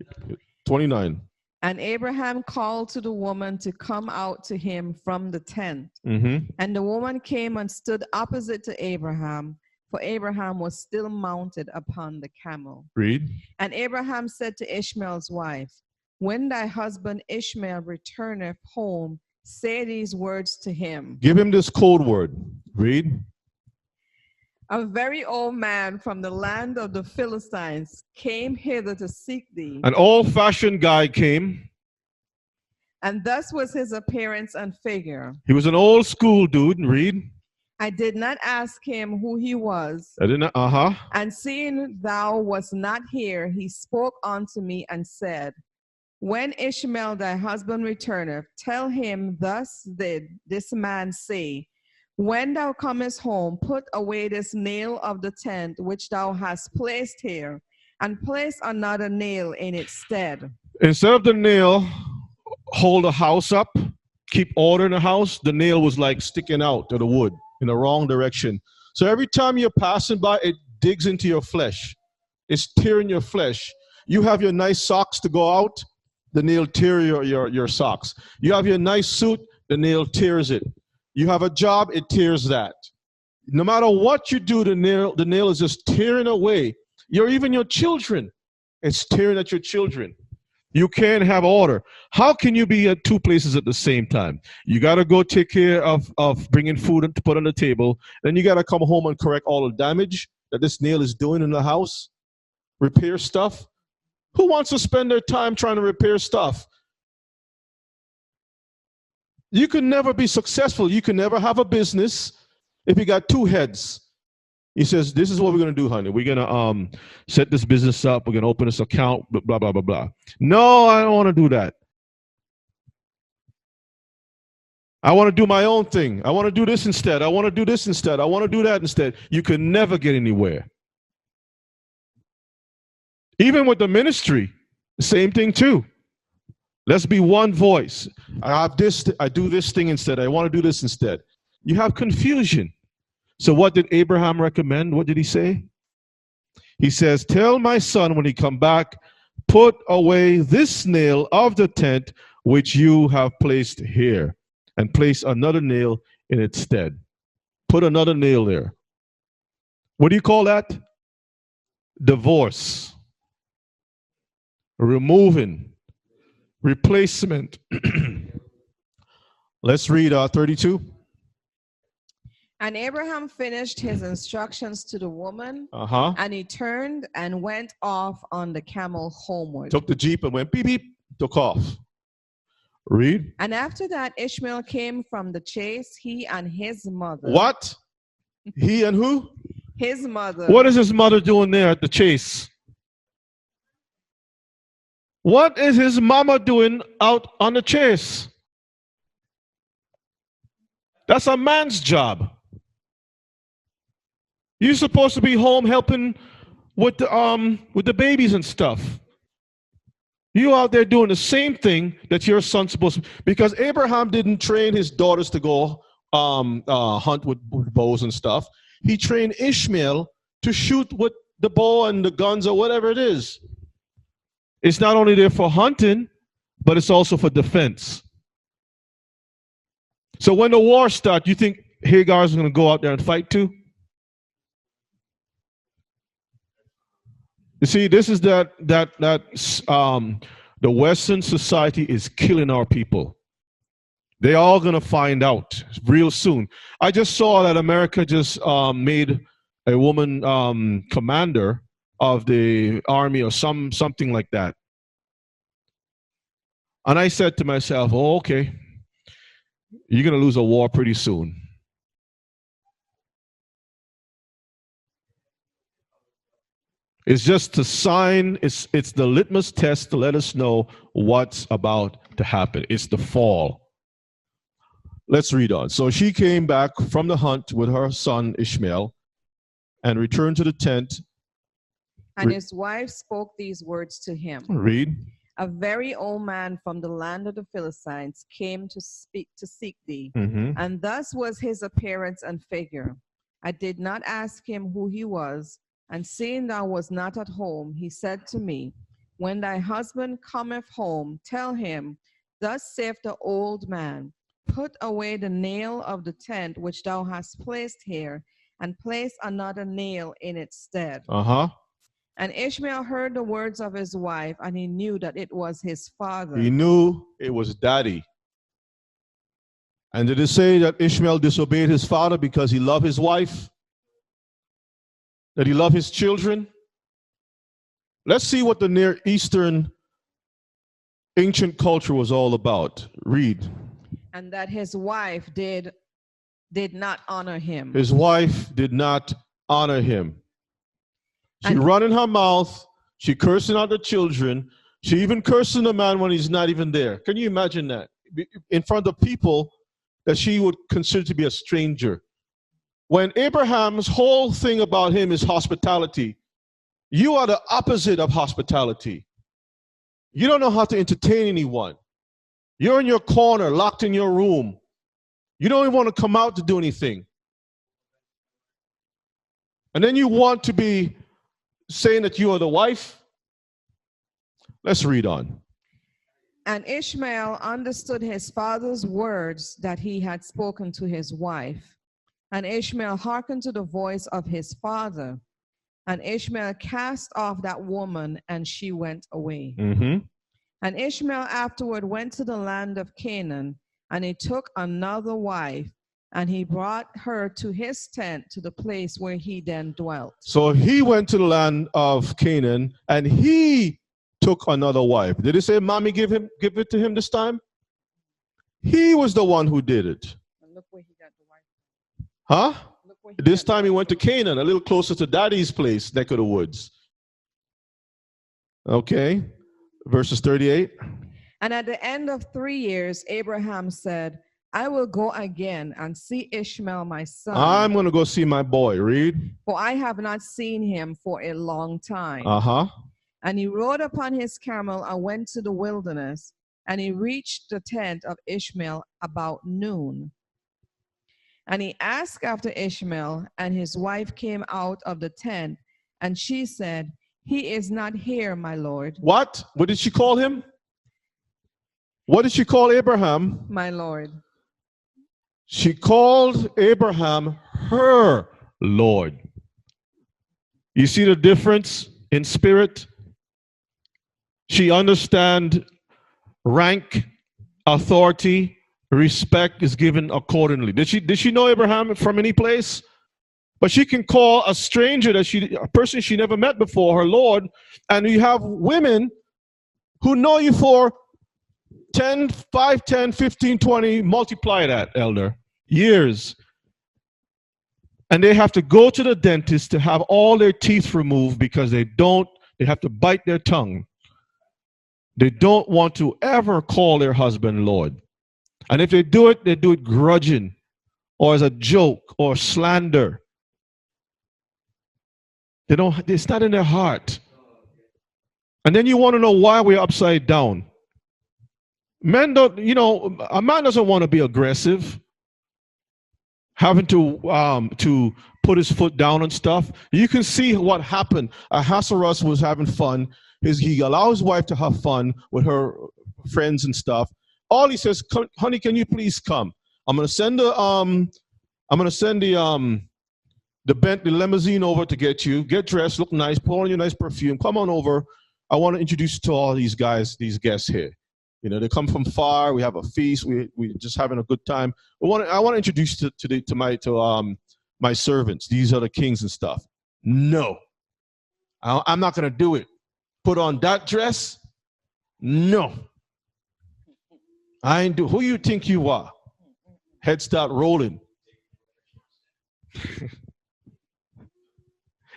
little, please. 29. And Abraham called to the woman to come out to him from the tent. And the woman came and stood opposite to Abraham, for Abraham was still mounted upon the camel. Read. And Abraham said to Ishmael's wife, when thy husband Ishmael returneth home, say these words to him. Give him this code word. Read. A very old man from the land of the Philistines came hither to seek thee. An old-fashioned guy came. And thus was his appearance and figure. He was an old school dude. Read. I did not ask him who he was. I didn't. And seeing thou wast not here, he spoke unto me and said, when Ishmael thy husband returneth, tell him thus did this man say, when thou comest home, put away this nail of the tent which thou hast placed here, and place another nail in its stead. Instead of the nail, hold the house up, keep order in the house, the nail was like sticking out of the wood in the wrong direction. So every time you're passing by, it digs into your flesh. It's tearing your flesh. You have your nice socks to go out, the nail tears your socks. You have your nice suit, the nail tears it. You have a job, it tears that. No matter what you do, the nail is just tearing away. Even your children, it's tearing at your children. You can't have order. How can you be at two places at the same time? You got to go take care of bringing food to put on the table. Then you got to come home and correct all the damage that this nail is doing in the house. Repair stuff. Who wants to spend their time trying to repair stuff? You can never be successful. You can never have a business if you got two heads. He says, this is what we're going to do, honey. We're going to set this business up. We're going to open this account, blah, blah, blah, blah. No, I don't want to do that. I want to do my own thing. I want to do this instead. I want to do this instead. I want to do that instead. You can never get anywhere. Even with the ministry, the same thing too. Let's be one voice. I have this, I do this thing instead. I want to do this instead. You have confusion. So what did Abraham recommend? What did he say? He says, tell my son when he come back, put away this nail of the tent which you have placed here, and place another nail in its stead. Put another nail there. What do you call that? Divorce. Removing. Replacement. Let's read 32. And Abraham finished his instructions to the woman, and he turned and went off on the camel homeward. Took the Jeep and went beep, beep, took off. Read. And after that, Ishmael came from the chase, he and his mother. What? He and who? His mother. What is his mother doing there at the chase? What is his mama doing out on the chase? That's a man's job. You're supposed to be home helping with the babies and stuff. You out there doing the same thing that your son's supposed to. Because Abraham didn't train his daughters to go hunt with bows and stuff. He trained Ishmael to shoot with the bow and the guns or whatever it is. It's not only there for hunting, but it's also for defense. So when the war starts, you think Hagar is going to go out there and fight too? You see, this is the Western society is killing our people. They're all going to find out real soon. I just saw that America just made a woman commander of the army or something like that. And I said to myself, oh, okay, you're going to lose a war pretty soon. It's just a sign, it's the litmus test to let us know what's about to happen. It's the fall. Let's read on. So she came back from the hunt with her son Ishmael and returned to the tent. And his wife spoke these words to him. Read. A very old man from the land of the Philistines came to seek thee. Mm-hmm. And thus was his appearance and figure. I did not ask him who he was. And seeing thou was not at home, he said to me, when thy husband cometh home, tell him, thus saith the old man, put away the nail of the tent which thou hast placed here, and place another nail in its stead. Uh-huh. And Ishmael heard the words of his wife, and he knew that it was his father. He knew it was daddy. And did it say that Ishmael disobeyed his father because he loved his wife? That he loved his children? Let's see what the Near Eastern ancient culture was all about. Read. And that his wife did not honor him. His wife did not honor him. She running her mouth. She cursing out the children. She even cursing the man when he's not even there. Can you imagine that? In front of people that she would consider to be a stranger. When Abraham's whole thing about him is hospitality, you are the opposite of hospitality. You don't know how to entertain anyone. You're in your corner, locked in your room. You don't even want to come out to do anything. And then you want to be saying that you are the wife? Let's read on. And Ishmael understood his father's words that he had spoken to his wife. And Ishmael hearkened to the voice of his father. And Ishmael cast off that woman, and she went away. Mm-hmm. And Ishmael afterward went to the land of Canaan, and he took another wife, and he brought her to his tent, to the place where he then dwelt. So he went to the land of Canaan, and he took another wife. Did it say mommy give it to him this time? He was the one who did it. And look where he got the wife. Huh? This time he went to Canaan, a little closer to daddy's place, neck of the woods. Okay. Verses 38. And at the end of 3 years, Abraham said, I will go again and see Ishmael my son. I'm going to go see my boy. Read. For I have not seen him for a long time. Uh-huh. And he rode upon his camel and went to the wilderness. And he reached the tent of Ishmael about noon. And he asked after Ishmael, and his wife came out of the tent, and she said, he is not here, my lord. What? What did she call him? What did she call Abraham? My lord. She called Abraham her Lord. You see the difference in spirit? She understands rank, authority, respect is given accordingly. Did she know Abraham from any place? But she can call a stranger a person she never met before, her Lord. And you have women who know you for 10, 5, 10, 15, 20, multiply that, elder, years. And they have to go to the dentist to have all their teeth removed because they have to bite their tongue. They don't want to ever call their husband Lord. And if they do it grudging or as a joke or slander. It's not in their heart. And then you want to know why we're upside down. Men don't, a man doesn't want to be aggressive, having to put his foot down and stuff. You can see what happened. Ahasuerus was having fun. He allowed his wife to have fun with her friends and stuff. All he says, honey, can you please come? I'm gonna send the Bentley limousine over to get you. Get dressed, look nice, put on your nice perfume. Come on over. I want to introduce you to all these guys, these guests here. They come from far. We have a feast. We just having a good time. I want to introduce you to my servants. These are the kings and stuff. No, I'm not gonna do it. Put on that dress? No, I ain't do. Who you think you are? Head start rolling.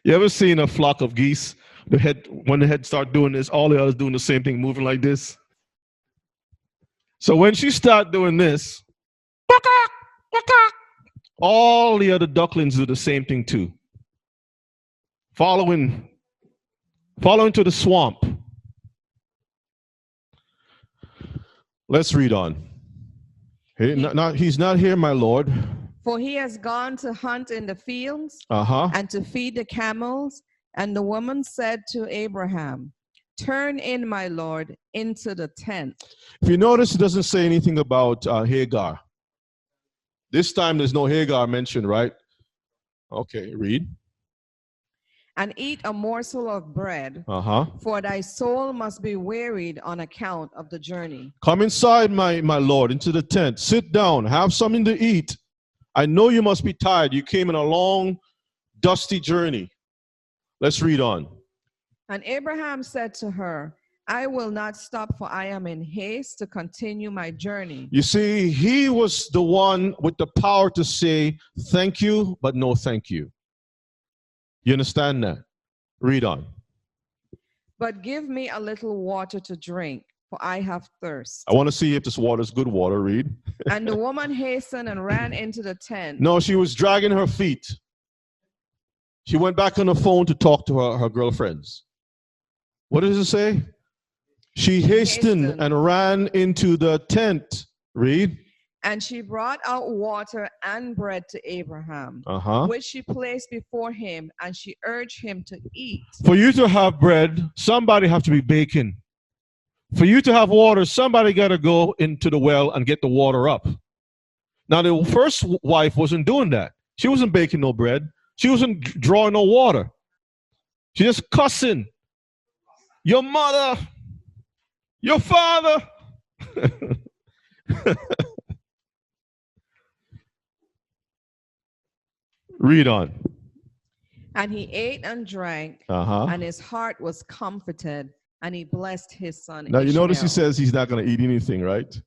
You ever seen a flock of geese? When the head start doing this, all the others doing the same thing, moving like this. So when she start doing this, all the other ducklings do the same thing too. Following to the swamp. Let's read on. He's not here, my Lord. For he has gone to hunt in the fields and to feed the camels. And the woman said to Abraham, turn in, my Lord, into the tent. If you notice, it doesn't say anything about Hagar. This time there's no Hagar mentioned, right? Okay, read. And eat a morsel of bread, for thy soul must be wearied on account of the journey. Come inside, my Lord, into the tent. Sit down, have something to eat. I know you must be tired. You came in a long, dusty journey. Let's read on. And Abraham said to her, I will not stop, for I am in haste to continue my journey. You see, he was the one with the power to say thank you, but no thank you. You understand that? Read on. But give me a little water to drink, for I have thirst. I want to see if this water is good water. Read. And the woman hastened and ran into the tent. No, she was dragging her feet. She went back on the phone to talk to her girlfriends. What does it say? She hastened and ran into the tent. Read. And she brought out water and bread to Abraham, which she placed before him, and she urged him to eat. For you to have bread, somebody have to be baking. For you to have water, somebody got to go into the well and get the water up. Now, the first wife wasn't doing that. She wasn't baking no bread. She wasn't drawing no water. She just cussing. Your mother, your father. Read on. And he ate and drank, and his heart was comforted, and he blessed his son Now, you Ishmael. notice he says he's not going to eat anything, right?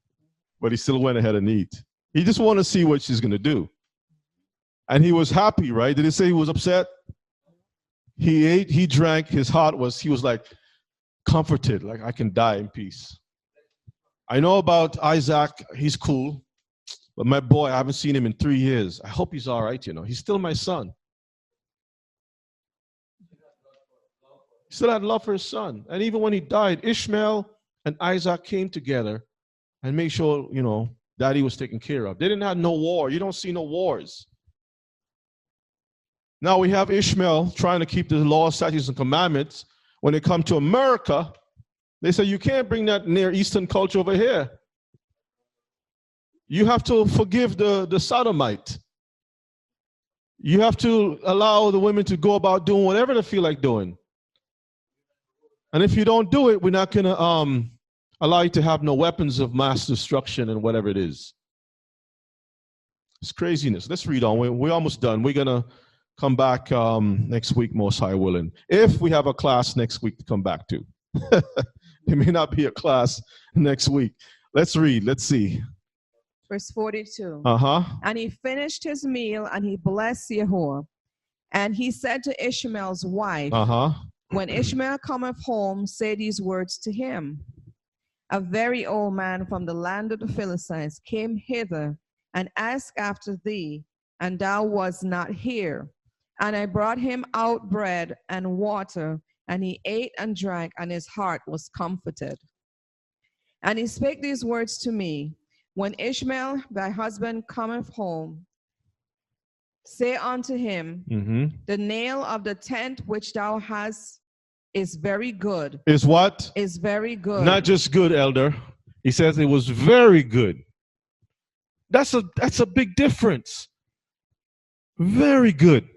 But he still went ahead and eat. He just wanted to see what she's going to do. And he was happy, right? Did it say he was upset? He ate, he drank, he was like comforted, like I can die in peace. I know about Isaac, he's cool. But my boy, I haven't seen him in 3 years. I hope he's all right, He's still my son. He still had love for his son. And even when he died, Ishmael and Isaac came together and made sure, Daddy was taken care of. They didn't have no war. You don't see no wars. Now we have Ishmael trying to keep the laws, statutes, and commandments. When they come to America, they say, you can't bring that Near Eastern culture over here. You have to forgive the sodomite. You have to allow the women to go about doing whatever they feel like doing. And if you don't do it, we're not going to allow you to have no weapons of mass destruction and whatever it is. It's craziness. Let's read on. We're almost done. We're going to come back next week, most high willing. If we have a class next week to come back to. It may not be a class next week. Let's read. Let's see. Verse 42. Uh-huh. And he finished his meal, and he blessed Yahweh. And he said to Ishmael's wife, Uh-huh. when Ishmael cometh home, say these words to him. A very old man from the land of the Philistines came hither and asked after thee, and thou wast not here. And I brought him out bread and water, and he ate and drank, and his heart was comforted. And he spake these words to me, when Ishmael thy husband cometh home, say unto him, Mm-hmm. the nail of the tent which thou hast is very good. Is what? Is very good. Not just good, elder. He says it was very good. That's a big difference. Very good.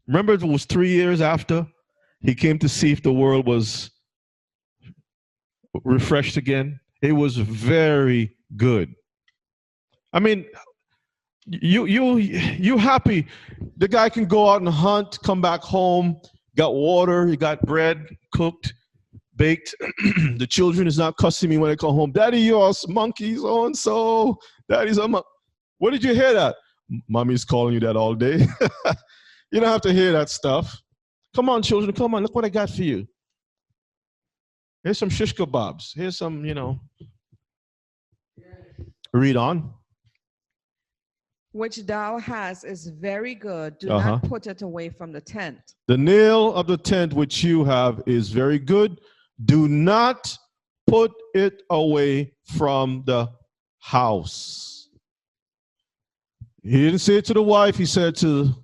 Remember, it was 3 years after he came to see if the world was refreshed again. It was very good. I mean, you happy? The guy can go out and hunt, come back home, got water, he got bread cooked, baked. The children is not cussing me when I come home. Daddy, you're a monkey, so and so. Daddy's a monkey. Where did you hear that? Mommy's calling you that all day. You don't have to hear that stuff. Come on, children, come on. Look what I got for you. Here's some shish kebabs. Here's some, Read on. Which thou hast is very good. Do Uh-huh. not put it away from the tent. The nail of the tent which you have is very good. Do not put it away from the house. He didn't say it to the wife. He said to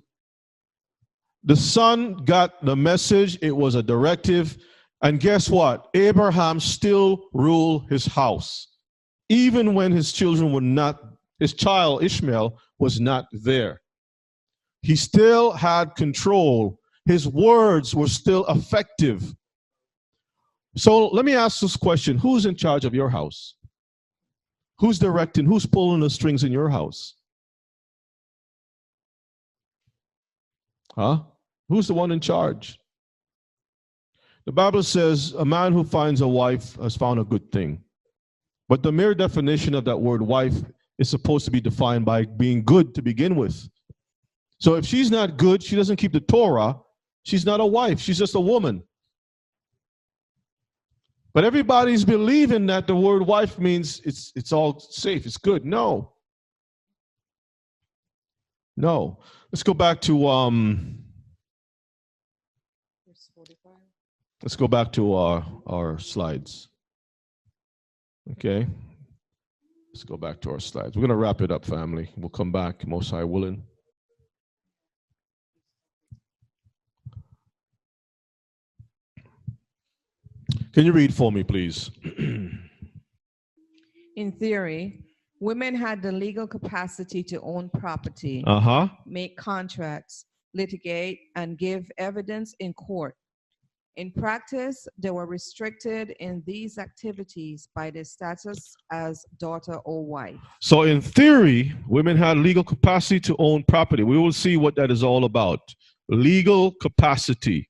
the son, got the message. It was a directive. And guess what? Abraham still ruled his house. Even when his children were not, his child Ishmael was not there. He still had control. His words were still effective. So let me ask this question. Who's in charge of your house? Who's directing? Who's pulling the strings in your house? Huh? Who's the one in charge? The Bible says a man who finds a wife has found a good thing. But the mere definition of that word wife is supposed to be defined by being good to begin with. So if she's not good, she doesn't keep the Torah, she's not a wife, she's just a woman. But everybody's believing that the word wife means it's all safe, it's good. No. No. Let's go back to Verse 45. let's go back to our slides. Okay. Let's go back to our slides. We're going to wrap it up, family. We'll come back, Most High willing. Can you read for me, please? In theory, women had the legal capacity to own property, Uh-huh. make contracts, litigate, and give evidence in court. In practice, they were restricted in these activities by their status as daughter or wife. So in theory, women had legal capacity to own property. We will see what that is all about. Legal capacity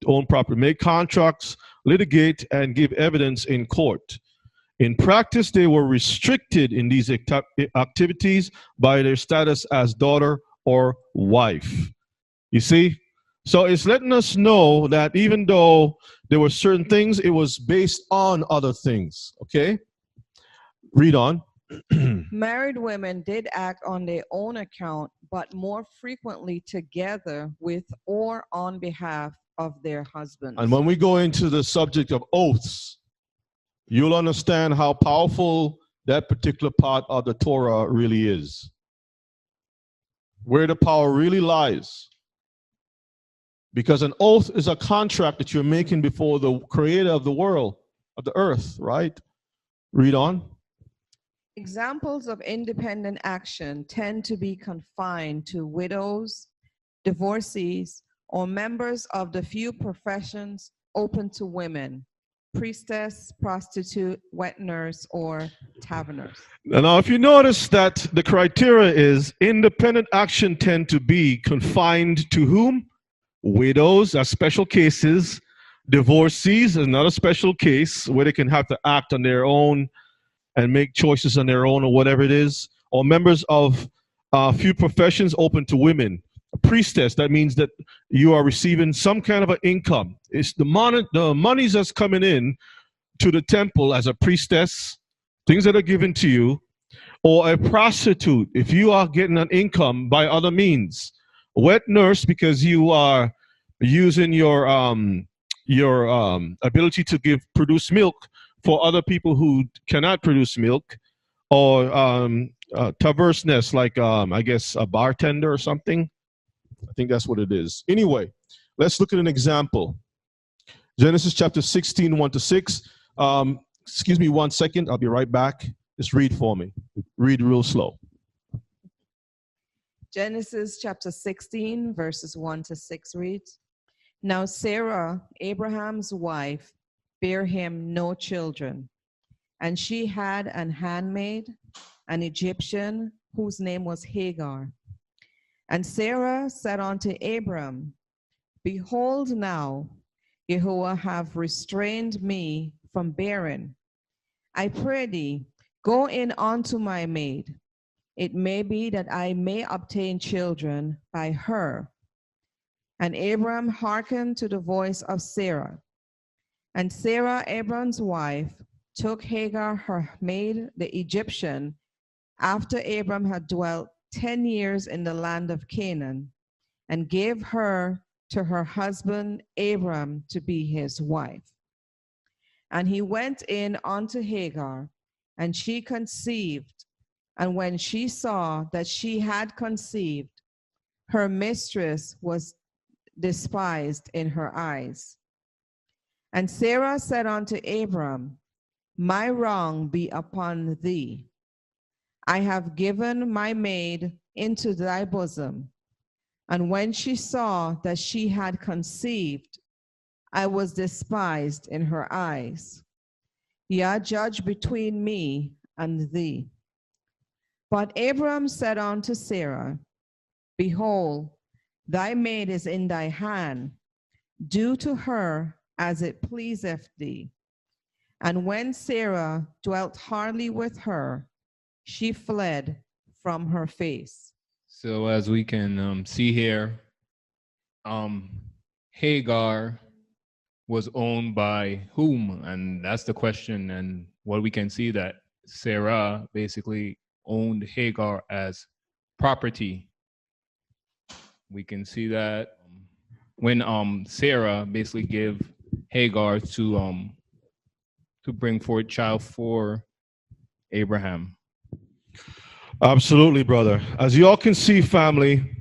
to own property, make contracts, litigate, and give evidence in court. In practice, they were restricted in these activities by their status as daughter or wife. You see? So it's letting us know that even though there were certain things, it was based on other things. Okay? Read on. Married women did act on their own account, but more frequently together with or on behalf of their husbands. And when we go into the subject of oaths, you'll understand how powerful that particular part of the Torah really is. Where the power really lies. Because an oath is a contract that you're making before the creator of the world, of the earth, right? Read on. Examples of independent action tend to be confined to widows, divorcees, or members of the few professions open to women: priestess, prostitute, wet nurse, or taverners. Now, if you notice that the criteria is independent action tend to be confined to whom? Widows are special cases. Divorcees is not a special case where they can have to act on their own and make choices on their own or whatever it is. or members of few professions open to women. A priestess, that means that you are receiving some kind of an income. It's the monies that's coming in to the temple as a priestess, things that are given to you, or a prostitute if you are getting an income by other means. A wet nurse because you are using your ability to produce milk for other people who cannot produce milk, or taverseness, like I guess a bartender or something. I think that's what it is. Anyway, let's look at an example. Genesis chapter 16, 1-6. Excuse me 1 second. I'll be right back. Just read for me. Read real slow. Genesis chapter 16, verses 1-6 reads, Now Sarah, Abraham's wife, bare him no children, and she had an handmaid, an Egyptian, whose name was Hagar. And Sarah said unto Abram, Behold now, Jehovah have restrained me from bearing. I pray thee, go in unto my maid. It may be that I may obtain children by her. And Abram hearkened to the voice of Sarah. And Sarah, Abram's wife, took Hagar, her maid, the Egyptian, after Abram had dwelt 10 years in the land of Canaan, and gave her to her husband Abram to be his wife. And he went in unto Hagar, and she conceived. And when she saw that she had conceived, her mistress was despised in her eyes. And Sarah said unto Abram, My wrong be upon thee. I have given my maid into thy bosom. And when she saw that she had conceived, I was despised in her eyes. Yea, judge between me and thee. But Abram said unto Sarah, Behold, thy maid is in thy hand. Do to her as it pleaseth thee. And when Sarah dwelt hardly with her, she fled from her face. So as we can see here, Hagar was owned by whom? And that's the question. And what we can see that Sarah basically owned Hagar as property. We can see that when Sarah basically gave Hagar to bring forth child for Abraham. Absolutely, brother. As you all can see, family,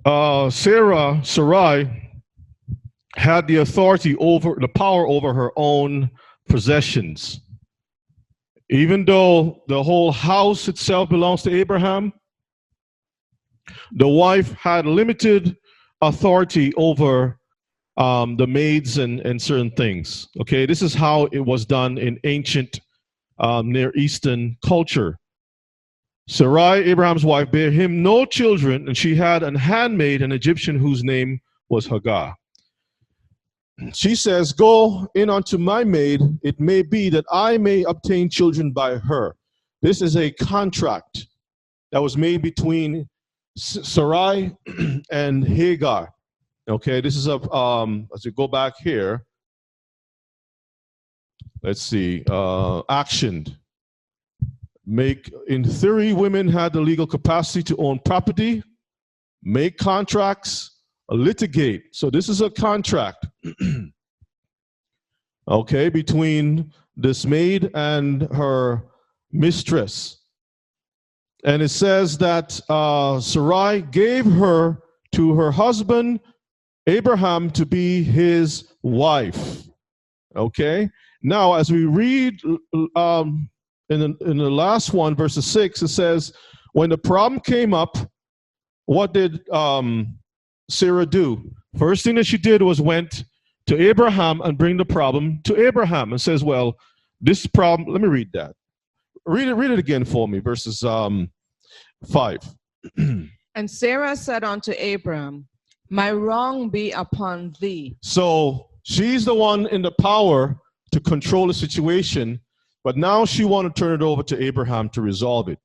Sarai had the authority over, the power over her own possessions. Even though the whole house itself belongs to Abraham, the wife had limited authority over the maids and certain things. Okay, this is how it was done in ancient Near Eastern culture. Sarai, Abraham's wife, bare him no children, and she had an handmaid, an Egyptian, whose name was Hagar. She says, Go in unto my maid, it may be that I may obtain children by her. This is a contract that was made between Sarai and Hagar. Okay, this is a, as we go back here, let's see, actioned. In theory, women had the legal capacity to own property, make contracts, litigate. So this is a contract, okay, between this maid and her mistress. And it says that Sarai gave her to her husband, Abraham, to be his wife. Okay, now as we read in the last one, verses 6, it says, when the problem came up, what did Sarah do? First thing that she did was went to Abraham and bring the problem to Abraham and says, well, this problem, let me read that. Read it again for me, verses 5. And Sarah said unto Abram, My wrong be upon thee. So she's the one in the power to control the situation. But now she wanted to turn it over to Abraham to resolve it.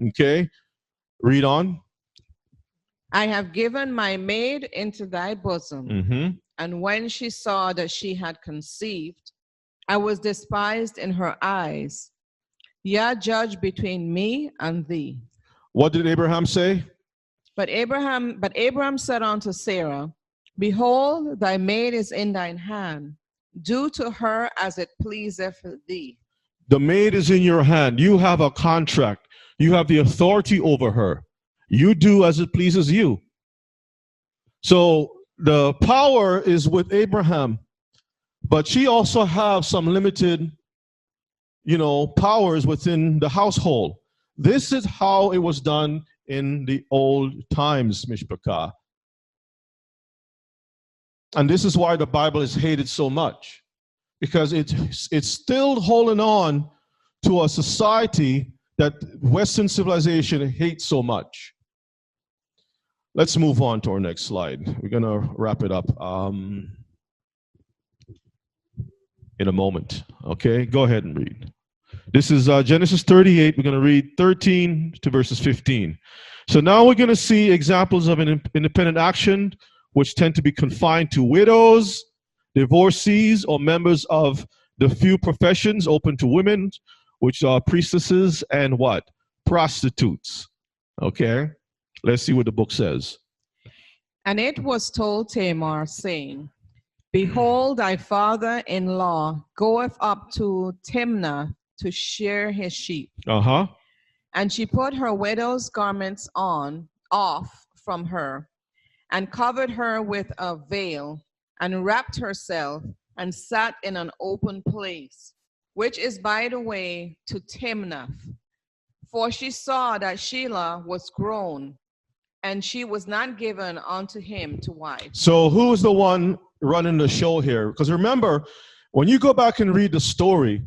Okay? Read on. I have given my maid into thy bosom. Mm-hmm. And when she saw that she had conceived, I was despised in her eyes. Yah judge between me and thee. What did Abraham say? But Abraham said unto Sarah, Behold, thy maid is in thine hand. Do to her as it pleaseth thee. The maid is in your hand. You have a contract. You have the authority over her. You do as it pleases you. So the power is with Abraham, but she also has some limited, powers within the household. This is how it was done in the old times, Mishpachah. And this is why the Bible is hated so much, because it's still holding on to a society that Western civilization hates so much. Let's move on to our next slide. We're going to wrap it up in a moment. Okay, go ahead and read. This is Genesis 38. We're going to read 13 to verses 15. So now we're going to see examples of an independent action which tend to be confined to widows, divorcees, or members of the few professions open to women, which are priestesses and what? Prostitutes. Okay? Let's see what the book says. And it was told Tamar, saying, Behold, thy father-in-law goeth up to Timnah to shear his sheep. Uh-huh. And she put her widow's garments off from her, and covered her with a veil, and wrapped herself, and sat in an open place, which is by the way to Timnath. For she saw that Shelah was grown, and she was not given unto him to wife. So who is the one running the show here? Because remember, when you go back and read the story,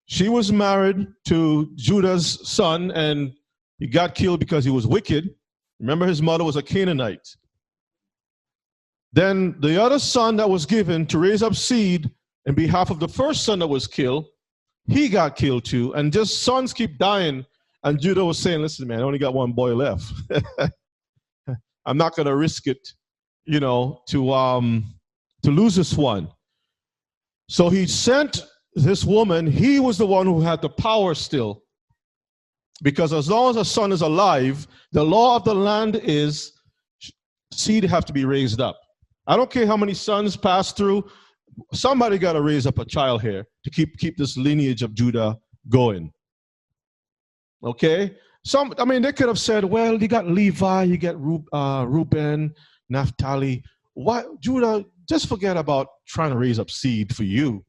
she was married to Judah's son, and he got killed because he was wicked. Remember, his mother was a Canaanite. Then the other son that was given to raise up seed in behalf of the first son that was killed, he got killed too. And just sons keep dying. And Judah was saying, listen, man, I only got one boy left. I'm not going to risk it, to lose this one. So he sent this woman. He was the one who had the power still. Because as long as a son is alive, the law of the land is seed have to be raised up. I don't care how many sons pass through. Somebody got to raise up a child here to keep this lineage of Judah going. Okay? They could have said, well, you got Levi, you got Reuben, Naphtali. Why, Judah, just forget about trying to raise up seed for you.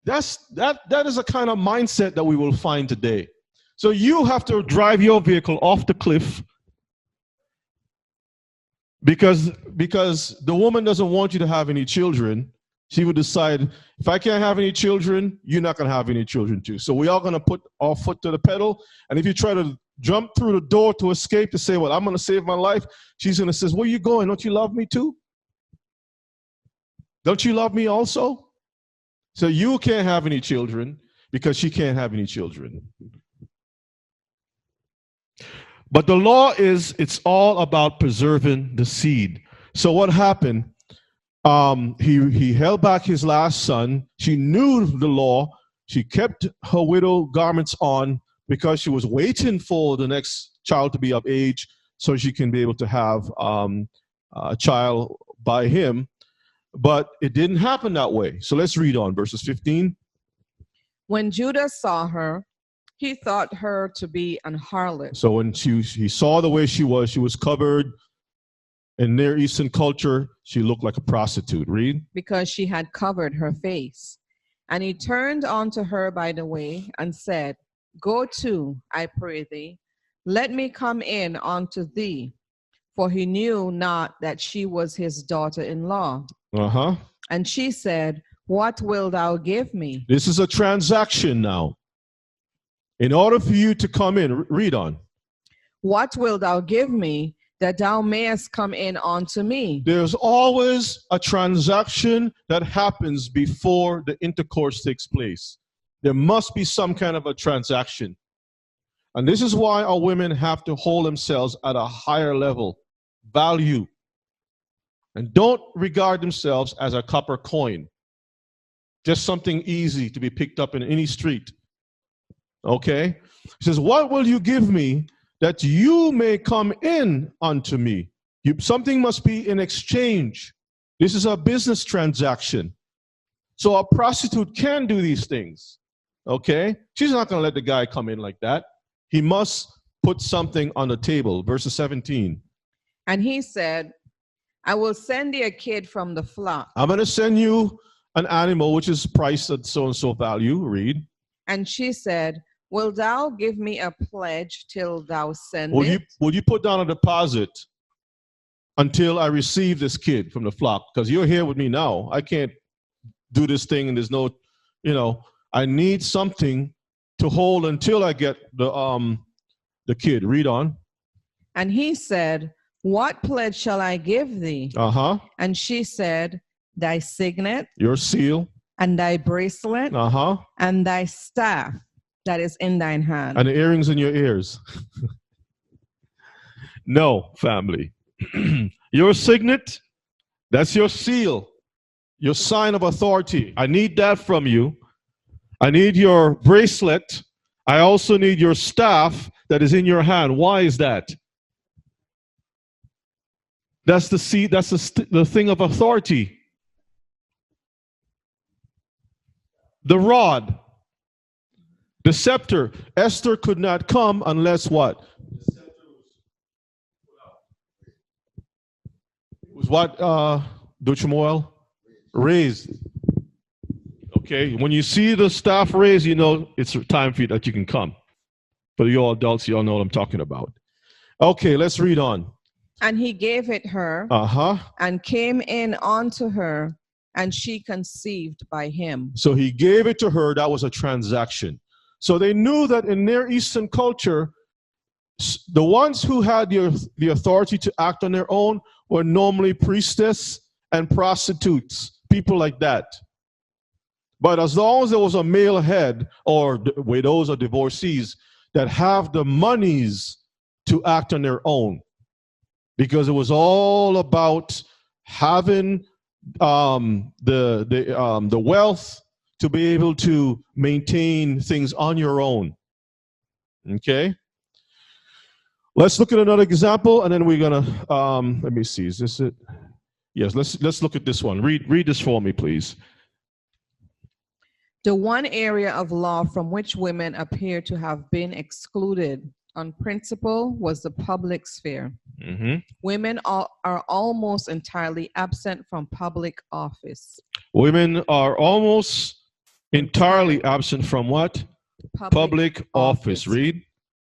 That is a kind of mindset that we will find today. So you have to drive your vehicle off the cliff because the woman doesn't want you to have any children. She would decide, if I can't have any children, you're not going to have any children too. So we are going to put our foot to the pedal. And if you try to jump through the door to escape to say, well, I'm going to save my life, she's going to say, where are you going? Don't you love me too? Don't you love me also? So you can't have any children because she can't have any children. But the law is, it's all about preserving the seed. So what happened? He held back his last son. She knew the law. She kept her widow garments on because she was waiting for the next child to be of age so she can be able to have a child by him. But it didn't happen that way. So let's read on, verses 15. When Judah saw her, he thought her to be an harlot. So when he saw the way she was covered. In Near Eastern culture, she looked like a prostitute. Read. Because she had covered her face. And he turned unto her by the way and said, Go to, I pray thee, let me come in unto thee. For he knew not that she was his daughter-in-law. Uh-huh. And she said, What wilt thou give me? This is a transaction now. In order for you to come in, read on. What wilt thou give me, that thou mayest come in unto me? There's always a transaction that happens before the intercourse takes place. There must be some kind of a transaction. And this is why our women have to hold themselves at a higher level, value, and don't regard themselves as a copper coin, just something easy to be picked up in any street. Okay? He says, what will you give me that you may come in unto me? Something must be in exchange. This is a business transaction. So a prostitute can do these things. Okay? She's not going to let the guy come in like that. He must put something on the table. Verse 17. And he said, I will send thee a kid from the flock. I'm going to send you an animal which is priced at so-and-so value. Read. And she said, will thou give me a pledge till thou send it? Will you put down a deposit until I receive this kid from the flock? Because you're here with me now. I can't do this thing and there's no, I need something to hold until I get the kid. Read on. And he said, what pledge shall I give thee? Uh-huh. And she said, thy signet, your seal, and thy bracelet, uh-huh, and thy staff that is in thine hand. and the earrings in your ears. No, family. Your signet, that's your seal, your sign of authority. I need that from you. I need your bracelet. I also need your staff that is in your hand. Why is that? That's the seed, that's the thing of authority. The rod, the scepter. Esther could not come unless what? The scepter was what, Duchamoel? Raised. Okay, when you see the staff raised, you know it's time for you that you can come. For you all adults, you all know what I'm talking about. Okay, let's read on. And he gave it her, and came in unto her, and she conceived by him. So he gave it to her. That was a transaction. So they knew that in Near Eastern culture, the ones who had the authority to act on their own were normally priestess and prostitutes, people like that. But as long as there was a male head, or widows or divorcees, that have the monies to act on their own, because it was all about having the wealth to be able to maintain things on your own. Okay? Let's look at another example, and then we're gonna let me see. Is this it? Yes. Let's look at this one. Read this for me, please. The one area of law from which women appear to have been excluded on principle was the public sphere. Mm-hmm. Women are almost entirely absent from public office. Women are almost entirely absent from what? Public office. Read.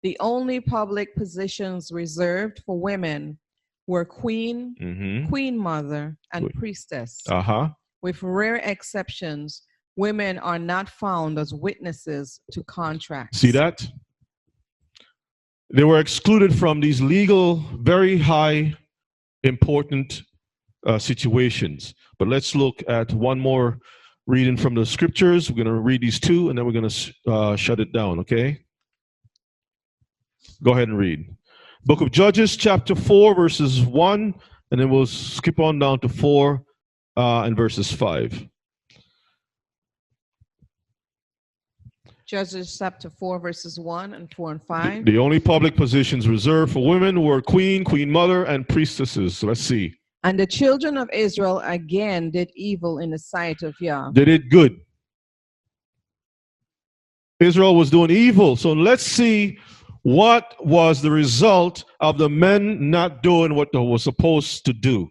The only public positions reserved for women were queen, queen mother, and priestess. With rare exceptions, women are not found as witnesses to contracts. See that? They were excluded from these legal, very high, important situations. But let's look at one more reading from the scriptures. We're going to read these two, and then we're going to shut it down, okay? Go ahead and read. Book of Judges, chapter 4, verses 1, and then we'll skip on down to 4 and verses 5. Judges chapter 4, verses 1 and 4 and 5. The only public positions reserved for women were queen, queen mother, and priestesses. So let's see. And the children of Israel again did evil in the sight of Yah. They did good. Israel was doing evil. So let's see what was the result of the men not doing what they were supposed to do.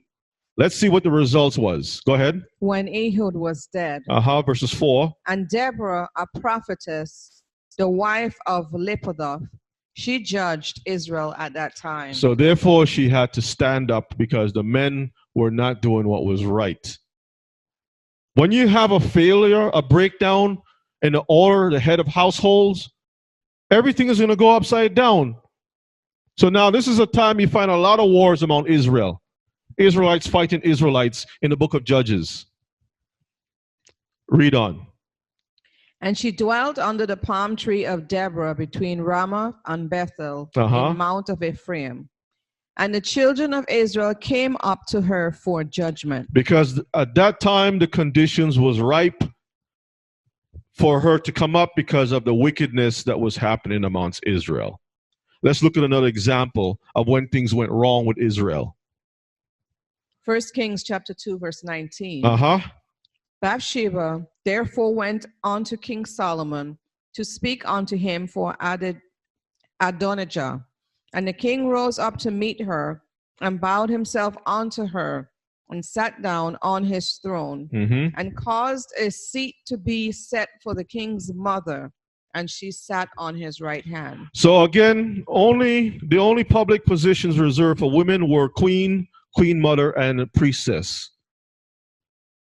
Let's see what the results was. Go ahead. When Ehud was dead. Verses 4. And Deborah, a prophetess, the wife of Lapidoth, she judged Israel at that time. So therefore she had to stand up because the men were not doing what was right. When you have a failure, a breakdown in the order, the head of households, everything is going to go upside down. So now this is a time you find a lot of wars among Israel. Israelites fighting Israelites in the book of Judges. Read on. And she dwelt under the palm tree of Deborah between Ramah and Bethel Uh-huh. in Mount of Ephraim. And the children of Israel came up to her for judgment. Because at that time the conditions was ripe for her to come up because of the wickedness that was happening amongst Israel. Let's look at another example of when things went wrong with Israel. 1 Kings chapter 2, verse 19. Uh-huh. Bathsheba therefore went unto King Solomon to speak unto him for Adonijah. And the king rose up to meet her and bowed himself unto her and sat down on his throne and caused a seat to be set for the king's mother, and she sat on his right hand. So again, the only public positions reserved for women were queen mother, and priestess.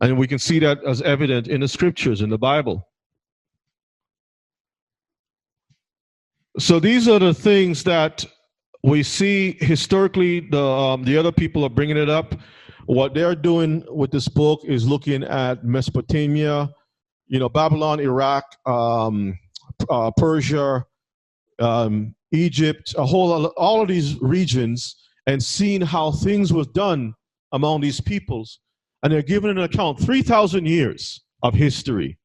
And we can see that as evident in the scriptures, in the Bible. So these are the things that we see historically. The other people are bringing it up. What they're doing with this book is looking at Mesopotamia, Babylon, Iraq, Persia, Egypt, all of these regions, and seeing how things were done among these peoples. And they're giving an account, 3,000 years of history,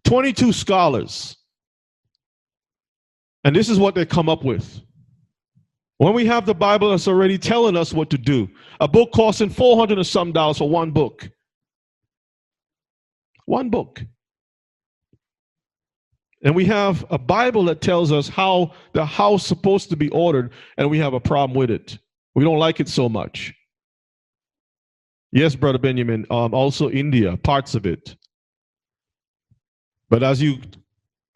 22 scholars. And this is what they come up with. When we have the Bible that's already telling us what to do, a book costing $400 and some for one book. One book. And we have a Bible that tells us how the house is supposed to be ordered, and we have a problem with it. We don't like it so much. Yes, Brother Benjamin, also India, parts of it. But as you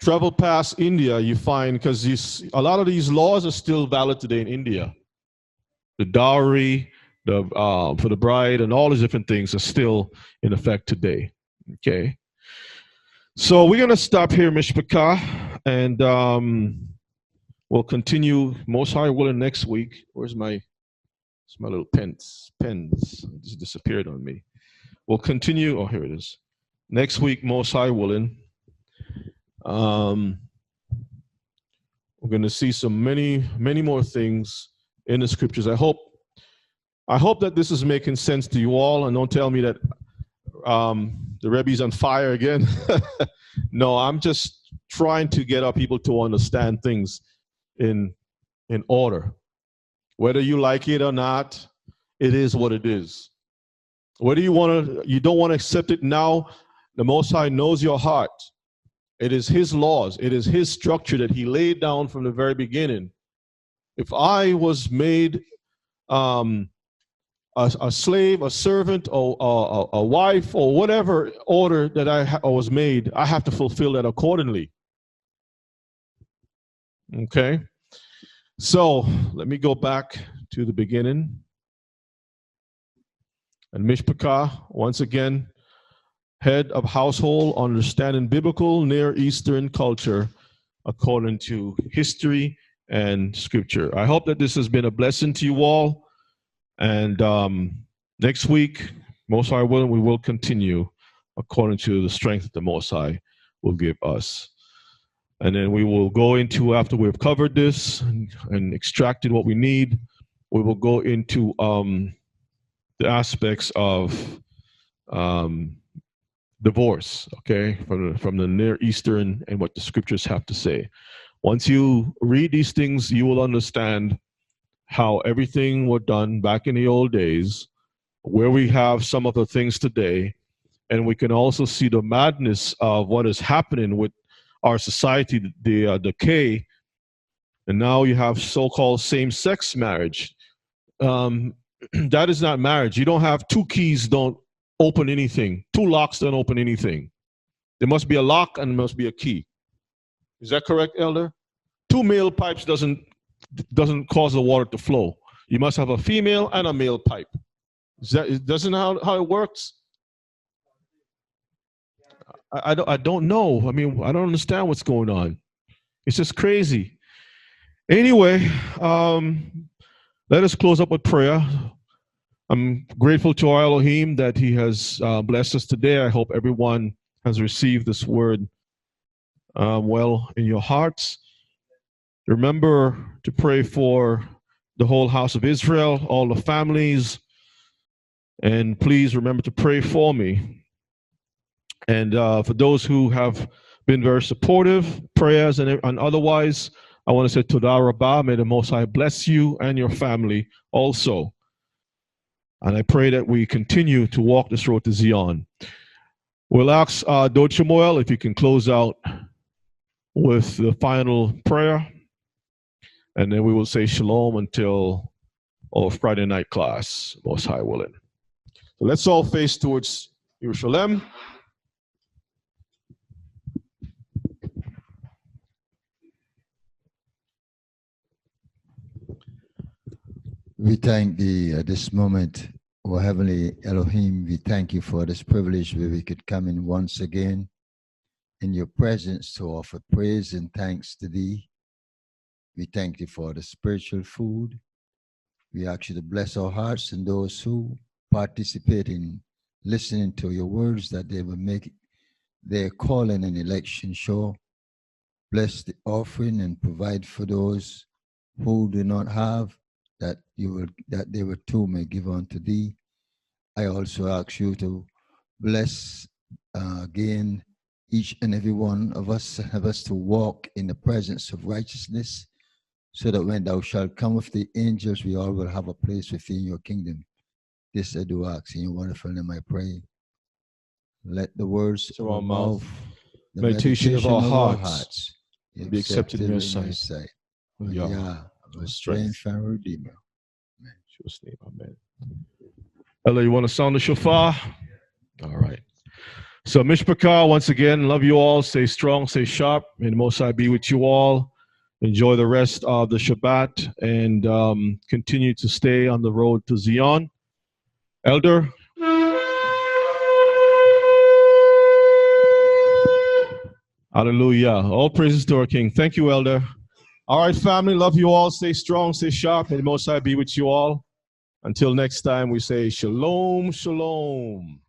travel past India, you find, because a lot of these laws are still valid today in India. The dowry, for the bride, and all these different things are still in effect today. Okay. So we're going to stop here, Mishpachah, and we'll continue, most high willing, next week. Where's my little pens? It just disappeared on me. We'll continue. Oh, here it is. Next week, most high willing. We're going to see many more things in the scriptures. I hope that this is making sense to you all, and don't tell me that the Rebbe's on fire again. No, I'm just trying to get our people to understand things in order. Whether you like it or not, it is what it is. Whether you don't want to accept it now, the Most High knows your heart. It is His laws. It is His structure that He laid down from the very beginning. If I was made a slave, a servant, or a wife, or whatever order that I was made, I have to fulfill that accordingly. Okay? So let me go back to the beginning. And Mishpachah, once again, head of household, understanding biblical Near Eastern culture according to history and scripture. I hope that this has been a blessing to you all. And next week, Most High willing, we will continue according to the strength that the Most High will give us. And then we will go into, after we've covered this and extracted what we need, we will go into the aspects of divorce, okay, from the Near Eastern and what the scriptures have to say. Once you read these things, you will understand how everything was done back in the old days, where we have some of the things today, and we can also see the madness of what is happening with our society, the decay, and now you have so-called same-sex marriage. That is not marriage. You don't have two keys don't open anything. Two locks don't open anything. There must be a lock and there must be a key. Is that correct, Elder? Two male pipes doesn't cause the water to flow. You must have a female and a male pipe. Doesn't how it works? I don't know. I mean, I don't understand what's going on. It's just crazy. Anyway, let us close up with prayer. I'm grateful to our Elohim that He has blessed us today. I hope everyone has received this word well in your hearts. Remember to pray for the whole house of Israel, all the families, and please remember to pray for me. And for those who have been very supportive, prayers and otherwise, I want to say Todah Rabbah. May the Most High bless you and your family also. And I pray that we continue to walk this road to Zion. We'll ask Dod Shemuel if you can close out with the final prayer. And then we will say shalom until our Friday night class, Most High willing. So let's all face towards Jerusalem. We thank thee at this moment, O Heavenly Elohim. We thank you for this privilege where we could come in once again in your presence to offer praise and thanks to thee. We thank thee for the spiritual food. We ask you to bless our hearts and those who participate in listening to your words, that they will make their calling and election sure. Bless the offering and provide for those who do not have, that they will too may give unto thee. I also ask you to bless again each and every one of us, have us to walk in the presence of righteousness, so that when thou shalt come with the angels, we all will have a place within your kingdom. This I do ask in your wonderful name I pray. Let the words of our mouth, the meditation of our hearts be accepted in your sight. Yeah, our strength and Redeemer. In Jesus' name, amen. Ella, you want to sound the shofar? All right. So, Mishpachah, once again, love you all. Stay strong, stay sharp. May the Most High be with you all. Enjoy the rest of the Shabbat and continue to stay on the road to Zion. Elder? Hallelujah. All praises to our King. Thank you, Elder. All right, family, love you all. Stay strong, stay sharp. May the Most High be with you all. Until next time, we say shalom, shalom.